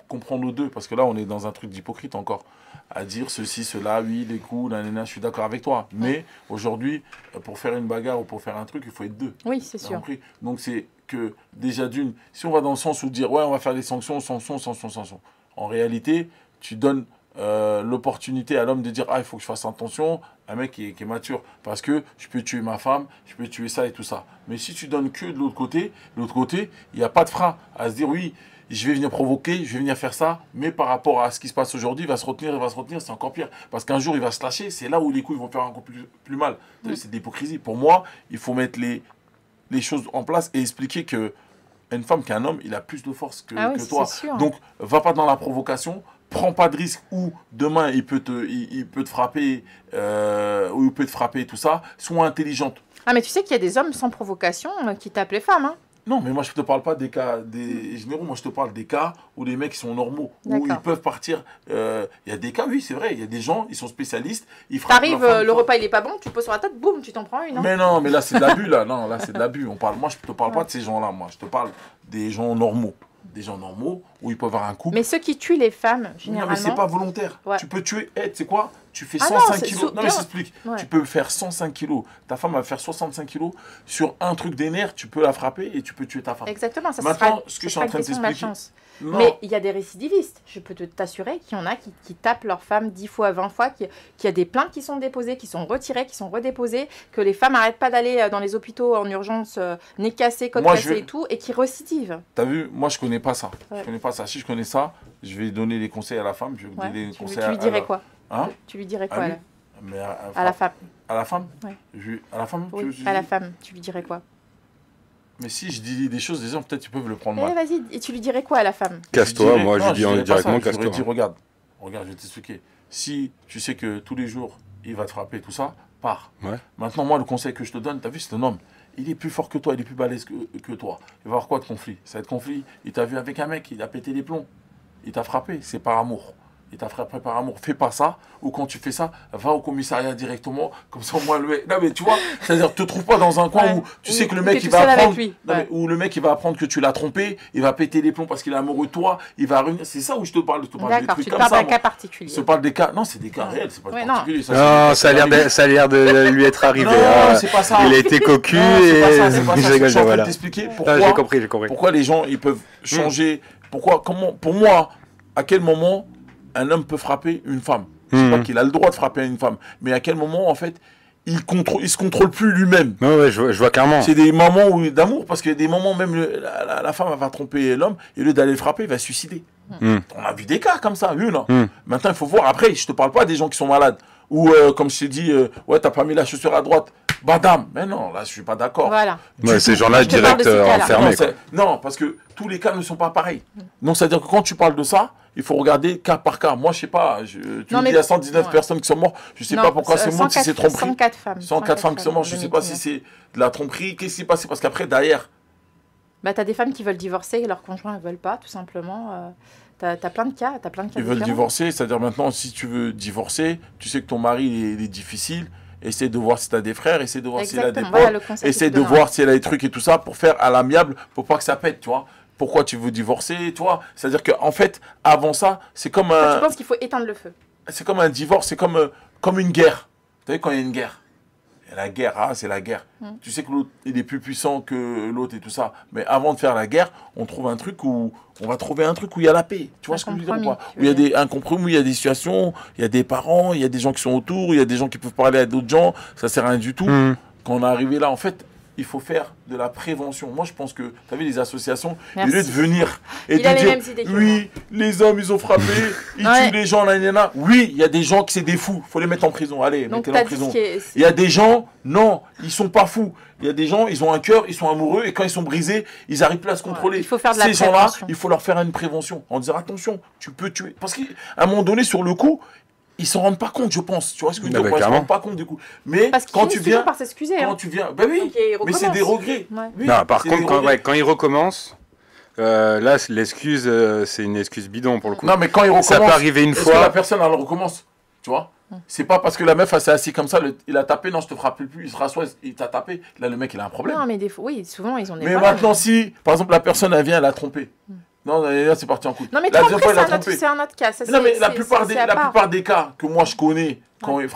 comprendre aux deux, parce que là, on est dans un truc d'hypocrite encore. À dire ceci, cela, oui, les coups, nanana, je suis d'accord avec toi. Mais aujourd'hui, pour faire une bagarre ou pour faire un truc, il faut être deux. Oui, c'est sûr. Donc c'est que déjà d'une, si on va dans le sens où dire, ouais, on va faire des sanctions. En réalité, tu donnes l'opportunité à l'homme de dire, ah, il faut que je fasse attention, un mec qui est mature. Parce que je peux tuer ma femme, je peux tuer ça et tout ça. Mais si tu donnes que de l'autre côté, il n'y a pas de frein à se dire, oui, je vais venir provoquer, je vais venir faire ça, mais par rapport à ce qui se passe aujourd'hui, il va se retenir, c'est encore pire. Parce qu'un jour, il va se lâcher, c'est là où les coups vont faire encore plus mal. C'est de l'hypocrisie. Pour moi, il faut mettre les choses en place et expliquer que une femme qu'un homme, il a plus de force que toi. Sûr. Donc, va pas dans la provocation, prends pas de risque où demain, il peut te frapper, ou il peut te frapper, tout ça. Sois intelligente. Ah, mais tu sais qu'il y a des hommes sans provocation qui tapent les femmes, hein. Non, mais moi, je ne te parle pas des cas des généraux. Moi, je te parle des cas où les mecs sont normaux, où ils peuvent partir. Il y a des cas, oui, c'est vrai. Il y a des gens, ils sont spécialistes. T'arrives, le repas, il est pas bon, tu poses sur la tête, boum, tu t'en prends une. Hein. Mais non, mais là, c'est de l'abus, là. Non, là, c'est de l'abus. Moi, je ne te parle pas de ces gens-là. Moi, je te parle des gens normaux. Des gens normaux où ils peuvent avoir un couple. Mais ceux qui tuent les femmes, généralement... Non, mais c'est pas volontaire. Ouais. Tu peux tuer... tu sais quoi? Tu fais 105 kilos. Non, mais je t'explique. Ouais. Tu peux faire 105 kilos. Ta femme va faire 65 kilos. Sur un truc des nerfs, tu peux la frapper et tu peux tuer ta femme. Exactement. Ça Maintenant, ce que je suis en train de t'expliquer... Mais il y a des récidivistes. Je peux t'assurer qu'il y en a qui tapent leur femme 10 fois, 20 fois, qu'il y a des plaintes qui sont déposées, qui sont retirées, qui sont redéposées, que les femmes n'arrêtent pas d'aller dans les hôpitaux en urgence, nez cassé, côte cassée et tout, et qui recidivent. T'as vu, moi je connais pas ça. Ouais. Je connais pas ça. Si je connais ça, je vais donner les conseils à la femme. Je vais donner les conseils tu lui dirais quoi? Hein? Tu lui dirais quoi à la femme? À la femme? Ouais. À la femme? Oui, à la femme. Tu lui dirais quoi? Mais si je dis des choses, les gens peut-être ils peuvent le prendre mal. Vas-y, et tu lui dirais quoi à la femme? Casse-toi, moi je lui dis directement casse-toi. Je casse-toi. regarde, je vais t'expliquer. Si tu sais que tous les jours il va te frapper, tout ça, pars. Ouais. Maintenant, moi le conseil que je te donne, t'as vu, c'est un homme. Il est plus fort que toi, il est plus balèze que toi. Il va y avoir quoi de conflit? Ça va être conflit. Il t'a vu avec un mec, il a pété les plombs. Il t'a frappé, c'est par amour. et ta frère prépare amour, fais pas ça, ou quand tu fais ça, va au commissariat directement, comme ça au moins le mec... Non mais tu vois, c'est-à-dire te trouve pas dans un coin où tu sais que le mec il va apprendre... Non, mais, où le mec il va apprendre que tu l'as trompé, il va péter les plombs parce qu'il est amoureux de toi, il va revenir... C'est ça où je te parle, des trucs comme ça. D'accord, tu parles d'un cas particulier. Je parle des cas... Non, c'est des cas réels, c'est pas particulier. Non, ça a l'air de lui être arrivé. Non, c'est pas ça. Il a été cocu et... C'est pas ça, je suis en train de t'expliquer pourquoi les gens ils peuvent changer... Pourquoi, comment, pour moi, à quel moment un homme peut frapper une femme? Je sais pas qu'il a le droit de frapper une femme, mais à quel moment, en fait, il se contrôle plus lui-même. Ouais, je vois clairement. C'est des moments d'amour, parce qu'il y a des moments, même la femme va tromper l'homme, et au lieu d'aller le frapper, il va se suicider. On a vu des cas comme ça, non. Maintenant, il faut voir. Après, je te parle pas des gens qui sont malades. Ou, comme je t'ai dit, ouais, t'as pas mis la chaussure à droite. Badam. Mais non, là, je suis pas d'accord. Voilà. Ouais, ces gens-là, direct enfermés. Non, parce que tous les cas ne sont pas pareils. Donc, c'est-à-dire que quand tu parles de ça, il faut regarder cas par cas. Moi, je sais pas. Tu me dis, il y a 119 personnes qui sont mortes. Je sais pas pourquoi c'est mort, si c'est tromperie. 104 femmes. 104 femmes qui sont mortes. Je sais pas si c'est de la tromperie. Qu'est-ce qui s'est passé? Parce qu'après, derrière... Bah, t'as des femmes qui veulent divorcer et leurs conjoints ne veulent pas, tout simplement. T'as plein de cas. Ils veulent divorcer. C'est-à-dire maintenant, si tu veux divorcer, tu sais que ton mari, il est difficile. Essaie de voir si tu as des frères, essaie de voir s'il a des potes, voilà, essaie de voir s'il a des trucs et tout ça pour faire à l'amiable, pour pas que ça pète, tu vois. Pourquoi tu veux divorcer, tu vois? C'est-à-dire qu'en fait, avant ça, c'est comme un... Je pense qu'il faut éteindre le feu. C'est comme un divorce, c'est comme une guerre. Tu sais, quand il y a une guerre, et la guerre, c'est la guerre. Tu sais que l'autre, il est plus puissant que l'autre et tout ça. Mais avant de faire la guerre, on trouve un truc où... On va trouver un truc où il y a la paix. Tu vois ce que je veux dire ou pas? Où il y a un compromis, où il y a des situations, il y a des parents, il y a des gens qui sont autour, il y a des gens qui peuvent parler à d'autres gens. Ça sert à rien du tout. Quand on est arrivé là, en fait, il faut faire de la prévention. Moi, je pense que, tu as vu, les associations, au lieu de venir et de dire, oui, les hommes, ils ont frappé, ils tuent les gens, là. Oui, il y a des gens qui c'est des fous. Il faut les mettre en prison. Allez, mettez-les en prison. Il y a des gens, non, ils sont pas fous. Il y a des gens, ils ont un cœur, ils sont amoureux, et quand ils sont brisés, ils n'arrivent plus à se contrôler. Il faut faire de la prévention. Ces gens-là, il faut leur faire une prévention. En disant, attention, tu peux tuer. Parce qu'à un moment donné, sur le coup, ils s'en rendent pas compte, je pense. Tu vois ce que je veux dire? Ils s'en rendent pas compte du coup. Mais quand tu viens, quand tu viens, ben oui, mais c'est des regrets. Oui, non, par contre, quand ils recommencent, là, l'excuse, c'est une excuse bidon pour le coup. Non, mais quand ils recommencent, ça peut arriver une fois. Que la personne, elle recommence, tu vois? C'est pas parce que la meuf, elle s'est assise comme ça, il a tapé, non, je te frappe plus, il se rassoit, il t'a tapé. Là, le mec, il a un problème. Non, mais des fois, oui, souvent, ils ont des problèmes. Mais maintenant, si, par exemple, la personne, elle vient, elle a trompé. Non, là, c'est parti en couille. Non, mais la deuxième fois, c'est un autre cas. Non, mais la plupart des cas que moi, je connais,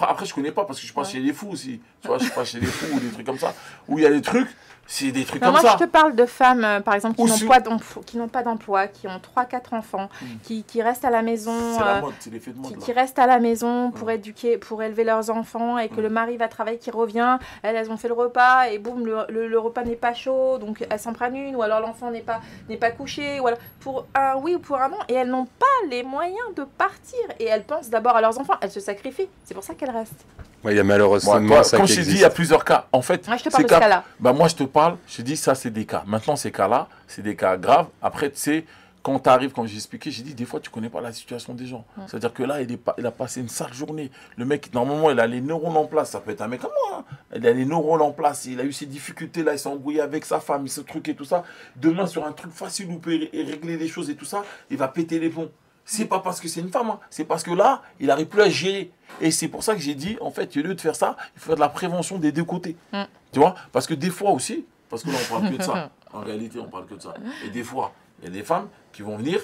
après, je connais pas parce que je passe chez les fous aussi. Tu vois, je passe chez les fous ou des trucs comme ça. Où il y a des trucs... C'est des trucs comme ça. Moi, je te parle de femmes, par exemple, qui n'ont pas d'emploi, qui ont 3-4 enfants, qui restent à la maison, c'est la mode, c'est l'effet de mode, qui restent à la maison pour éduquer, pour élever leurs enfants, et que le mari va travailler, qui revient, elles ont fait le repas, et boum, le repas n'est pas chaud, donc elles s'en prennent une, ou alors l'enfant n'est pas couché, ou alors pour un oui ou pour un non, et elles n'ont pas les moyens de partir, et elles pensent d'abord à leurs enfants, elles se sacrifient, c'est pour ça qu'elles restent. Ouais, il y a malheureusement ça comme je t'ai dit, il y a plusieurs cas. En fait, moi, je te parle de ce cas-là. Moi, je te parle, je te dis, ça, c'est des cas. Maintenant, ces cas-là, c'est des cas graves. Après, tu sais, quand tu arrives, quand j'ai expliqué, j'ai dit, des fois, tu connais pas la situation des gens. C'est-à-dire que là, il a passé une sale journée. Le mec, normalement, il a les neurones en place. Ça peut être un mec comme moi. Hein. Il a les neurones en place. Il a eu ses difficultés, là. Il s'est embrouillé avec sa femme, ce truc et tout ça. Demain, sur un truc facile où il peut régler les choses et tout ça, il va péter les plombs. C'est pas parce que c'est une femme, hein. C'est parce que là, il n'arrive plus à gérer. Et c'est pour ça que j'ai dit, en fait, au lieu de faire ça, il faut faire de la prévention des deux côtés. Tu vois? Parce que des fois aussi, parce que là, on parle que de ça. En réalité, on parle que de ça. Et des fois, il y a des femmes qui vont venir,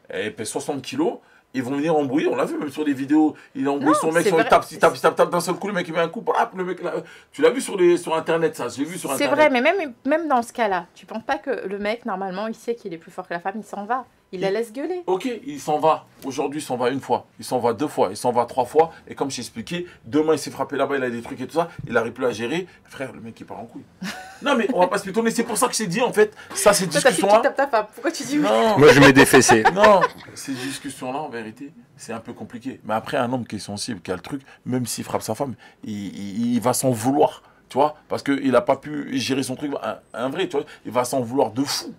elles pèsent 60 kilos, ils vont venir embrouiller. On l'a vu même sur les vidéos. Il embrouille son mec, il tape d'un seul coup, le mec il met un coup, le mec là. Tu l'as vu sur Internet, ça? J'ai vu sur Internet. C'est vrai, mais même dans ce cas-là, tu penses pas que le mec, normalement, il sait qu'il est plus fort que la femme, il s'en va. Il la laisse gueuler. Ok, il s'en va. Aujourd'hui, il s'en va une fois. Il s'en va 2 fois. Il s'en va 3 fois. Et comme je t'ai expliqué, demain, il s'est frappé là-bas, il a des trucs et tout ça. Il n'arrive plus à gérer. Frère, le mec, il part en couille. Non, mais on va pas se pétonner. C'est pour ça que je t'ai dit, en fait, ça, ces discussions-là. Tu tapes ta femme. Pourquoi tu dis oui? Non. Moi, je mets des fessées. Non, ces discussions-là, en vérité, c'est un peu compliqué. Mais après, un homme qui est sensible, qui a le truc, même s'il frappe sa femme, il va s'en vouloir. Tu vois? Parce qu'il n'a pas pu gérer son truc. Un vrai, tu vois, il va s'en vouloir de fou.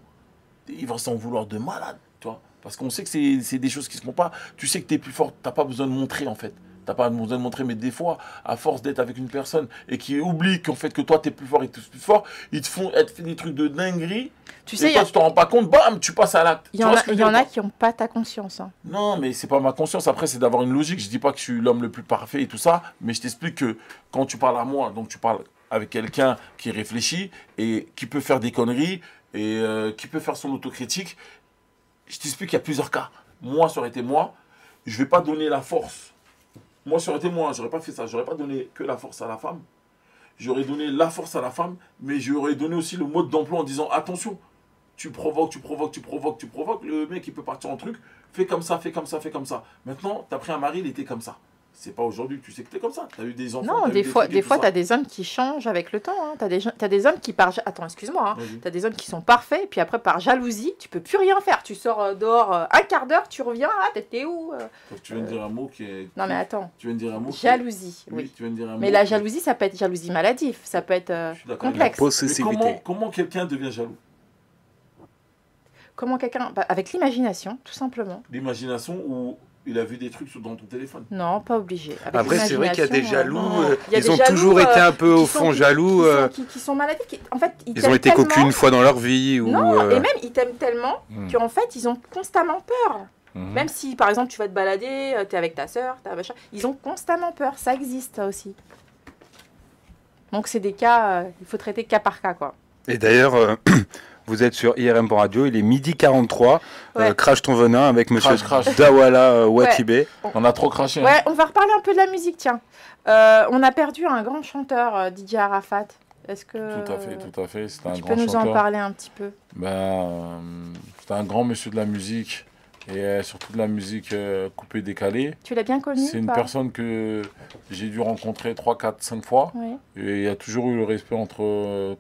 Il va s'en vouloir de malade. Tu vois? Parce qu'on sait que c'est des choses qui ne se font pas. Tu sais que tu es plus fort, tu n'as pas besoin de montrer en fait. T'as pas besoin de montrer, mais des fois, à force d'être avec une personne et qui oublie qu'en fait que toi t'es plus fort et que tu es plus fort, ils te font des trucs de dinguerie. Tu sais, et toi, tu t'en rends pas compte, bam, tu passes à l'acte. Il y en a qui n'ont pas ta conscience. Hein. Non, mais c'est pas ma conscience. Après, c'est d'avoir une logique. Je dis pas que je suis l'homme le plus parfait et tout ça, mais je t'explique que quand tu parles à moi, donc tu parles avec quelqu'un qui réfléchit et qui peut faire des conneries et qui peut faire son autocritique. Je t'explique qu'il y a plusieurs cas. Moi, ça aurait été moi. Je vais pas donner la force. Moi, ça aurait été moi. J'aurais pas fait ça. J'aurais pas donné que la force à la femme. J'aurais donné la force à la femme, mais j'aurais donné aussi le mode d'emploi en disant attention. Tu provoques. Le mec, il peut partir en truc. Fais comme ça, fais comme ça, fais comme ça. Maintenant, tu as pris un mari, il était comme ça. C'est pas aujourd'hui que tu sais que tu es comme ça. Tu as eu des enfants. Non, des fois, tu as des hommes qui changent avec le temps. Hein. Tu as des hommes qui, attends, excuse-moi. Hein. Tu as des hommes qui sont parfaits, et puis après, par jalousie, tu peux plus rien faire. Tu sors dehors un quart d'heure, tu reviens. Ah, t'étais où Donc, tu viens de dire un mot qui est. Non, mais attends. Tu viens de dire un mot. Jalousie, oui. Tu viens de dire un mot mais la jalousie, ça peut être jalousie maladive. Ça peut être complexe. Mais comment quelqu'un devient jaloux? Comment quelqu'un... avec l'imagination, tout simplement. L'imagination ou il a vu des trucs dans ton téléphone? Non, pas obligé. Après, c'est vrai qu'il y a des jaloux. Ils ont toujours été un peu au fond jaloux. Qui sont maladifs. En fait, ils ont été cocus une fois dans leur vie. Non, et même ils t'aiment tellement qu'en fait, ils ont constamment peur. Même si, par exemple, tu vas te balader, tu es avec ta sœur, ils ont constamment peur. Ça existe, ça aussi. Donc, c'est des cas, il faut traiter cas par cas, quoi. Et d'ailleurs... Vous êtes sur IRM.radio, il est 12h43. Ouais. Crache ton venin avec monsieur Dawala Watibé. Ouais. On a trop craché. Ouais, on va reparler un peu de la musique, tiens. On a perdu un grand chanteur, DJ Arafat. Est-ce que... Tout à fait. C'était un grand chanteur. Tu peux nous en parler un petit peu? C'était un grand monsieur de la musique. Et surtout de la musique coupée décalée. Tu l'as bien connu? C'est une personne que j'ai dû rencontrer 3, 4, 5 fois. Oui. Et il y a toujours eu le respect entre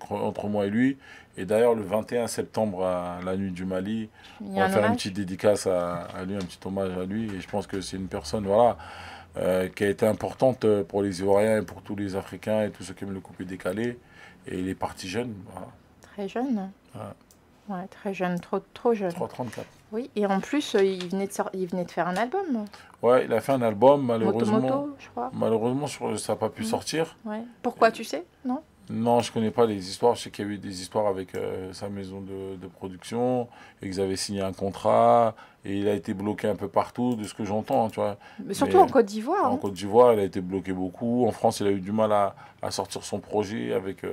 moi et lui. Et d'ailleurs, le 21 septembre, à la nuit du Mali, on va faire une petite dédicace à lui, un petit hommage à lui. Et je pense que c'est une personne qui a été importante pour les Ivoiriens et pour tous les Africains et tous ceux qui aiment le coupé décalé. Et il est parti jeune. Voilà. Très jeune. Ouais, très jeune, trop jeune. 3,34. Oui, et en plus, il venait de faire un album. Ouais, il a fait un album, malheureusement. Moto, je crois. Malheureusement, ça n'a pas pu sortir. Ouais. Pourquoi, tu sais? Non? Non, je ne connais pas les histoires. Je sais qu'il y a eu des histoires avec sa maison de production et qu'ils avaient signé un contrat et il a été bloqué un peu partout, de ce que j'entends. Tu vois. Mais surtout en Côte d'Ivoire. En Côte d'Ivoire, il a été bloqué beaucoup. En France, il a eu du mal à sortir son projet avec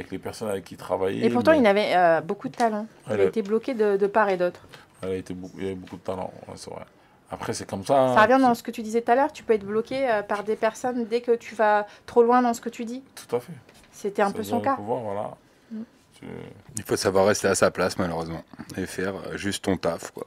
les personnes avec qui il travaillait. Et pourtant, il avait beaucoup de talent. Il a été bloqué de part et d'autre. Il avait beaucoup de talent, ouais, c'est vrai. Après, c'est comme ça. Ça revient dans ce que tu disais tout à l'heure. Tu peux être bloqué par des personnes dès que tu vas trop loin dans ce que tu dis. Tout à fait. C'était un peu son cas. Pouvoir, voilà. Il faut savoir rester à sa place, malheureusement. Et faire juste ton taf, quoi.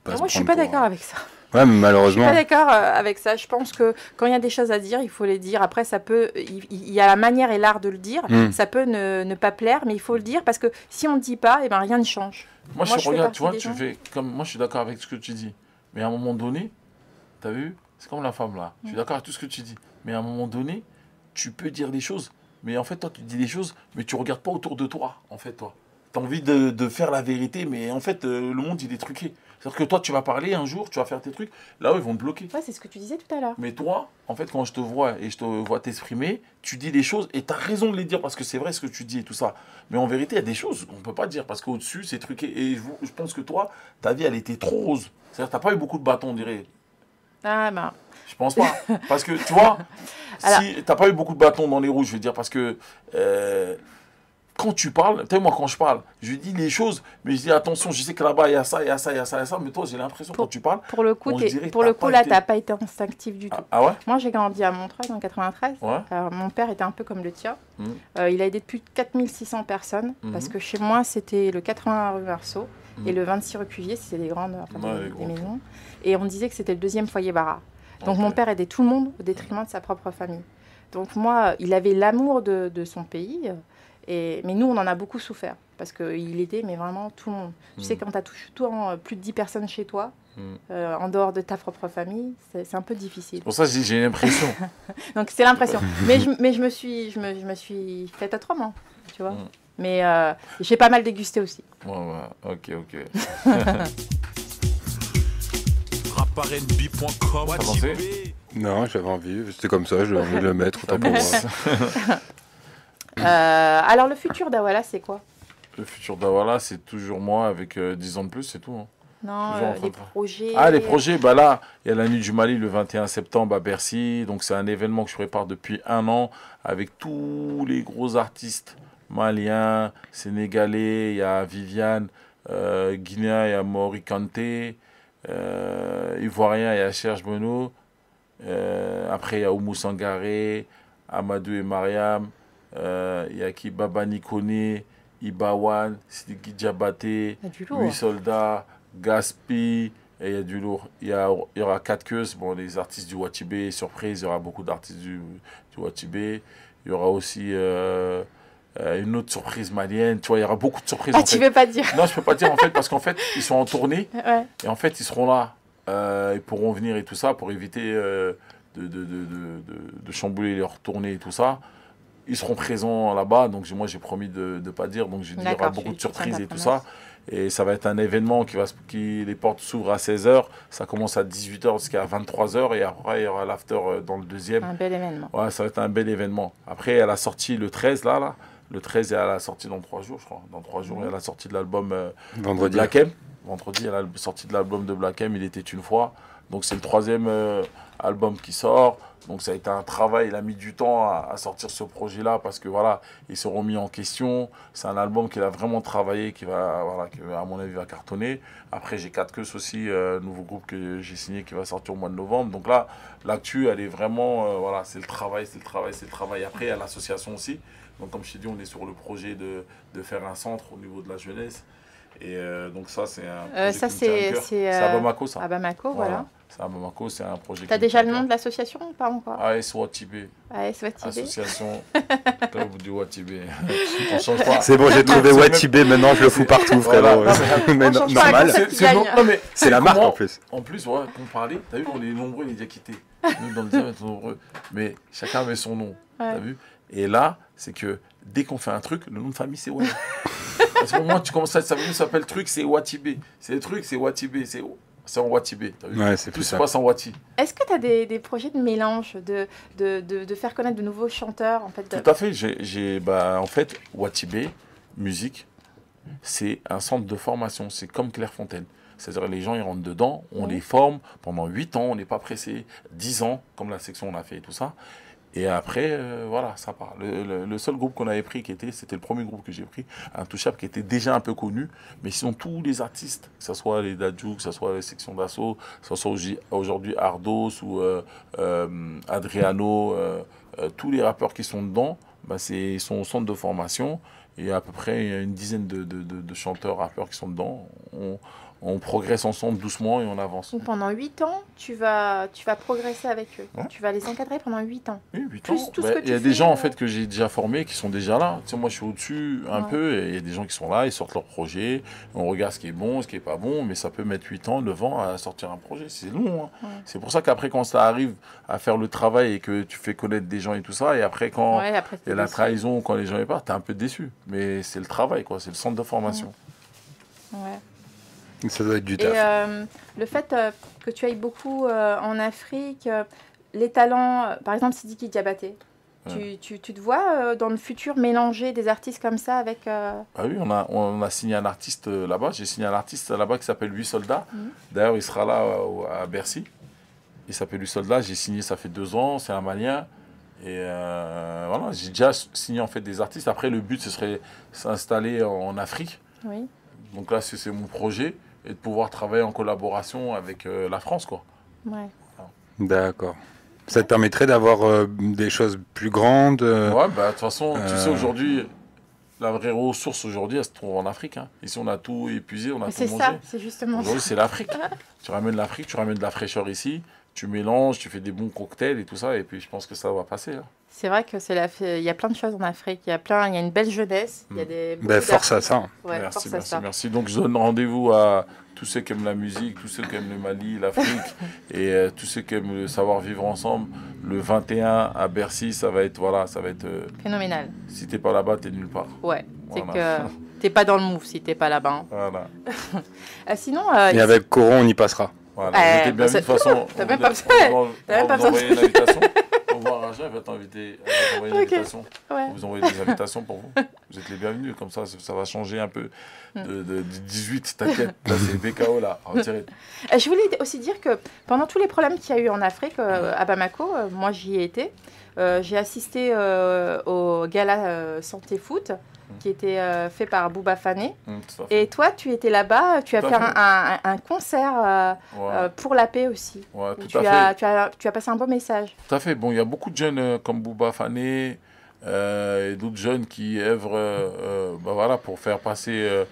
Moi, je ne suis pas d'accord avec ça. Ouais, mais malheureusement. Je ne suis pas d'accord avec ça. Je pense que quand il y a des choses à dire, il faut les dire. Après, ça peut... Il y a la manière et l'art de le dire. Ça peut ne pas plaire, mais il faut le dire parce que si on ne dit pas, rien ne change. Moi, je regarde, tu vois, moi, je suis d'accord avec ce que tu dis. Mais à un moment donné, tu as vu, c'est comme la femme, là. Je suis d'accord avec tout ce que tu dis. Mais à un moment donné, tu peux dire des choses. Mais en fait, toi, tu dis des choses, mais tu ne regardes pas autour de toi, en fait, toi. Tu as envie de faire la vérité, mais en fait, le monde, il est truqué. C'est-à-dire que toi, tu vas parler un jour, tu vas faire tes trucs, là, ils vont te bloquer. Ouais, c'est ce que tu disais tout à l'heure. Mais toi, en fait, quand je te vois et je te vois t'exprimer, tu dis des choses et tu as raison de les dire parce que c'est vrai ce que tu dis et tout ça. Mais en vérité, il y a des choses qu'on ne peut pas dire parce qu'au-dessus, c'est truqué. Et je pense que toi, ta vie, elle était trop rose. C'est-à-dire que tu n'as pas eu beaucoup de bâtons, on dirait. Ah, bah. Je pense pas. Parce que, tu vois, si tu n'as pas eu beaucoup de bâtons dans les roues, je veux dire, parce que quand tu parles, tu sais, moi, quand je parle, je dis les choses, mais je dis attention, je sais que là-bas, il y a ça, il y a ça, il y a ça, il y a ça, mais toi, j'ai l'impression, quand tu parles. Pour le coup, là, tu n'as pas été instinctif du tout. Ah ouais? Moi, j'ai grandi à Montreuil en 93. Ouais. Alors, mon père était un peu comme le tien. Il a aidé plus de 4600 personnes, parce que chez moi, c'était le 81 rue Marceau et le 26 rue Cuvier, c'était des grandes des maisons. Et on disait que c'était le deuxième foyer Bara. Donc mon père aidait tout le monde au détriment de sa propre famille. Donc moi, il avait l'amour de son pays, mais nous, on en a beaucoup souffert, parce qu'il aidait, mais vraiment tout le monde. Tu sais, quand tu as plus de 10 personnes chez toi, en dehors de ta propre famille, c'est un peu difficile. C'est pour ça que j'ai l'impression. Donc c'est l'impression. mais je me suis faite autrement, tu vois. Mais j'ai pas mal dégusté aussi. Ouais, ok. Raparnb.com. Non, j'avais envie, c'était comme ça, j'avais envie de le mettre, autant pour moi. Alors, le futur d'Awala, c'est quoi? Le futur d'Awala, c'est toujours moi avec 10 ans de plus, c'est tout. Hein. Non, Toujours en train les de faire. projets. Ah, les projets, bah là, il y a la Nuit du Mali le 21 septembre à Bercy. Donc, c'est un événement que je prépare depuis 1 an avec tous les gros artistes maliens, sénégalais. Il y a Viviane, guinéen, il y a Mori Kanté, ivoirien, il y a Serge Benoît. Après, il y a Oumou Sangaré, Amadou et Mariam. Il y a qui Baba Nikone, Ibawan, Sidiki Diabaté, Il y a du lourd. 8 soldats, Gaspi, et il y a du lourd. Il y aura 4 queues, bon, les artistes du Watibé, surprise, il y aura beaucoup d'artistes du Watibé. Il y aura aussi une autre surprise malienne, tu vois, il y aura beaucoup de surprises. Ah, en tu fait. veux pas dire? Non, je peux pas dire en fait, parce qu'en fait, ils sont en tournée, Ouais. et en fait, ils seront là. Ils pourront venir et tout ça pour éviter de chambouler leur tournée et tout ça. Ils seront présents là-bas, donc moi j'ai promis de ne pas dire, donc il y aura D'accord, beaucoup de tu tiens surprises ta et tout promesse. ça. Et ça va être un événement qui les portes s'ouvrent à 16h, ça commence à 18h jusqu'à 23h, et après il y aura l'after dans le deuxième. Un bel événement. Ouais, ça va être un bel événement. Après, elle a sorti le 13, là. Le 13, elle a sorti dans 3 jours, je crois. Dans 3 jours, elle a sorti de l'album de Vendredi. Black M. Vendredi, elle a sorti de l'album de Black M, Il était une fois. Donc, c'est le 3e album qui sort. Donc, ça a été un travail. Il a mis du temps à sortir ce projet-là parce que, voilà, ils se remis en question. C'est un album qu'il a vraiment travaillé, qui à mon avis, va cartonner. Après, j'ai 4 queues aussi, nouveau groupe que j'ai signé qui va sortir au mois de novembre. Donc là, l'actu, elle est vraiment, voilà, c'est le travail. Après, il y a l'association aussi. Donc, comme je t'ai dit, on est sur le projet de faire un centre au niveau de la jeunesse. Et donc ça, c'est un projet Ça, qui me tient à cœur. C'est à Bamako, ça. À Bamako, voilà. C'est à Bamako, c'est un projet. T'as déjà le nom de l'association ou pas encore? AS Watibé. AS Watibé. Association Club du Watibé. On change pas. C'est bon, j'ai trouvé Watibé, maintenant je le fous partout, frérot. Voilà. Mais On change pas normal. la concept qui gagne. Non, mais C'est la marque comment- en plus. En plus, ouais, qu'on parlait, t'as vu, on est nombreux, les diaquités. Nous, dans le diable, on est nombreux. Mais chacun met son nom. Ouais. T'as vu? Et là, c'est que dès qu'on fait un truc, le nom de famille, c'est Wati. Parce que moi, tu commences à savoir, ça s'appelle truc, c'est Watibé. C'est le truc, c'est Watibé. C'est en Watibé. T'as vu? Ouais, c'est plus Tout se ça. passe en Wati. Est-ce que tu as des projets de mélange, de faire connaître de nouveaux chanteurs en fait, Tout à fait. En fait, Watibé, musique, c'est un centre de formation. C'est comme Clairefontaine. C'est-à-dire les gens, ils rentrent dedans, on les forme pendant 8 ans, on n'est pas pressé, 10 ans, comme la section on a fait et tout ça. Et après, voilà, ça part. Le seul groupe qu'on avait pris, c'était le premier groupe que j'ai pris, Intouchable, qui était déjà un peu connu. Mais sinon, tous les artistes, que ce soit les Dadju, que ce soit les sections d'assaut, que ce soit aujourd'hui Ardos ou Adriano, tous les rappeurs qui sont dedans, ils sont au centre de formation. Et à peu près, il y a une dizaine de chanteurs, rappeurs qui sont dedans. On progresse ensemble doucement et on avance. Donc pendant 8 ans, tu vas progresser avec eux. Ouais. Tu vas les encadrer pendant 8 ans. Oui, 8 Plus ans. tout ce que Il y a tu des fais, gens en fait que j'ai déjà formés qui sont déjà là. Tu sais, moi je suis au-dessus un Ouais. peu et il y a des gens qui sont là, ils sortent leur projet, on regarde ce qui est bon, ce qui est pas bon, mais ça peut mettre 8 ans, 9 ans à sortir un projet. C'est long. Hein. Ouais. C'est pour ça qu'après quand ça arrive à faire le travail et que tu fais connaître des gens et tout ça, et après quand Ouais, après, il y a la trahison, quand les gens y partent, t'es un peu déçu. Mais c'est le travail, quoi. C'est le centre de formation. Ouais. Ça doit être du Et taf. le fait que tu ailles beaucoup en Afrique, les talents, par exemple Sidiki Diabaté, tu te vois dans le futur mélanger des artistes comme ça avec... Ah oui, on a signé un artiste là-bas. J'ai signé un artiste là-bas qui s'appelle 8 soldats. D'ailleurs, il sera là à Bercy. Il s'appelle 8 soldats. J'ai signé, ça fait 2 ans. C'est un Malien. Et voilà, j'ai déjà signé en fait des artistes. Après, le but, ce serait s'installer en Afrique. Oui. Donc là, c'est mon projet. Et de pouvoir travailler en collaboration avec la France, quoi. Ouais. D'accord. Ça te permettrait d'avoir des choses plus grandes Ouais, de toute façon, tu sais, aujourd'hui, la vraie ressource aujourd'hui, elle se trouve en Afrique. Hein. Ici, on a tout épuisé, on a Mais tout c'est mangé. ça, c'est justement ça. Aujourd'hui, c'est l'Afrique. Tu ramènes l'Afrique, tu ramènes de la fraîcheur ici, tu mélanges, tu fais des bons cocktails et tout ça, et puis je pense que ça va passer. Hein. C'est vrai que il y a plein de choses en Afrique. Il y a une belle jeunesse. Il y a des beaucoup force à d'artistes. ça. Ouais, Merci, force à merci, ça. merci. Donc, je donne rendez-vous à tous ceux qui aiment la musique, tous ceux qui aiment le Mali, l'Afrique, et tous ceux qui aiment le savoir vivre ensemble. Le 21 à Bercy, ça va être, Phénoménal. si t'es pas là-bas, t'es nulle part. Ouais. C'est Voilà. que t'es pas dans le move si t'es pas là-bas. Hein. Voilà. Sinon, Et avec Coron, on y passera. Voilà, vous êtes bienvenus. De toute façon, t'as même pas besoin. On va vous envoyer une invitation. On va voir Raja, elle va t'inviter. Elle va t'envoyer une invitation. Ouais. On va vous envoyer des invitations pour vous. Vous êtes les bienvenus. Comme ça va changer un peu de 18. T'inquiète, là c'est BKO là. Retirez. Je voulais aussi dire que pendant tous les problèmes qu'il y a eu en Afrique, à Bamako, moi j'y ai été. J'ai assisté au gala Santé Foot qui était fait par Bouba Fané. Et toi, tu étais là-bas, tu as fait un concert pour la paix aussi. Ouais, tu as passé un beau message. Tout à fait. Bon, il y a beaucoup de jeunes comme Bouba Fané et d'autres jeunes qui œuvrent voilà, pour faire passer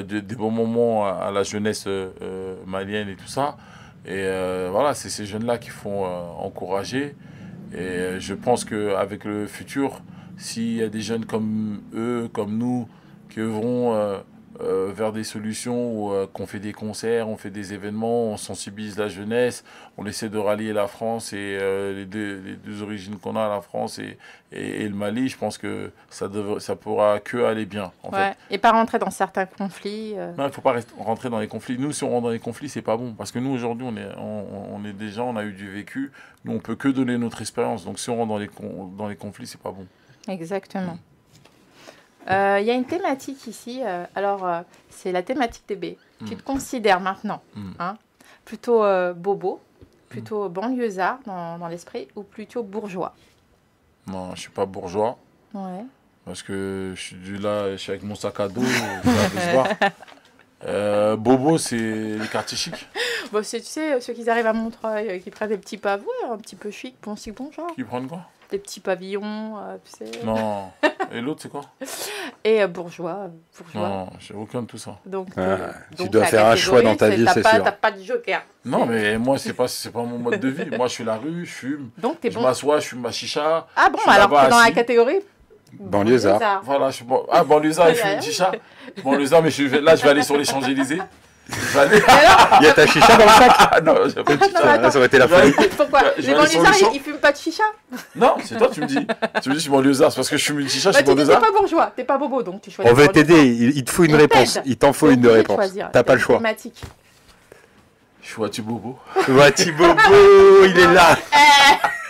des bons moments à la jeunesse malienne et tout ça. Et voilà, c'est ces jeunes-là qui font encourager. Et je pense qu'avec le futur, s'il y a des jeunes comme eux, comme nous, qui œuvront vers des solutions où qu'on fait des concerts, on fait des événements, on sensibilise la jeunesse, on essaie de rallier la France et les deux origines qu'on a, la France et le Mali, je pense que ça pourra que aller bien. En fait. Et pas rentrer dans certains conflits. Non, il ne faut pas rentrer dans les conflits. Nous, si on rentre dans les conflits, c'est pas bon. Parce que nous, aujourd'hui, on est des gens, on a eu du vécu. Nous, on peut que donner notre expérience. Donc, si on rentre dans les conflits, c'est pas bon. Exactement. Il y a une thématique ici. C'est la thématique des B. Tu te considères maintenant plutôt bobo, plutôt banlieusard dans l'esprit ou plutôt bourgeois? Non, je ne suis pas bourgeois. Ouais. Parce que je suis avec mon sac à dos. Bobo, c'est les quartiers chics. Bon, tu sais, ceux qui arrivent à Montreuil, qui prennent des petits pavillons, un petit peu chic, bon genre. Qui prennent quoi? Des petits pavillons, tu sais. Non. Et l'autre, c'est quoi? Et bourgeois. Non, j'ai aucun de tout ça. Donc, tu dois faire un choix dans ta vie, c'est sûr. T'as pas de joker. Non, mais moi, c'est pas mon mode de vie. Moi, je suis la rue, je fume. Donc, t'es je m'assois, je fume ma chicha. Ah bon, alors t'es dans la catégorie banlieusard. Voilà, banlieusard, je fume une chicha. Banlieusard, mais je vais aller sur les Champs-Élysées. Il y a ta chicha dans le sac? Non, j'ai pas de chicha. Ça aurait été la folie. Pourquoi? Les banlieusards, ils fument pas de chicha? Non, c'est toi, tu me dis. Tu me dis, je suis banlieusard. C'est parce que je fume une chicha, je suis banlieusard. T'es pas bourgeois, t'es pas bobo, donc tu choisis. On veut t'aider, il te faut une réponse. Il t'en faut une réponse. T'as pas le choix. Je suis Wati Bobo. Wati Bobo, il est là.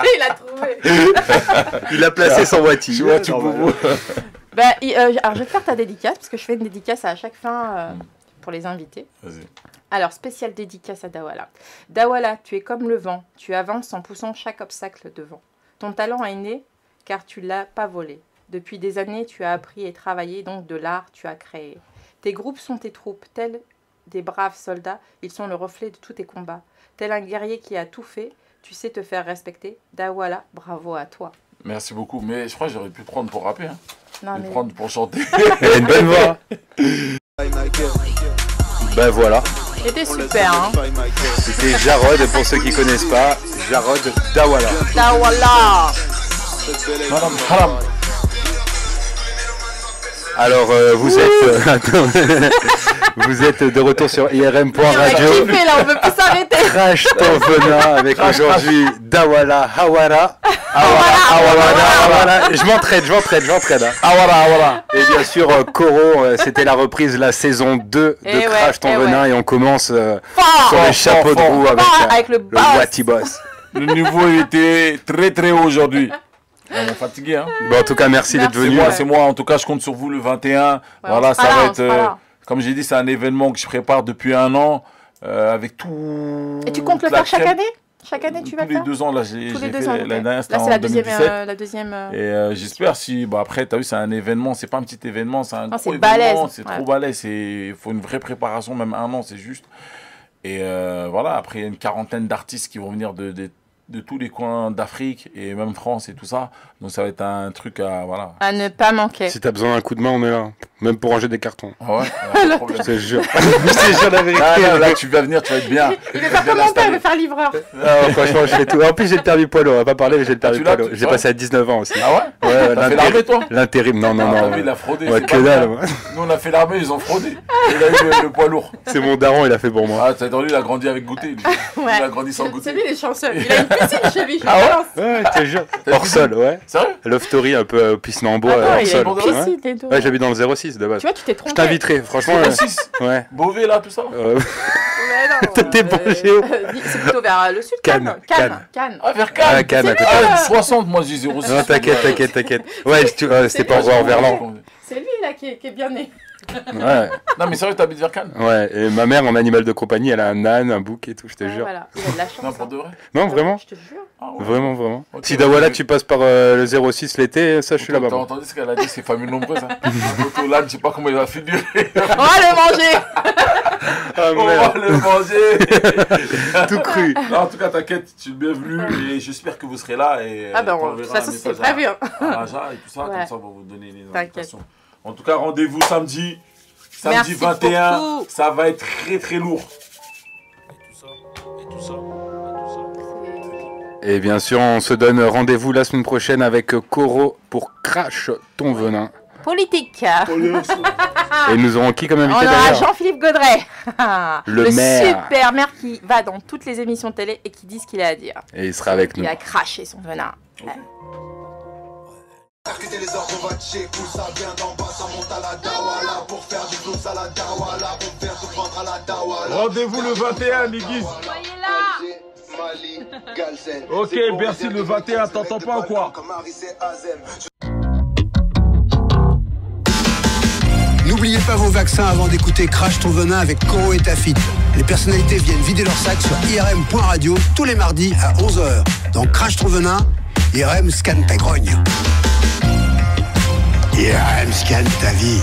Il a trouvé. Il a placé son Wati. Je suis Wati Bobo. Alors, je vais te faire ta dédicace, parce que je fais une dédicace à chaque fin pour les invités. Vas-y. Alors, spéciale dédicace à Dawala. Dawala, tu es comme le vent, tu avances en poussant chaque obstacle devant. Ton talent est né, car tu l'as pas volé. Depuis des années, tu as appris et travaillé, donc de l'art, tu as créé. Tes groupes sont tes troupes, tels des braves soldats, ils sont le reflet de tous tes combats. Tel un guerrier qui a tout fait, tu sais te faire respecter. Dawala, bravo à toi. Merci beaucoup, mais je crois que j'aurais pu prendre pour rapper. Hein. Non, mais... prendre pour chanter. Elle a une bonne voix. Ben voilà. C'était super, hein. C'était Jarod, pour ceux qui connaissent pas. Jarod Dawala. Dawala. Madame. Alors, vous êtes de retour sur IRM.radio. On a kiffé là, on veut plus s'arrêter. Crash ton venin avec aujourd'hui Dawala Hawara. Je m'entraide. Hawara. Et bien sûr, Koro, c'était la reprise, la saison 2 de Crash ton venin. Et on commence sur les chapeaux de roue avec le Wati Boss. Le niveau était très très haut aujourd'hui. On est fatigué, hein. Bon, en tout cas, merci d'être venu. C'est moi, en tout cas, je compte sur vous le 21. Voilà, ça va être, comme j'ai dit, c'est un événement que je prépare depuis 1 an, avec tout. Et tu comptes le faire chaque année? Chaque année, tu vas le faire? Tous les 2 ans, là, j'ai fait la dernière, c'était en 2017. La deuxième. Et j'espère, après, tu as vu, c'est un événement, c'est pas un petit événement, c'est un gros événement, c'est trop balèze, il faut une vraie préparation, même 1 an, c'est juste. Et voilà, après, il y a une quarantaine d'artistes qui vont venir de tous les coins d'Afrique et même France et tout ça. Donc ça va être un truc à ne pas manquer. Si t'as besoin d'un coup de main, on est là. Même pour ranger des cartons. Ah ouais, je te jure. Je te jure la vérité. Là, tu vas venir, tu vas être bien. Il veut faire comme mon père, il veut faire livreur. Non, franchement, je fais tout. En plus, j'ai le permis poids lourd. On va pas parler, mais j'ai le permis poids lourd. J'ai passé à 19 ans aussi. Ah ouais? Ouais, t'as fait l'armée, toi? L'intérim, non. Il a fraudé. Ouais, que dalle. Nous, on a fait l'armée, ils ont fraudé. Il a eu le poids lourd. C'est mon daron, il a fait pour moi. Ah, t'as entendu, il a grandi avec goûter. Il a grandi sans goûter. C'est lui, les chanceux. Il a une piscine chez lui. Ah ouais, je te jure. Hors sol, ouais. Sérieux? Love Story, un peu piscine en bois, Attends, hors il a sol. une Ouais. piscine et tout. Ouais, j'habite dans le 06 de base. Tu vois, tu t'es Je trompé. t'inviterai, franchement. 06 Ouais. Beauvais, là, tout ça? Mais non. T'es branché où? C'est plutôt vers le sud, Cannes, Cannes. Ah, vers Cannes. Ah, Cannes, à côté. Ah, 60, moi, j'ai 06. Non, t'inquiète. Ouais, c'était pas voir Verlan. C'est lui là qui est bien né. Ouais, Non, mais sérieux, t'habites vers Cannes? ouais. Et ma mère, en animal de compagnie, elle a un âne, un bouc et tout, je te jure. Voilà, il a de la chance. Non, pour hein. de vrai? Non, vraiment? Je te jure. Ah ouais. Vraiment. Ok, Si Dawala, ok. tu passes par le 06 l'été, ça, je suis là-bas. T'as moi. entendu ce qu'elle a dit? C'est famille nombreuse. Hein. L'auto là, je sais pas comment il va figurer. On va le manger. Ah On va merde, le manger. tout cru. Non, en tout cas, t'inquiète, tu es le bienvenu et j'espère que vous serez là. Et, Ah ben, de t'enverras toute un façon, c'est message prévu. Hein. à Raja et tout ça, Ouais. comme ça, on va vous donner les T'inquiète. invitations. En tout cas, rendez-vous samedi. Samedi Merci 21, pour tout. ça va être très lourd. Et bien sûr, on se donne rendez-vous la semaine prochaine avec Koro pour Crash ton venin. Politique. Et nous aurons qui comme On invité aura d'ailleurs? Jean-Philippe Gaudret. Le maire. super maire qui va dans toutes les émissions de télé et qui dit ce qu'il a à dire. Et il sera avec nous. Il a craché son venin. Percuter les ordres, on va checker où ça vient d'en bas, ça monte à la Dawala. Pour faire du blues à la Dawala, on vient te prendre à la Dawala. Rendez-vous le 21, les guises. Soyez là. Mali, Galsen. Ok, merci, le 21, t'entends pas ou quoi? N'oubliez pas vos vaccins avant d'écouter Crash ton venin avec Koro et Tafit. Les personnalités viennent vider leur sac sur irm.radio tous les mardis à 11h. Dans Crash ton venin, IRM scanne ta grogne. IRM scanne ta vie.